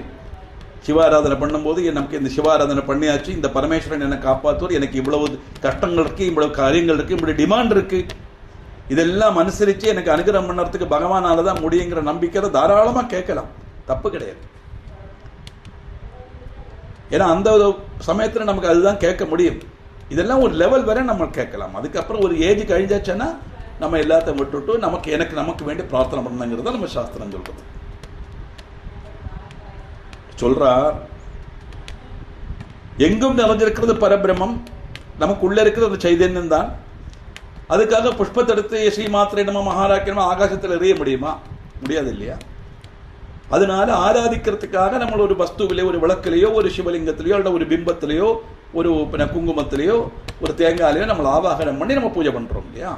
சிவாராதனை பண்ணும்போது நமக்கு இந்த சிவாராதனை பண்ணியாச்சு, இந்த பரமேஸ்வரன் என்னை காப்பாற்றுவார், எனக்கு இவ்வளவு கஷ்டங்கள் இருக்குது, இவ்வளவு காரியங்கள் இருக்குது, இப்படி டிமாண்ட் இருக்குது, இதெல்லாம் அனுசரித்து எனக்கு அனுகிரகம் பண்ணுறதுக்கு பகவானால தான் முடியுங்கிற நம்பிக்கை தாராளமாக கேட்கலாம், தப்பு கிடையாது. ஏன்னா அந்த சமயத்தில் நமக்கு அதுதான் கேட்க முடியும். இதெல்லாம் ஒரு லெவல் வரை நம்ம கேட்கலாம். அதுக்கப்புறம் ஒரு ஏஜ் கழிஞ்சாச்சுன்னா நம்ம எல்லாத்தையும் விட்டுவிட்டு நமக்கு வேண்டி பிரார்த்தனை பண்ணுங்கிறத நம்ம சாஸ்திரம் சொல்றது. சொல்றார், எங்கும் நிறைஞ்சிருக்கிறது பரபிரம்மம், நமக்குள்ள இருக்கிறது சைதன்யம் தான். அதுக்காக புஷ்பத்தை எடுத்து ஸ்ரீ மாத்திரை நம்ம மகாராக்கியமா ஆகாசத்தில் எறிய முடியுமா? முடியாது இல்லையா? அதனால ஆராதிக்கிறதுக்காக நம்ம ஒரு வஸ்துவிலையோ, ஒரு விளக்கிலையோ, ஒரு சிவலிங்கத்திலேயோ, அல்ல ஒரு பிம்பத்திலேயோ, ஒரு குங்குமத்திலேயோ, ஒரு தேங்காயிலையோ நம்ம ஆவாகனம் பண்ணி நம்ம பூஜை பண்றோம் இல்லையா?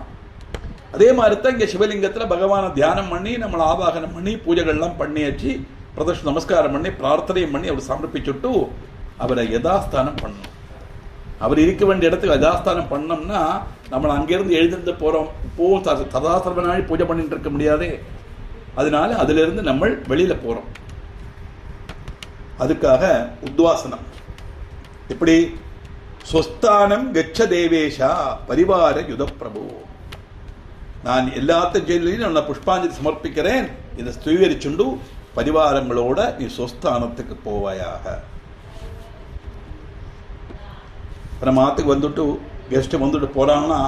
அதே மாதிரி தான் இங்கே சிவலிங்கத்தில் பகவானை தியானம் பண்ணி நம்ம ஆவாகனம் பண்ணி பூஜைகள்லாம் பண்ணியாச்சு, பிரதர்ஷ நமஸ்காரம் பண்ணி பிரார்த்தனையும் பண்ணி அவர் சமர்ப்பிச்சுட்டு அவரை யதாஸ்தானம் பண்ணணும். அவர் இருக்க வேண்டிய இடத்துக்கு யதாஸ்தானம் பண்ணோம்னா நம்மளை அங்கேருந்து எழுந்திருந்து போகிறோம், சதாசிரமனாடி பூஜை பண்ணிட்டு இருக்க முடியாதே. அதனால அதிலிருந்து நம்ம வெளியில போறோம். அதுக்காக உத்வாசனம். எப்படி? ஸ்வஸ்தானம் கச்ச தேவேஷா பரிவார யுத பிரபு. நான் எல்லாத்தையும் ஜெயிலையும் நான் புஷ்பாஞ்சலி சமர்ப்பிக்கிறேன், இதை ஸ்வீகரிச்சுண்டு பரிவாரங்களோட நீ ஸ்வஸ்தானத்துக்கு போவாயாக. நம்ம ஆத்துக்கு வந்துட்டு கெஸ்ட் வந்துட்டு போறான்னா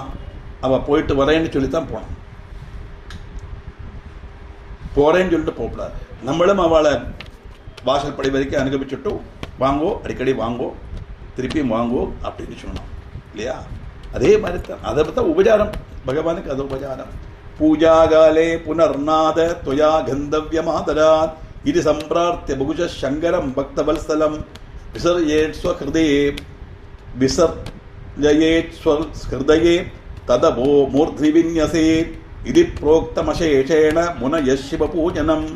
அவ போயிட்டு வரேன்னு சொல்லித்தான் போனான். போறேன்னு சொல்லிட்டு போகக்கூடாது. நம்மளும் அவளை வாசல் படி வரைக்கும் அனுகமிச்சுட்டு வாங்கோ, அடிக்கடி வாங்கோ, திருப்பியும் வாங்கோ அப்படின்னு சொன்னோம் இல்லையா? அதே மாதிரி தான் அதை பார்த்தா உபச்சாரம், பகவானுக்கு அது உபச்சாரம். பூஜாகாலே புனர்நாத துவயா கந்தவியமாதராத் இது சம்பிரார்த்திய பகுஜ சங்கரம் பக்தவல்சலம் விசர்யேஸ்வஹிருதயே விசர்ஜயேஸ்வஹிருதயே ததபோ மூர்த்தி வின்யசே இது புரோக்தமசேஷேண முனய சிவ பூஜனம்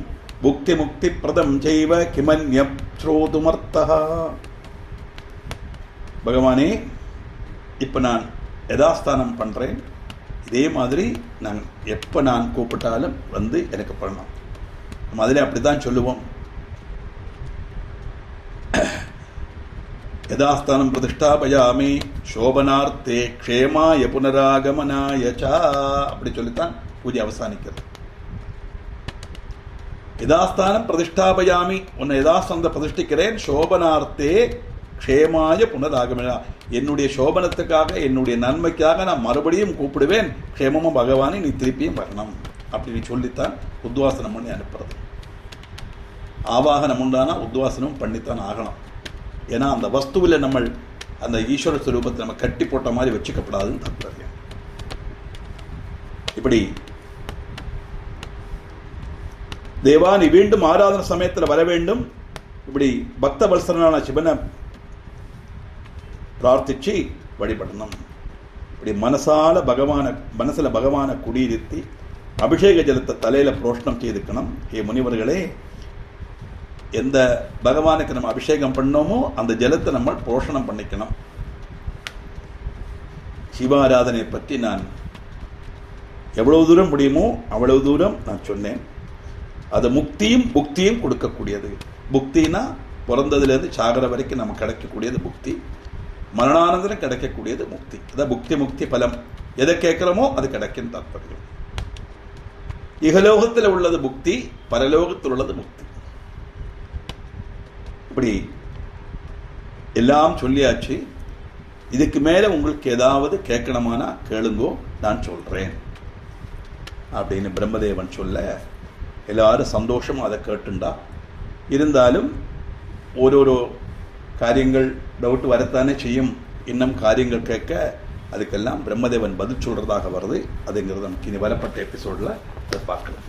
புக்தி முக்தி பிரதம் செய்வ கிமன்ய ஸ்ரோதுமர்த்தः. பகவானே, இப்போ நான் யதாஸ்தானம் பண்ணுறேன், இதே மாதிரி நான் எப்போ நான் கூப்பிட்டாலும் வந்து எனக்கு பண்ணலாம். நம்ம அதில் அப்படி தான் சொல்லுவோம். யதாஸ்தானம் பிரதிஷ்டாபயாமி சோபனார்த்தே க்ஷேமாய புனராகமனாய ச, அப்படி சொல்லித்தான் பூஜை அவசானிக்கிறது. யதாஸ்தானம் பிரதிஷ்டாபயாமி, உன்னை யதாஸ்தானத்தை பிரதிஷ்டிக்கிறேன், சோபனார்த்தே க்ஷேமாய புனராகமனா, என்னுடைய சோபனத்துக்காக என்னுடைய நன்மைக்காக நான் மறுபடியும் கூப்பிடுவேன், க்ஷேமமா பகவானை நீ திருப்பியும் வரணும் அப்படின்னு சொல்லித்தான் உத்வாசனம் பண்ணி அனுப்புறது. ஆவாகனம் உண்டானா உத்வாசனம் பண்ணித்தான் ஆகணும். ஏன்னா அந்த வஸ்துவில் நம்ம அந்த ஈஸ்வர ஸ்வரூபத்தை நம்ம கட்டி போட்ட மாதிரி வச்சுக்கப்படாதுன்னு தாற்பயம். இப்படி தேவா நீ மீண்டும் ஆராதன சமயத்தில் வர வேண்டும், இப்படி பக்த வல்சனான சிவனை பிரார்த்திச்சு வழிபடணும். இப்படி மனசுல பகவானை குடியிருத்தி அபிஷேக ஜலத்தை தலையில புரோஷனம் செய்துக்கணும். ஹே முனிவர்களே, எந்த பகவானுக்கு நம்ம அபிஷேகம் பண்ணோமோ அந்த ஜலத்தை நம்ம போஷணம் பண்ணிக்கணும். சிவாராதனை பற்றி நான் எவ்வளவு தூரம் முடியுமோ அவ்வளவு தூரம் நான் சொன்னேன். அது முக்தியும் புக்தியும் கொடுக்கக்கூடியது. புக்தினா பிறந்ததுலேருந்து சாகர வரைக்கும் நம்ம கிடைக்கக்கூடியது புக்தி, மரணானந்தரம் கிடைக்கக்கூடியது முக்தி. அதான் புக்தி முக்தி பலம். எதை கேட்கிறோமோ அது கிடைக்கும் தாற்பயம். இகலோகத்தில் உள்ளது புக்தி, பரலோகத்தில் உள்ளது முக்தி. இப்படி எல்லாம் சொல்லியாச்சு. இதுக்கு மேல உங்களுக்கு ஏதாவது கேட்கணுமானா கேளுங்கோ, நான் சொல்றேன் அப்படின்னு பிரம்மதேவன் சொல்ல எல்லாரும் சந்தோஷம் அதை கேட்டுண்டா. இருந்தாலும் ஓரோரோ காரியங்கள் டவுட் வரத்தானே செய்யும். இன்னும் காரியங்கள் கேட்க அதுக்கெல்லாம் பிரம்மதேவன் பதில் சொல்றதாக வருது. அதுங்கிறது நமக்கு இனி வரப்பட்ட எபிசோட்ல பார்க்கலாம்.